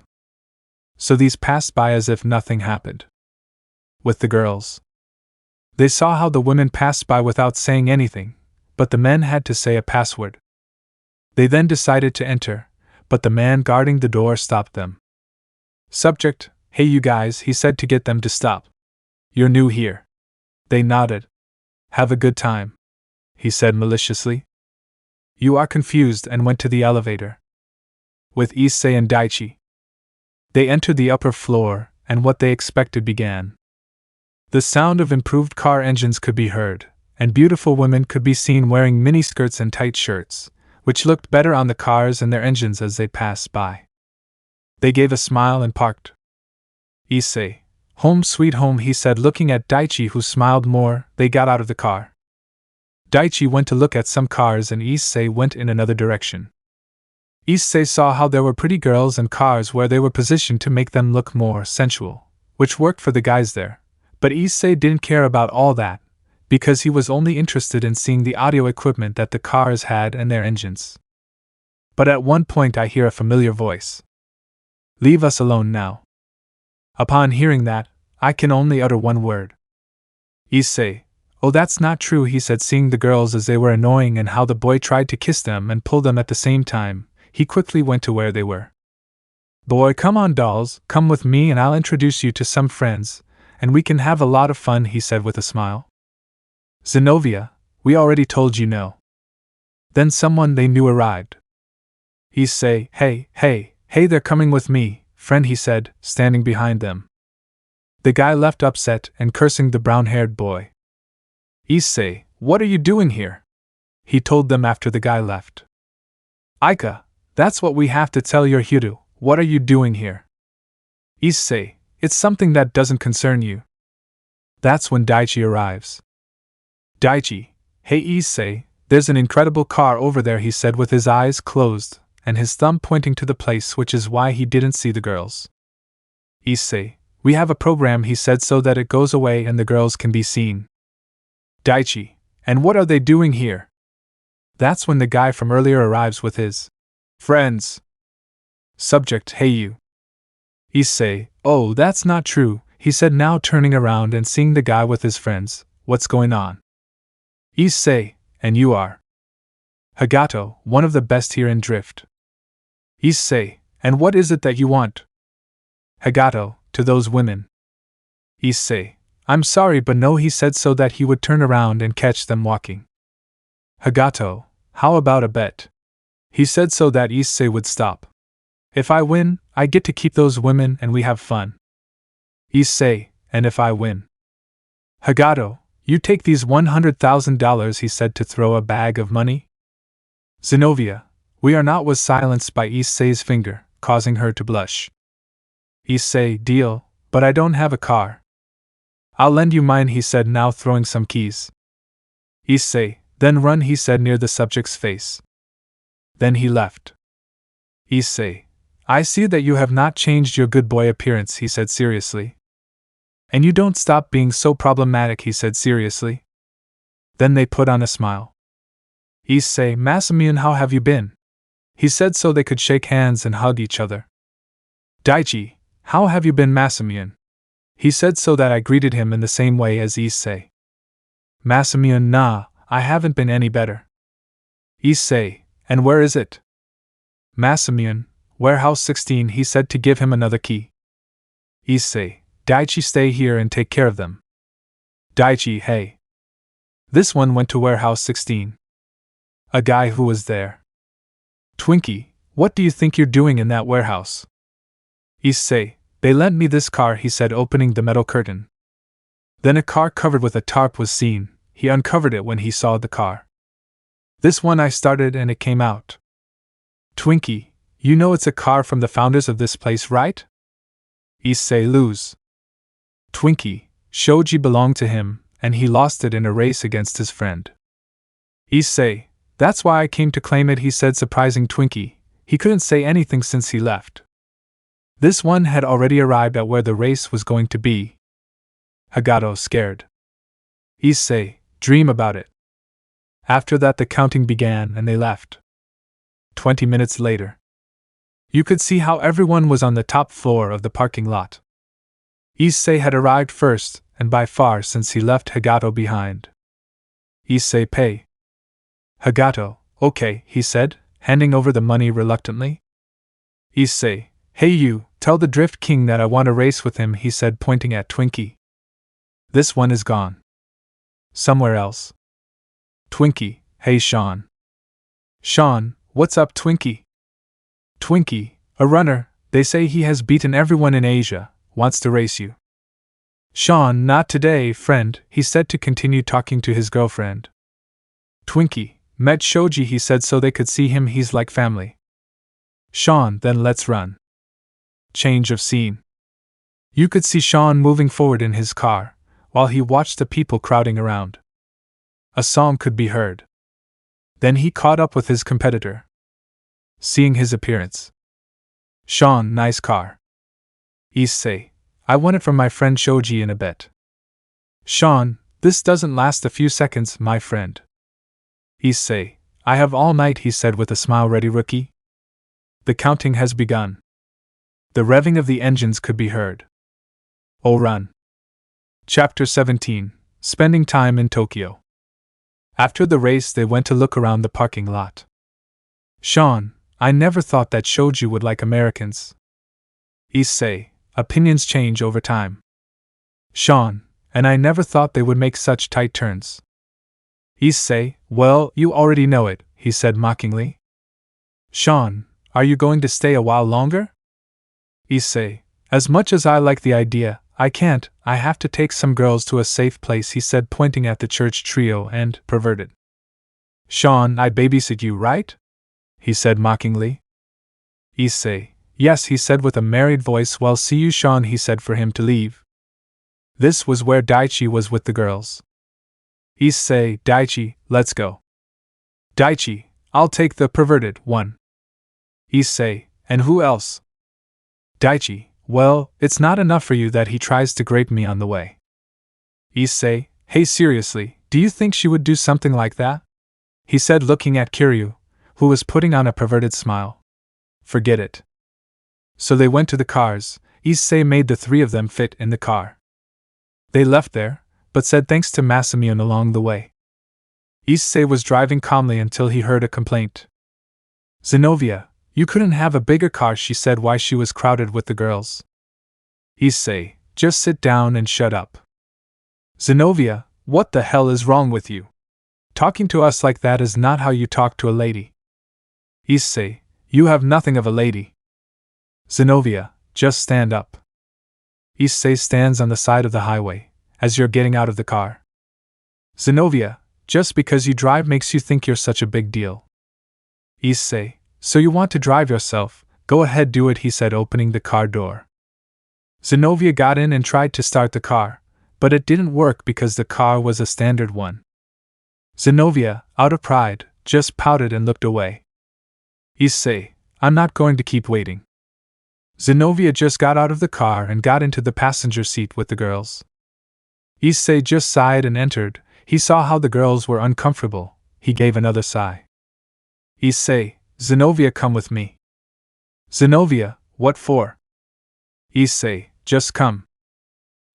So these passed by as if nothing happened. With the girls. They saw how the women passed by without saying anything, but the men had to say a password. They then decided to enter, but the man guarding the door stopped them. Subject, hey you guys, he said to get them to stop. You're new here. They nodded. Have a good time, he said maliciously. You are confused and went to the elevator. With Issei and Daichi. They entered the upper floor, and what they expected began. The sound of improved car engines could be heard, and beautiful women could be seen wearing miniskirts and tight shirts, which looked better on the cars and their engines as they passed by. They gave a smile and parked. Issei, home sweet home, he said, looking at Daichi, who smiled more. They got out of the car. Daichi went to look at some cars and Issei went in another direction. Issei saw how there were pretty girls and cars where they were positioned to make them look more sensual, which worked for the guys there, but Issei didn't care about all that, because he was only interested in seeing the audio equipment that the cars had and their engines. But at one point I hear a familiar voice. "Leave us alone now." Upon hearing that, I can only utter one word. Issei, "Oh, that's not true," he said, seeing the girls as they were annoying and how the boy tried to kiss them and pull them at the same time. He quickly went to where they were. "Boy, come on, dolls, come with me and I'll introduce you to some friends, and we can have a lot of fun," he said with a smile. "Zenobia, we already told you no." Then someone they knew arrived. Issei, hey, they're coming with me, friend," he said, standing behind them. The guy left upset and cursing the brown-haired boy. "Issei, what are you doing here?" he told them after the guy left. "Aika, that's what we have to tell your Hiru, what are you doing here?" "Issei, it's something that doesn't concern you." That's when Daichi arrives. "Daichi, hey Issei, there's an incredible car over there," he said with his eyes closed, and his thumb pointing to the place, which is why he didn't see the girls. "Issei, we have a program," he said, so that it goes away and the girls can be seen. Daichi, and what are they doing here? That's when the guy from earlier arrives with his friends. Subject, hey you. Issei, oh, that's not true, he said, now turning around and seeing the guy with his friends. What's going on? Issei, and you are Hagato, one of the best here in Drift. Issei, and what is it that you want? Hagato, to those women. Issei, I'm sorry but no, he said so that he would turn around and catch them walking. Hagato, how about a bet? He said so that Issei would stop. If I win, I get to keep those women and we have fun. Issei, and if I win? Hagato, you take these $100,000, he said to throw a bag of money. Zenobia, we are not, was silenced by Issei's finger, causing her to blush. Issei, deal, but I don't have a car. I'll lend you mine, he said, now throwing some keys. Issei, then run, he said near the subject's face. Then he left. Issei, I see that you have not changed your good boy appearance, he said seriously. And you don't stop being so problematic, he said seriously. Then they put on a smile. Issei, Masamian, how have you been? He said so they could shake hands and hug each other. Daichi, how have you been, Masamian? He said so that I greeted him in the same way as Issei. Masamian, nah, I haven't been any better. Issei, and where is it? Masamian, warehouse 16, he said to give him another key. Issei, Daichi, stay here and take care of them. Daichi, hey. This one went to warehouse 16. A guy who was there. Twinkie, what do you think you're doing in that warehouse? Issei, they lent me this car, he said, opening the metal curtain. Then a car covered with a tarp was seen. He uncovered it when he saw the car. This one I started and it came out. Twinkie, you know it's a car from the founders of this place, right? Issei, lose. Twinkie, Shoji belonged to him, and he lost it in a race against his friend. Issei, that's why I came to claim it, he said, surprising Twinkie. He couldn't say anything since he left. This one had already arrived at where the race was going to be. Hagato, scared. Issei, dream about it. After that the counting began and they left. 20 minutes later. You could see how everyone was on the top floor of the parking lot. Issei had arrived first, and by far, since he left Hagato behind. Issei, pay. Hagato, okay, he said, handing over the money reluctantly. Issei, hey you, tell the Drift King that I want to race with him, he said, pointing at Twinkie. This one is gone. Somewhere else. Twinkie, hey Sean. Sean, what's up, Twinkie? Twinkie, a runner, they say he has beaten everyone in Asia, wants to race you. Sean, not today, friend, he said to continue talking to his girlfriend. Twinkie, Met Shoji, he said, so they could see him, he's like family. Sean, then let's run. Change of scene. You could see Sean moving forward in his car, while he watched the people crowding around. A song could be heard. Then he caught up with his competitor. Seeing his appearance. Sean, nice car. Issei, I won it from my friend Shoji in a bet. Sean, this doesn't last a few seconds, my friend. Issei, I have all night, he said with a smile. Ready, rookie? The counting has begun. The revving of the engines could be heard. Oh, run. Chapter 17. Spending time in Tokyo. After the race, they went to look around the parking lot. Sean, I never thought that Shoji would like Americans. Issei, opinions change over time. Sean, and I never thought they would make such tight turns. Issei, well, you already know it, he said mockingly. Sean, are you going to stay a while longer? Issei, as much as I like the idea, I can't, I have to take some girls to a safe place, he said, pointing at the church trio and perverted. Sean, I babysit you, right? He said mockingly. Issei, yes, he said with a married voice. Well, see you, Sean, he said for him to leave. This was where Daichi was with the girls. Issei, Daichi, let's go. Daichi, I'll take the perverted one. Issei, and who else? Daichi, well, it's not enough for you that he tries to grape me on the way. Issei, hey, seriously, do you think she would do something like that? He said, looking at Kiryu, who was putting on a perverted smile. Forget it. So they went to the cars. Issei made the three of them fit in the car. They left there, but said thanks to Masamion along the way. Issei was driving calmly until he heard a complaint. Zenobia, you couldn't have a bigger car, she said while she was crowded with the girls. Issei, just sit down and shut up. Zenobia, what the hell is wrong with you? Talking to us like that is not how you talk to a lady. Issei, you have nothing of a lady. Zenobia, just stand up. Issei stands on the side of the highway, as you're getting out of the car. Zenobia, just because you drive makes you think you're such a big deal. Issei, so you want to drive yourself, go ahead, do it, he said, opening the car door. Zenobia got in and tried to start the car, but it didn't work because the car was a standard one. Zenobia, out of pride, just pouted and looked away. Issei, I'm not going to keep waiting. Zenobia just got out of the car and got into the passenger seat with the girls. Issei just sighed and entered. He saw how the girls were uncomfortable. He gave another sigh. Issei, Zenobia, come with me. Zenobia, what for? Issei, just come.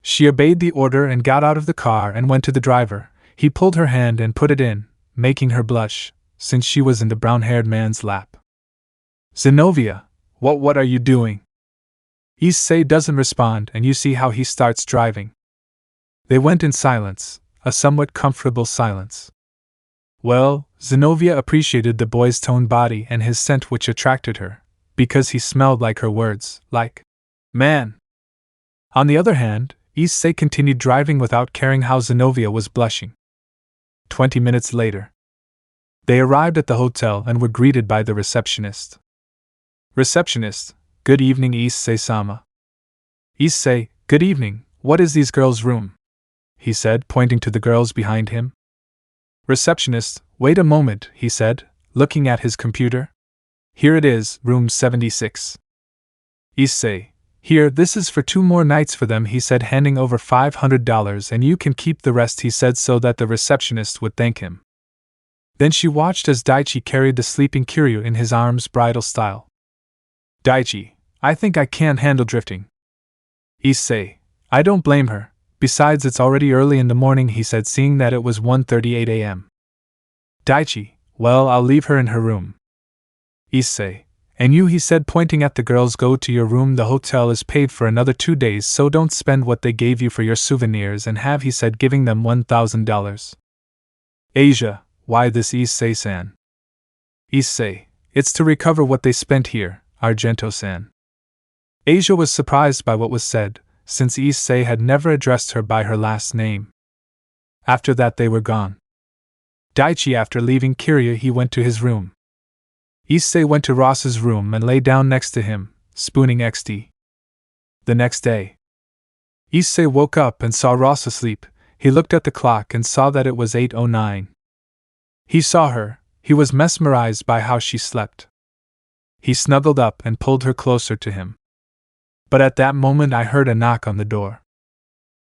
She obeyed the order and got out of the car and went to the driver. He pulled her hand and put it in, making her blush, since she was in the brown-haired man's lap. Zenobia, what are you doing? Issei doesn't respond, and you see how he starts driving. They went in silence, a somewhat comfortable silence. Well, Zenobia appreciated the boy's toned body and his scent, which attracted her, because he smelled like her words, like man. On the other hand, Issei continued driving without caring how Zenobia was blushing. 20 minutes later, they arrived at the hotel and were greeted by the receptionist. Receptionist, good evening, Issei-sama. Issei, good evening, what is these girls' room? He said, pointing to the girls behind him. Receptionist, wait a moment, he said, looking at his computer. Here it is, room 76. Issei, here, this is for 2 more nights for them, he said, handing over $500, and you can keep the rest, he said, so that the receptionist would thank him. Then she watched as Daichi carried the sleeping Kiryu in his arms, bridal style. Daichi, I think I can't handle drifting. Issei, I don't blame her. Besides, it's already early in the morning, he said, seeing that it was 1:38 a.m. Daichi, well, I'll leave her in her room. Issei, and you, he said, pointing at the girls, go to your room. The hotel is paid for another 2 days, so don't spend what they gave you for your souvenirs and have, he said, giving them $1,000. Asia, why this, Issei-san? Issei, it's to recover what they spent here, Argento-san. Asia was surprised by what was said, since Issei had never addressed her by her last name. After that they were gone. Daichi. After leaving Kiryu, he went to his room. Issei went to Ross's room and lay down next to him, spooning XD. The next day, Issei woke up and saw Ross asleep. He looked at the clock and saw that it was 8:09. He saw her. He was mesmerized by how she slept. He snuggled up and pulled her closer to him. But at that moment I heard a knock on the door.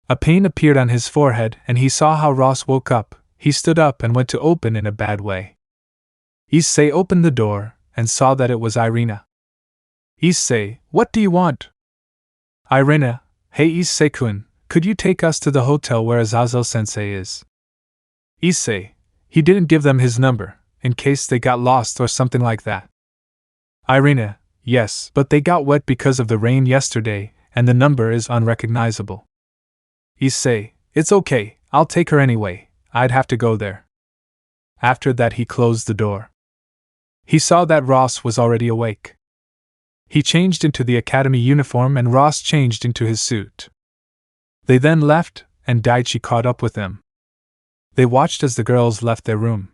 A pain appeared on his forehead and he saw how Ross woke up. He stood up and went to open in a bad way. Issei opened the door and saw that it was Irina. Issei, what do you want? Irina, hey Issei-kun, could you take us to the hotel where Azazel-sensei is? Issei, he didn't give them his number, in case they got lost or something like that. Irina, yes, but they got wet because of the rain yesterday, and the number is unrecognizable. Issei, it's okay, I'll take her anyway, I'd have to go there. After that he closed the door. He saw that Ross was already awake. He changed into the academy uniform and Ross changed into his suit. They then left, and Daichi caught up with them. They watched as the girls left their room.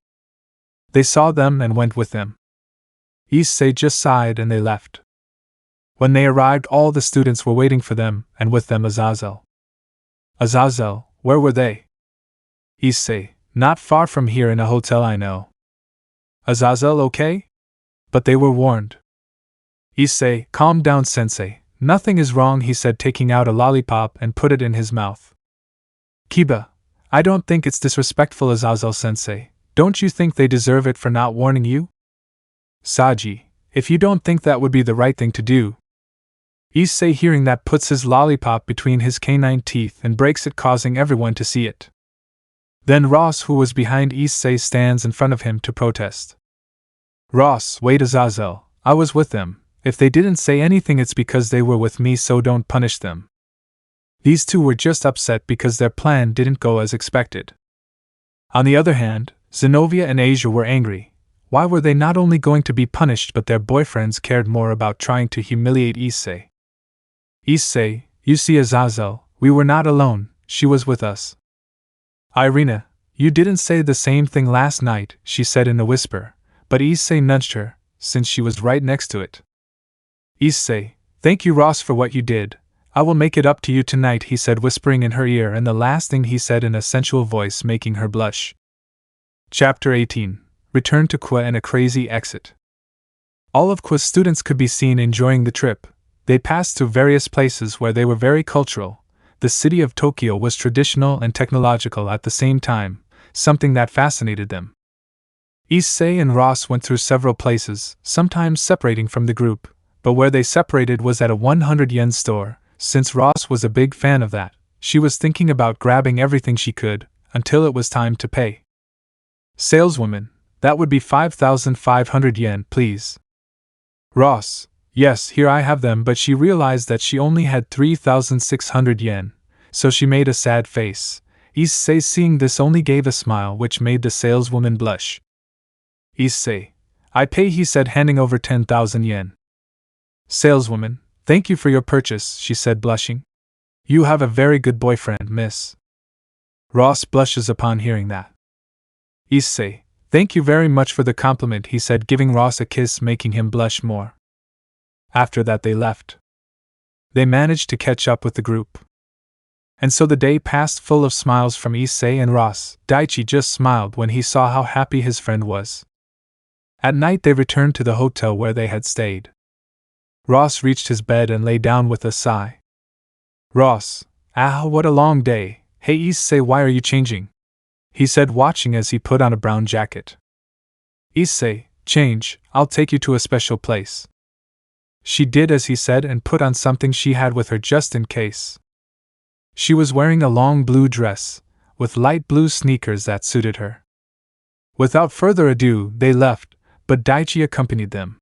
They saw them and went with them. Issei just sighed and they left. When they arrived, all the students were waiting for them, and with them Azazel. Azazel, where were they? Issei, not far from here in a hotel I know. Azazel okay? But they were warned. Issei, calm down sensei, nothing is wrong, he said, taking out a lollipop and put it in his mouth. Kiba, I don't think it's disrespectful, Azazel-sensei. Don't you think they deserve it for not warning you? Saji, if you don't think that would be the right thing to do. Issei, hearing that, puts his lollipop between his canine teeth and breaks it, causing everyone to see it. Then Ross, who was behind Issei, stands in front of him to protest. Ross, wait, Azazel, I was with them. If they didn't say anything, it's because they were with me, so don't punish them. These two were just upset because their plan didn't go as expected. On the other hand, Zenobia and Asia were angry. Why were they not only going to be punished, but their boyfriends cared more about trying to humiliate Issei? Issei, you see, Azazel, we were not alone, she was with us. Irina, you didn't say the same thing last night, she said in a whisper, but Issei nudged her, since she was right next to it. Issei, thank you Ross for what you did. I will make it up to you tonight, he said, whispering in her ear, and the last thing he said in a sensual voice making her blush. Chapter 18. Return to Kwa and a crazy exit. All of Kwa's students could be seen enjoying the trip. They passed through various places where they were very cultural. The city of Tokyo was traditional and technological at the same time, something that fascinated them. Issei and Ross went through several places, sometimes separating from the group, but where they separated was at a 100-yen store. Since Ross was a big fan of that, she was thinking about grabbing everything she could, until it was time to pay. Saleswoman, that would be 5,500 yen, please. Ross, yes, here I have them, but she realized that she only had 3,600 yen, so she made a sad face. Issei, seeing this, only gave a smile which made the saleswoman blush. Issei, I pay, he said, handing over 10,000 yen. Saleswoman, thank you for your purchase, she said, blushing. You have a very good boyfriend, miss. Ross blushes upon hearing that. Issei, thank you very much for the compliment, he said, giving Ross a kiss, making him blush more. After that they left. They managed to catch up with the group. And so the day passed full of smiles from Issei and Ross. Daichi just smiled when he saw how happy his friend was. At night they returned to the hotel where they had stayed. Ross reached his bed and lay down with a sigh. Ross, what a long day. Hey Issei, why are you changing? He said, watching as he put on a brown jacket. Issei, change, I'll take you to a special place. She did as he said and put on something she had with her just in case. She was wearing a long blue dress, with light blue sneakers that suited her. Without further ado, they left, but Daichi accompanied them.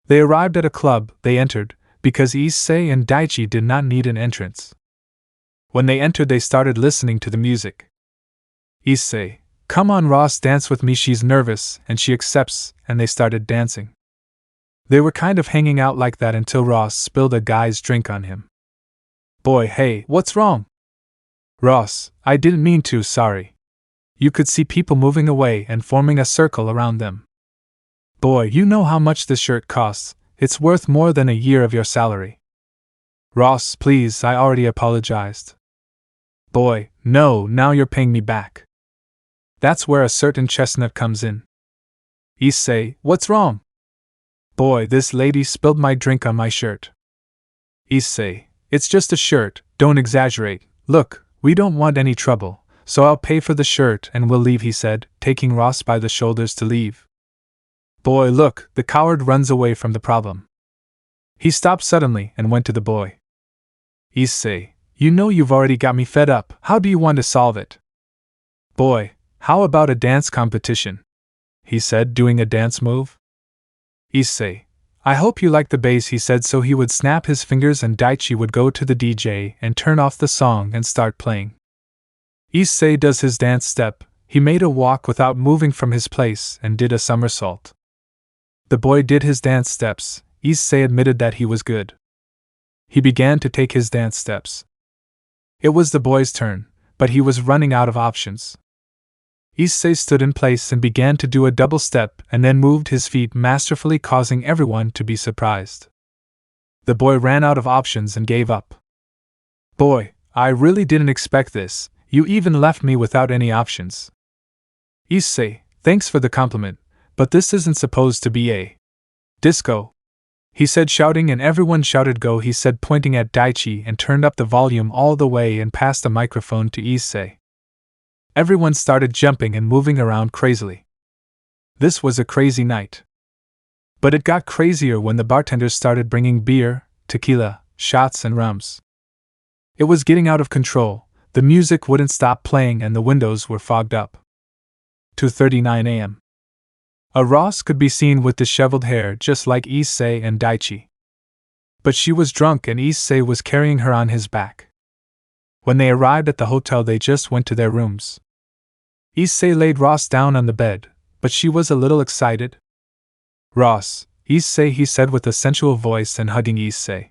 They arrived at a club. They entered, because Issei and Daichi did not need an entrance. When they entered, they started listening to the music. Issei, come on Ross, dance with me, she's nervous, and she accepts, and they started dancing. They were kind of hanging out like that until Ross spilled a guy's drink on him. Boy, hey, what's wrong? Ross, I didn't mean to, sorry. You could see people moving away and forming a circle around them. Boy, you know how much this shirt costs. It's worth more than a year of your salary. Ross, please, I already apologized. Boy, no, now you're paying me back. That's where a certain chestnut comes in. Issei, what's wrong? Boy, this lady spilled my drink on my shirt. Issei, it's just a shirt, don't exaggerate. Look, we don't want any trouble, so I'll pay for the shirt and we'll leave, he said, taking Ross by the shoulders to leave. Boy, look, the coward runs away from the problem. He stopped suddenly and went to the boy. Issei, you know you've already got me fed up, how do you want to solve it? Boy, how about a dance competition? He said, doing a dance move. Issei, I hope you like the bass, he said, so he would snap his fingers and Daichi would go to the DJ and turn off the song and start playing. Issei does his dance step, he made a walk without moving from his place and did a somersault. The boy did his dance steps. Issei admitted that he was good. He began to take his dance steps. It was the boy's turn, but he was running out of options. Issei stood in place and began to do a double step and then moved his feet masterfully, causing everyone to be surprised. The boy ran out of options and gave up. Boy, I really didn't expect this, you even left me without any options. Issei, thanks for the compliment, but this isn't supposed to be a disco, he said, shouting, and everyone shouted go, he said, pointing at Daichi, and turned up the volume all the way and passed the microphone to Issei. Everyone started jumping and moving around crazily. This was a crazy night. But it got crazier when the bartenders started bringing beer, tequila, shots and rums. It was getting out of control, the music wouldn't stop playing and the windows were fogged up. 2:39 a.m. A Ross could be seen with disheveled hair just like Issei and Daichi. But she was drunk and Issei was carrying her on his back. When they arrived at the hotel, they just went to their rooms. Issei laid Ross down on the bed, but she was a little excited. Ross, Issei, he said with a sensual voice and hugging Issei.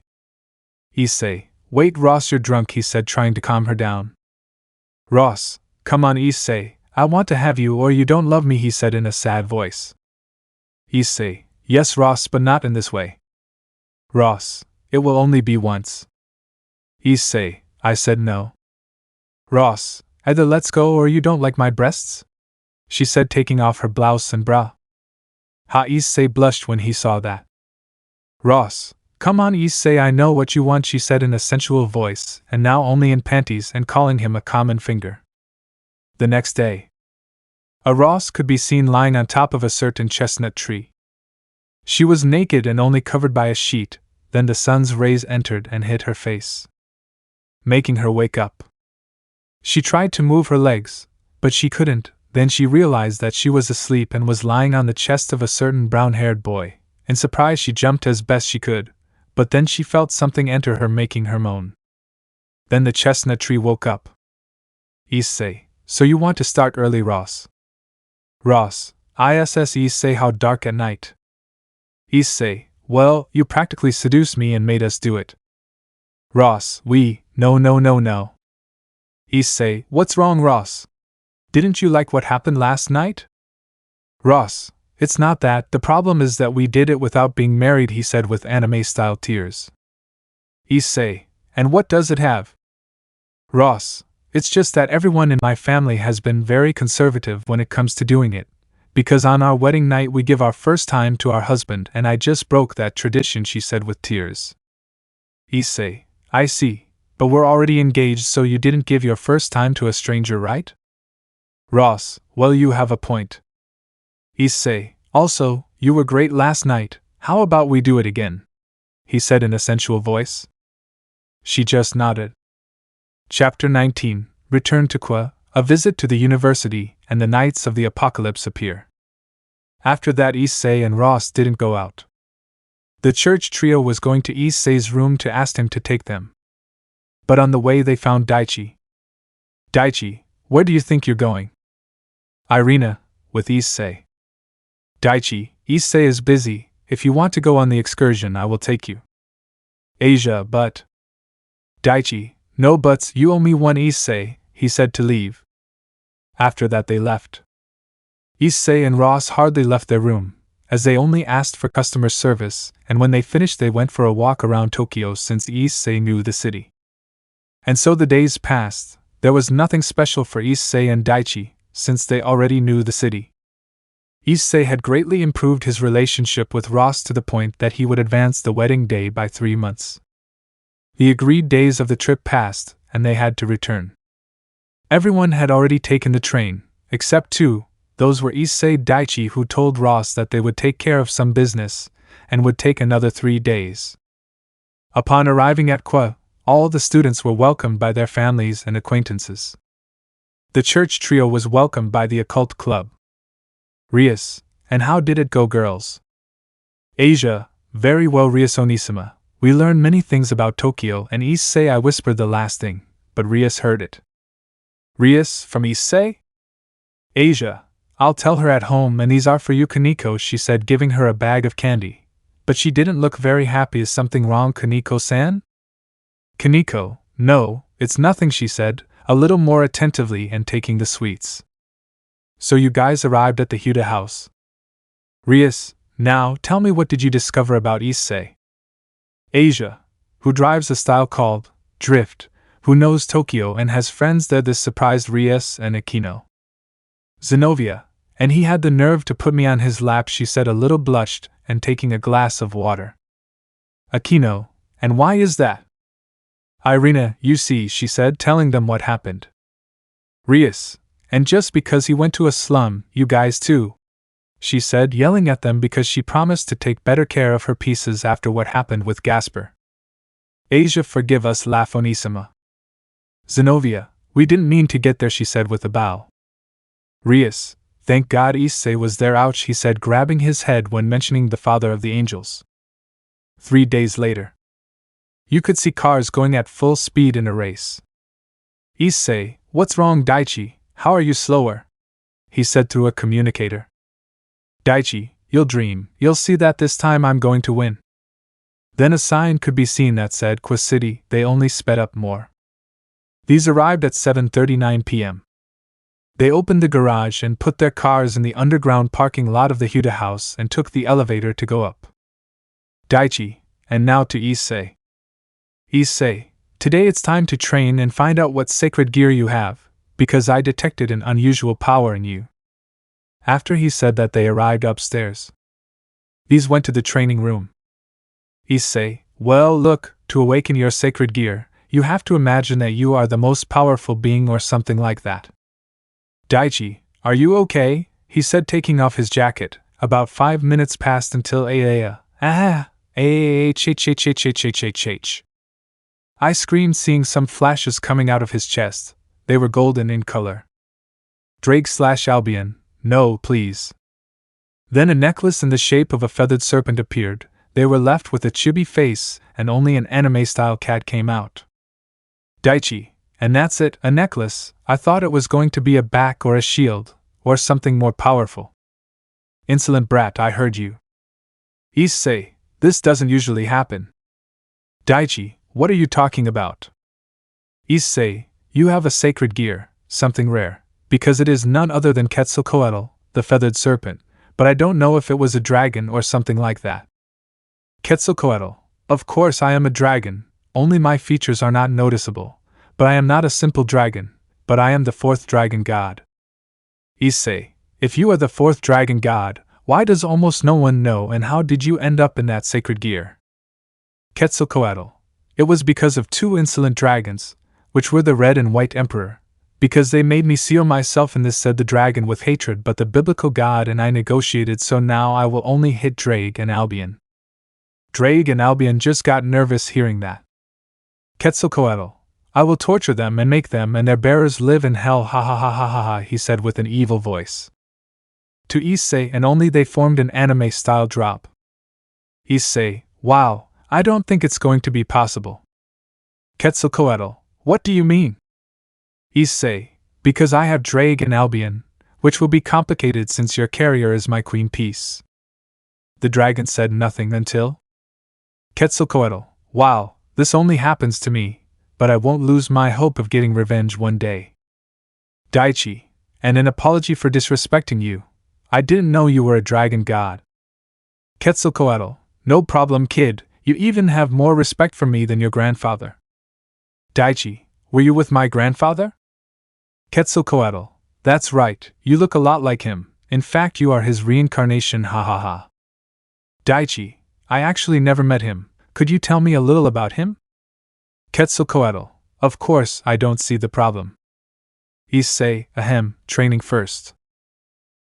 Issei, wait Ross, you're drunk, he said, trying to calm her down. Ross, come on Issei, I want to have you or you don't love me, he said in a sad voice. Issei, yes Ross, but not in this way. Ross, it will only be once. Issei, I said no. Ross, either let's go or you don't like my breasts? She said, taking off her blouse and bra. Issei blushed when he saw that. Ross, come on Issei, I know what you want, she said in a sensual voice, and now only in panties and calling him a common finger. The next day, a Ross could be seen lying on top of a certain chestnut tree. She was naked and only covered by a sheet, then the sun's rays entered and hit her face, making her wake up. She tried to move her legs, but she couldn't. Then she realized that she was asleep and was lying on the chest of a certain brown-haired boy. In surprise, she jumped as best she could, but then she felt something enter her, making her moan. Then the chestnut tree woke up. Issei, so you want to start early, Ross? Ross, Issei, how dark at night. Issei, well, you practically seduced me and made us do it. Ross, no. Issei, what's wrong, Ross? Didn't you like what happened last night? Ross, it's not that, the problem is that we did it without being married, he said with anime-style tears. Issei, and what does it have? Ross, it's just that everyone in my family has been very conservative when it comes to doing it, because on our wedding night we give our first time to our husband and I just broke that tradition, she said with tears. Issei, I see, but we're already engaged, so you didn't give your first time to a stranger, right? Ross, well, you have a point. Issei, also, you were great last night, how about we do it again? He said in a sensual voice. She just nodded. Chapter 19, Return to Qua, a visit to the university, and the Knights of the Apocalypse appear. After that, Issei and Ross didn't go out. The church trio was going to Issei's room to ask him to take them. But on the way they found Daichi. Daichi, where do you think you're going? Irina, with Issei. Daichi, Issei is busy, if you want to go on the excursion I will take you. Asia, but... Daichi, no buts, you owe me one, Issei, he said to leave. After that they left. Issei and Ross hardly left their room, as they only asked for customer service, and when they finished they went for a walk around Tokyo since Issei knew the city. And so the days passed. There was nothing special for Issei and Daichi, since they already knew the city. Issei had greatly improved his relationship with Ross to the point that he would advance the wedding day by 3 months. The agreed days of the trip passed, and they had to return. Everyone had already taken the train, except 2. Those were Issei and Daichi, who told Ross that they would take care of some business, and would take another 3 days. Upon arriving at Kwa, all the students were welcomed by their families and acquaintances. The church trio was welcomed by the occult club. Rias, and how did it go, girls? Asia, very well, Rias Onissima. We learned many things about Tokyo, and Issei. I whispered the last thing, but Rias heard it. Rias, from Issei? Asia, I'll tell her at home, and these are for you, Kaneko, she said, giving her a bag of candy. But she didn't look very happy. Is something wrong, Kaneko-san? Kaneko, no, it's nothing, she said, a little more attentively and taking the sweets. So you guys arrived at the Huda house. Rias, now tell me, what did you discover about Issei? Asia, who drives a style called Drift, who knows Tokyo and has friends there. This surprised Rias and Akeno. Zenobia, and he had the nerve to put me on his lap, she said, a little blushed and taking a glass of water. Akeno, and why is that? Irina, you see, she said, telling them what happened. Rias, and just because he went to a slum, you guys too, she said, yelling at them because she promised to take better care of her pieces after what happened with Gasper. Asia, forgive us, laughed Onissima. Zenobia, we didn't mean to get there, she said with a bow. Rias, thank God Issei was there, ouch, he said, grabbing his head when mentioning the father of the angels. 3 days later. You could see cars going at full speed in a race. Issei, what's wrong, Daichi? How are you slower? He said through a communicator. Daichi, you'll dream, you'll see that this time I'm going to win. Then a sign could be seen that said Kwa City. They only sped up more. These arrived at 7:39 p.m. They opened the garage and put their cars in the underground parking lot of the Huda house and took the elevator to go up. Daichi, and now to Issei. Issei, today it's time to train and find out what sacred gear you have, because I detected an unusual power in you. After he said that, they arrived upstairs. These went to the training room. Issei, well, look, to awaken your sacred gear, you have to imagine that you are the most powerful being or something like that. Daichi, are you okay? He said, taking off his jacket. About 5 minutes passed until I screamed, seeing some flashes coming out of his chest. They were golden in color. Drake/Albion, no, please. Then a necklace in the shape of a feathered serpent appeared. They were left with a chibi face, and only an anime-style cat came out. Daichi, and that's it, a necklace? I thought it was going to be a back or a shield, or something more powerful. Insolent brat, I heard you. Issei, this doesn't usually happen. Daichi, what are you talking about? Issei, you have a sacred gear, something rare, because it is none other than Quetzalcoatl, the feathered serpent, but I don't know if it was a dragon or something like that. Quetzalcoatl, of course I am a dragon, only my features are not noticeable, but I am not a simple dragon, but I am the 4th dragon god. Issei, if you are the 4th dragon god, why does almost no one know, and how did you end up in that sacred gear? Quetzalcoatl, it was because of 2 insolent dragons, which were the red and white emperor, because they made me seal myself in this, said the dragon with hatred, but the biblical god and I negotiated, so now I will only hit Drake and Albion. Drake and Albion just got nervous hearing that. Quetzalcoatl, I will torture them and make them and their bearers live in hell, ha ha ha ha ha ha, he said with an evil voice. To Issei and only they formed an anime-style drop. Issei, wow, I don't think it's going to be possible. Quetzalcoatl, what do you mean? Issei, because I have Drake and Albion, which will be complicated since your carrier is my queen piece. The dragon said nothing until. Quetzalcoatl, wow, this only happens to me, but I won't lose my hope of getting revenge one day. Daichi, And an apology for disrespecting you. I didn't know you were a dragon god. Quetzalcoatl, no problem, kid, you even have more respect for me than your grandfather. Daichi, were you with my grandfather? Quetzalcoatl, that's right, you look a lot like him, in fact you are his reincarnation, ha ha ha. Daichi, I actually never met him, could you tell me a little about him? Quetzalcoatl, of course, I don't see the problem. Issei, ahem, training first.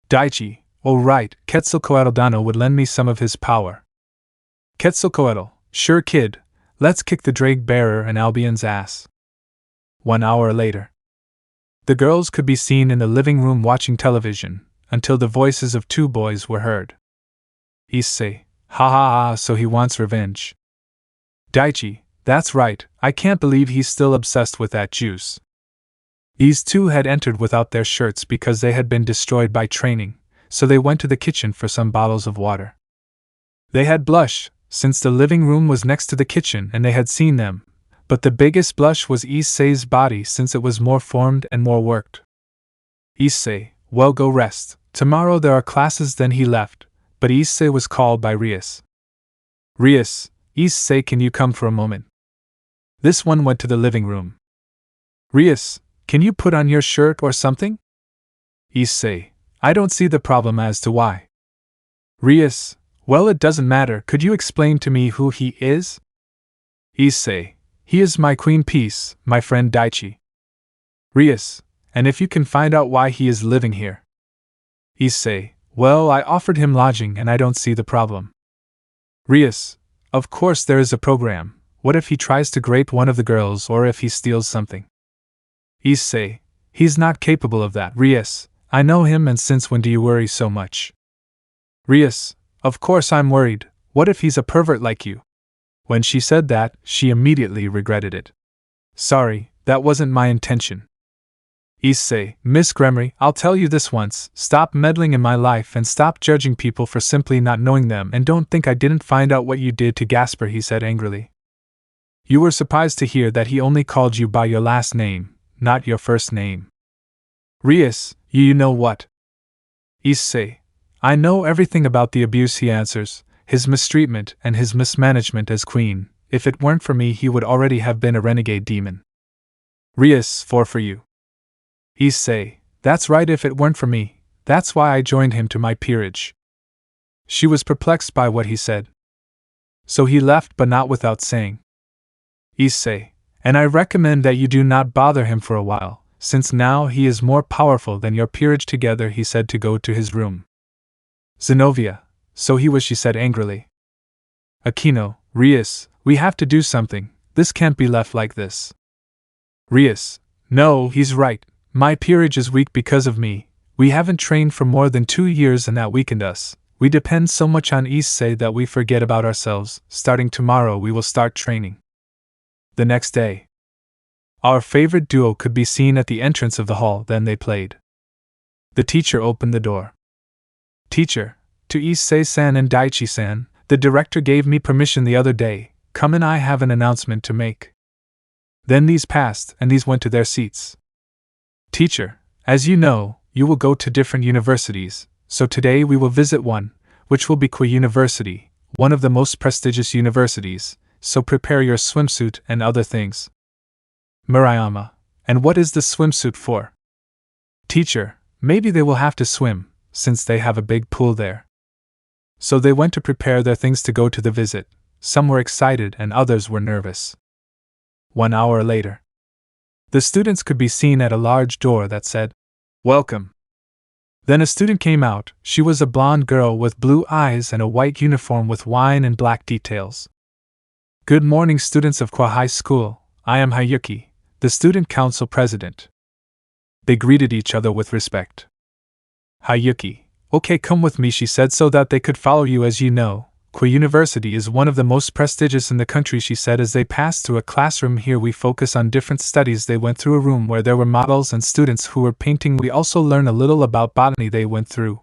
Daichi, oh right, Quetzalcoatl Dano would lend me some of his power. Quetzalcoatl, sure kid, let's kick the drake bearer and Albion's ass. 1 hour later. The girls could be seen in the living room watching television, until the voices of 2 boys were heard. Issei, ha ha ha, so he wants revenge. Daichi, that's right, I can't believe he's still obsessed with that juice. These 2 had entered without their shirts because they had been destroyed by training, so they went to the kitchen for some bottles of water. They had blush, since the living room was next to the kitchen and they had seen them, but the biggest blush was Issei's body since it was more formed and more worked. Issei, well, go rest, tomorrow there are classes. Then he left, but Issei was called by Rias. Rias, Issei, can you come for a moment? This one went to the living room. Rias, can you put on your shirt or something? Issei, I don't see the problem as to why. Rias, well, it doesn't matter, could you explain to me who he is? Issei, he is my queen piece, my friend Daichi. Rias, and if you can find out why he is living here. Issei, well, I offered him lodging and I don't see the problem. Rias, of course there is a program, what if he tries to grape one of the girls or if he steals something? Issei, he's not capable of that. Rias, I know him, and since when do you worry so much? Rias, of course I'm worried, what if he's a pervert like you? When she said that, she immediately regretted it. Sorry, that wasn't my intention. Issei, Miss Gremory, I'll tell you this once, stop meddling in my life and stop judging people for simply not knowing them, and don't think I didn't find out what you did to Gasper, he said angrily. You were surprised to hear that he only called you by your last name, not your first name. Rias, you know what? Issei, I know everything about the abuse he answers, his mistreatment and his mismanagement as queen. If it weren't for me he would already have been a renegade demon. Rias, for you. Issei, that's right, if it weren't for me, that's why I joined him to my peerage. She was perplexed by what he said. So he left, but not without saying. Issei, and I recommend that you do not bother him for a while, since now he is more powerful than your peerage together, he said to go to his room. Zenobia, so he was, she said angrily. Akeno, Rias, we have to do something, this can't be left like this. Rias, no, he's right, my peerage is weak because of me, we haven't trained for more than 2 years and that weakened us, we depend so much on Issei that we forget about ourselves, starting tomorrow we will start training. The next day. Our favorite duo could be seen at the entrance of the hall, then they played. The teacher opened the door. Teacher, to Issei-san and Daichi-san, the director gave me permission the other day, come and I have an announcement to make. Then these passed and these went to their seats. Teacher, as you know, you will go to different universities, so today we will visit one, which will be Kui University, one of the most prestigious universities, so prepare your swimsuit and other things. Murayama, and what is the swimsuit for? Teacher, maybe they will have to swim, since they have a big pool there. So they went to prepare their things to go to the visit, some were excited and others were nervous. 1 hour later. The students could be seen at a large door that said, Welcome. Then a student came out, she was a blonde girl with blue eyes and a white uniform with wine and black details. Good morning, students of Kwa High School, I am Hayuki, the student council president. They greeted each other with respect. Hayuki, okay, come with me, she said, so that they could follow you. As you know, Kui University is one of the most prestigious in the country, she said as they passed through a classroom. Here we focus on different studies. They went through a room where there were models and students who were painting. We also learn a little about botany. They went through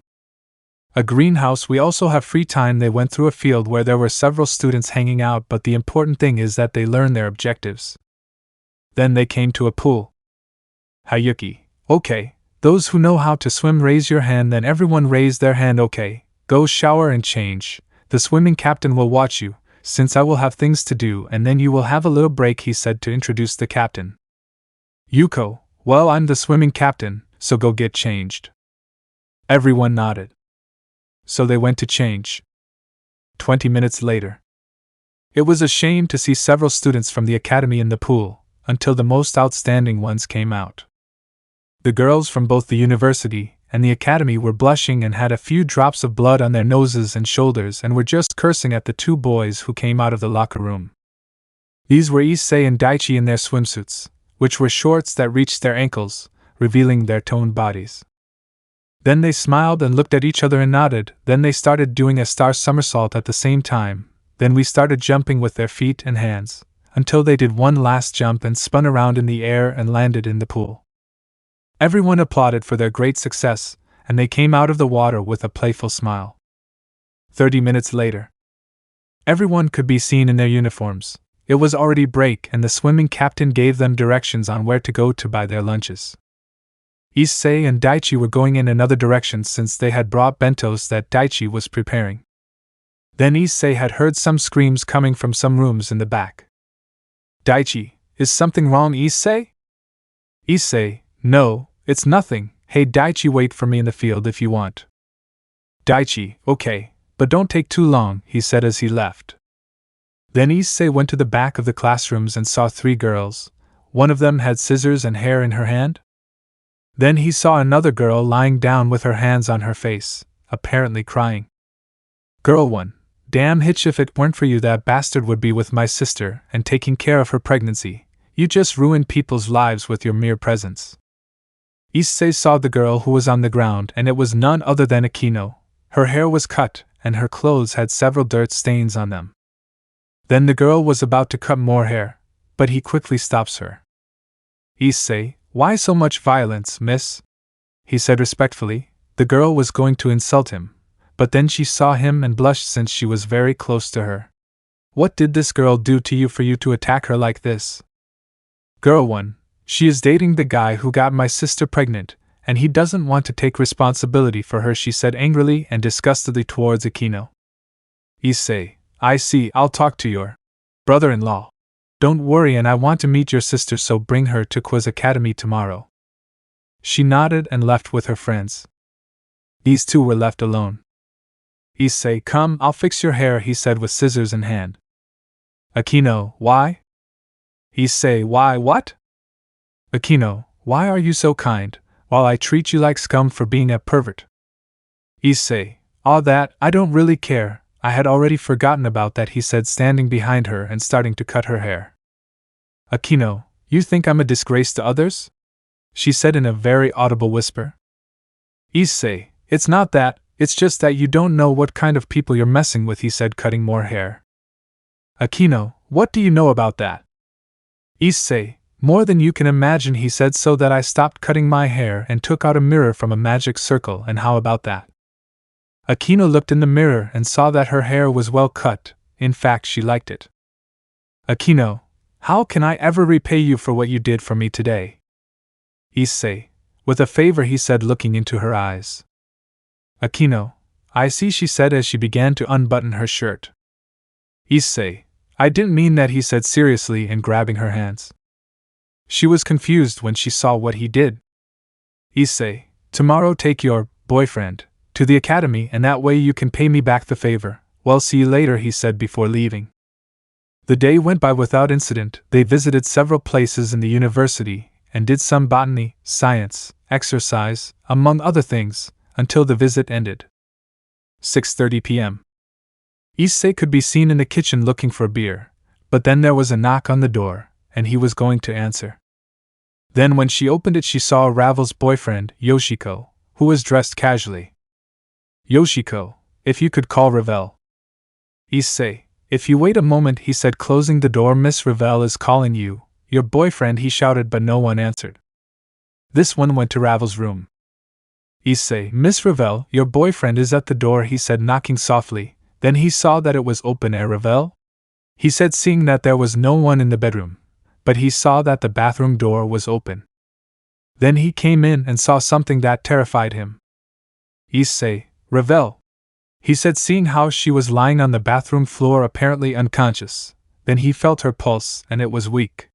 a greenhouse. We also have free time. They went through a field where there were several students hanging out, but the important thing is that they learn their objectives. Then they came to a pool. Hayuki, okay, Those who know how to swim raise your hand, then everyone raise their hand. Okay, go shower and change. The swimming captain will watch you, since I will have things to do, and then you will have a little break, he said to introduce the captain. Yuko, well, I'm the swimming captain, so go get changed. Everyone nodded. So they went to change. 20 minutes later. It was a shame to see several students from the academy in the pool, until the most outstanding ones came out. The girls from both the university and the academy were blushing and had a few drops of blood on their noses and shoulders and were just cursing at the two boys who came out of the locker room. These were Issei and Daichi in their swimsuits, which were shorts that reached their ankles, revealing their toned bodies. Then they smiled and looked at each other and nodded. Then they started doing a star somersault at the same time. Then we started jumping with their feet and hands, until they did one last jump and spun around in the air and landed in the pool. Everyone applauded for their great success, and they came out of the water with a playful smile. 30 minutes later. Everyone could be seen in their uniforms. It was already break, and the swimming captain gave them directions on where to go to buy their lunches. Issei and Daichi were going in another direction since they had brought bentos that Daichi was preparing. Then Issei had heard some screams coming from some rooms in the back. Daichi, is something wrong, Issei? Issei, no, it's nothing. Hey Daichi, wait for me in the field if you want. Daichi, okay, but don't take too long, he said as he left. Then Issei went to the back of the classrooms and saw 3 girls. One of them had scissors and hair in her hand. Then he saw another girl lying down with her hands on her face, apparently crying. Girl 1, damn hitch, if it weren't for you that bastard would be with my sister and taking care of her pregnancy. You just ruined people's lives with your mere presence. Issei saw the girl who was on the ground, and it was none other than Akeno. Her hair was cut, and her clothes had several dirt stains on them. Then the girl was about to cut more hair, but he quickly stops her. Issei, why so much violence, miss? He said respectfully. The girl was going to insult him, but then she saw him and blushed since she was very close to her. What did this girl do to you for you to attack her like this? Girl 1, she is dating the guy who got my sister pregnant, and he doesn't want to take responsibility for her, she said angrily and disgustedly towards Akeno. Issei, I see, I'll talk to your brother-in-law. Don't worry, and I want to meet your sister, so bring her to Quiz Academy tomorrow. She nodded and left with her friends. These two were left alone. Issei, come, I'll fix your hair, he said with scissors in hand. Akeno, why? Issei, why what? Akeno, why are you so kind, while I treat you like scum for being a pervert? Issei, all that, I don't really care. I had already forgotten about that, he said, standing behind her and starting to cut her hair. Akeno, you think I'm a disgrace to others? She said in a very audible whisper. Issei, it's not that, it's just that you don't know what kind of people you're messing with, he said, cutting more hair. Akeno, what do you know about that? Issei, more than you can imagine, he said, so that I stopped cutting my hair and took out a mirror from a magic circle, and how about that? Akeno looked in the mirror and saw that her hair was well cut. In fact, she liked it. Akeno, how can I ever repay you for what you did for me today? Issei, with a favor, he said, looking into her eyes. Akeno, I see, she said as she began to unbutton her shirt. Issei, I didn't mean that, he said seriously and grabbing her hands. She was confused when she saw what he did. Issei, tomorrow take your boyfriend to the academy, and that way you can pay me back the favor. Well, see you later, he said before leaving. The day went by without incident. They visited several places in the university and did some botany, science, exercise, among other things, until the visit ended. 6:30 p.m. Issei could be seen in the kitchen looking for beer, but then there was a knock on the door, and he was going to answer. Then when she opened it, she saw Ravel's boyfriend, Yoshiko, who was dressed casually. Yoshiko, if you could call Ravel. Issei, if you wait a moment, he said, closing the door. Miss Ravel is calling you. Your boyfriend, he shouted, but no one answered. This one went to Ravel's room. Issei, Miss Ravel, your boyfriend is at the door, he said, knocking softly. Then he saw that it was open. Ravel? He said, seeing that there was no one in the bedroom, but he saw that the bathroom door was open. Then he came in and saw something that terrified him. Issei, Ravel, he said, seeing how she was lying on the bathroom floor apparently unconscious. Then he felt her pulse and it was weak.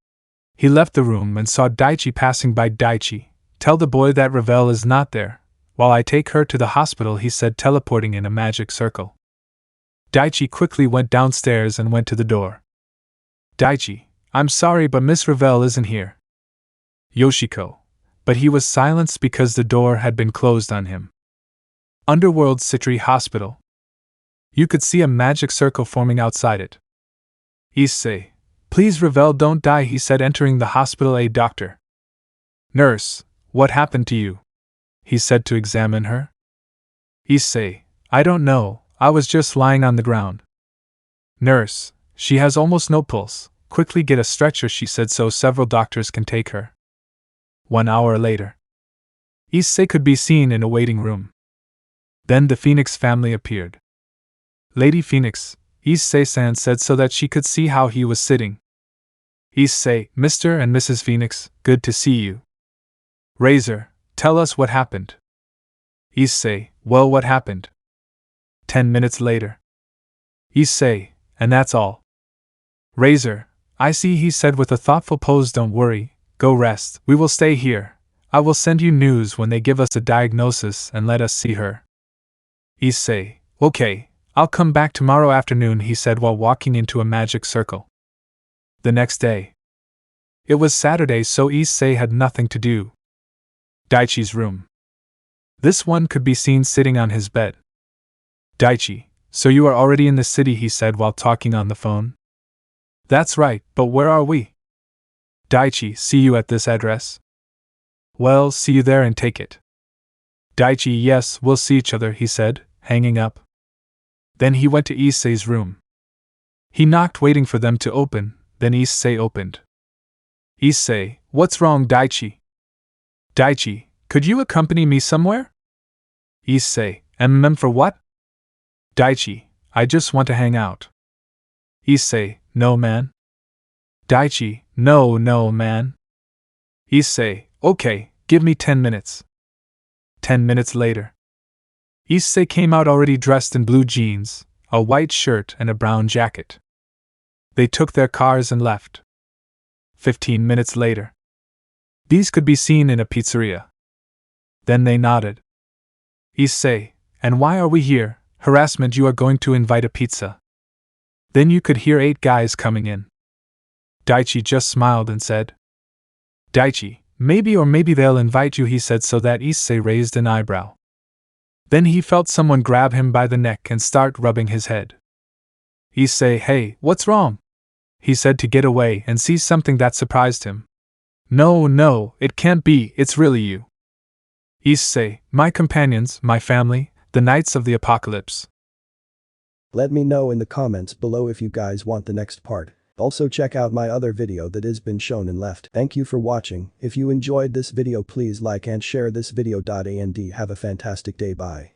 He left the room and saw Daichi passing by. Daichi, tell the boy that Ravel is not there, while I take her to the hospital, he said, teleporting in a magic circle. Daichi quickly went downstairs and went to the door. Daichi, I'm sorry but Miss Ravel isn't here. Yoshiko. But he was silenced because the door had been closed on him. Underworld City Hospital. You could see a magic circle forming outside it. Issei, please Ravel don't die, he said, entering the hospital. A doctor. Nurse, what happened to you? He said to examine her. Issei, I don't know, I was just lying on the ground. Nurse, she has almost no pulse, quickly get a stretcher, she said, so several doctors can take her. 1 hour later. Issei could be seen in a waiting room. Then the Phoenix family appeared. Lady Phoenix, Issei-san said so that she could see how he was sitting. Issei, Mr. and Mrs. Phoenix, good to see you. Razor, tell us what happened. Issei, well, what happened? 10 minutes later. Issei, and that's all. Razor, I see, he said with a thoughtful pose, don't worry, go rest, we will stay here. I will send you news when they give us a diagnosis and let us see her. Issei, okay, I'll come back tomorrow afternoon, he said while walking into a magic circle. The next day. It was Saturday, so Issei had nothing to do. Daichi's room. This one could be seen sitting on his bed. Daichi, so you are already in the city, he said while talking on the phone. That's right, but where are we? Daichi, see you at this address. Well, see you there and take it. Daichi, yes, we'll see each other, he said, hanging up. Then he went to Issei's room. He knocked, waiting for them to open, then Issei opened. Issei, what's wrong, Daichi? Daichi, could you accompany me somewhere? Issei, for what? Daichi, I just want to hang out. Issei, no man. Daichi, no man. Issei, okay, give me 10 minutes. 10 minutes later. Issei came out already dressed in blue jeans, a white shirt and a brown jacket. They took their cars and left. 15 minutes later. These could be seen in a pizzeria. Then they nodded. Issei, and why are we here? Harassment, you are going to invite a pizza. Then you could hear 8 guys coming in. Daichi just smiled and said, Daichi, maybe they'll invite you, he said, so that Issei raised an eyebrow. Then he felt someone grab him by the neck and start rubbing his head. Issei, hey, what's wrong? He said to get away and see something that surprised him. No, it can't be, it's really you. Issei, my companions, my family, the Knights of the Apocalypse. Let me know in the comments below if you guys want the next part. Also check out my other video that has been shown and left. Thank you for watching. If you enjoyed this video, please like and share this video. And have a fantastic day. Bye.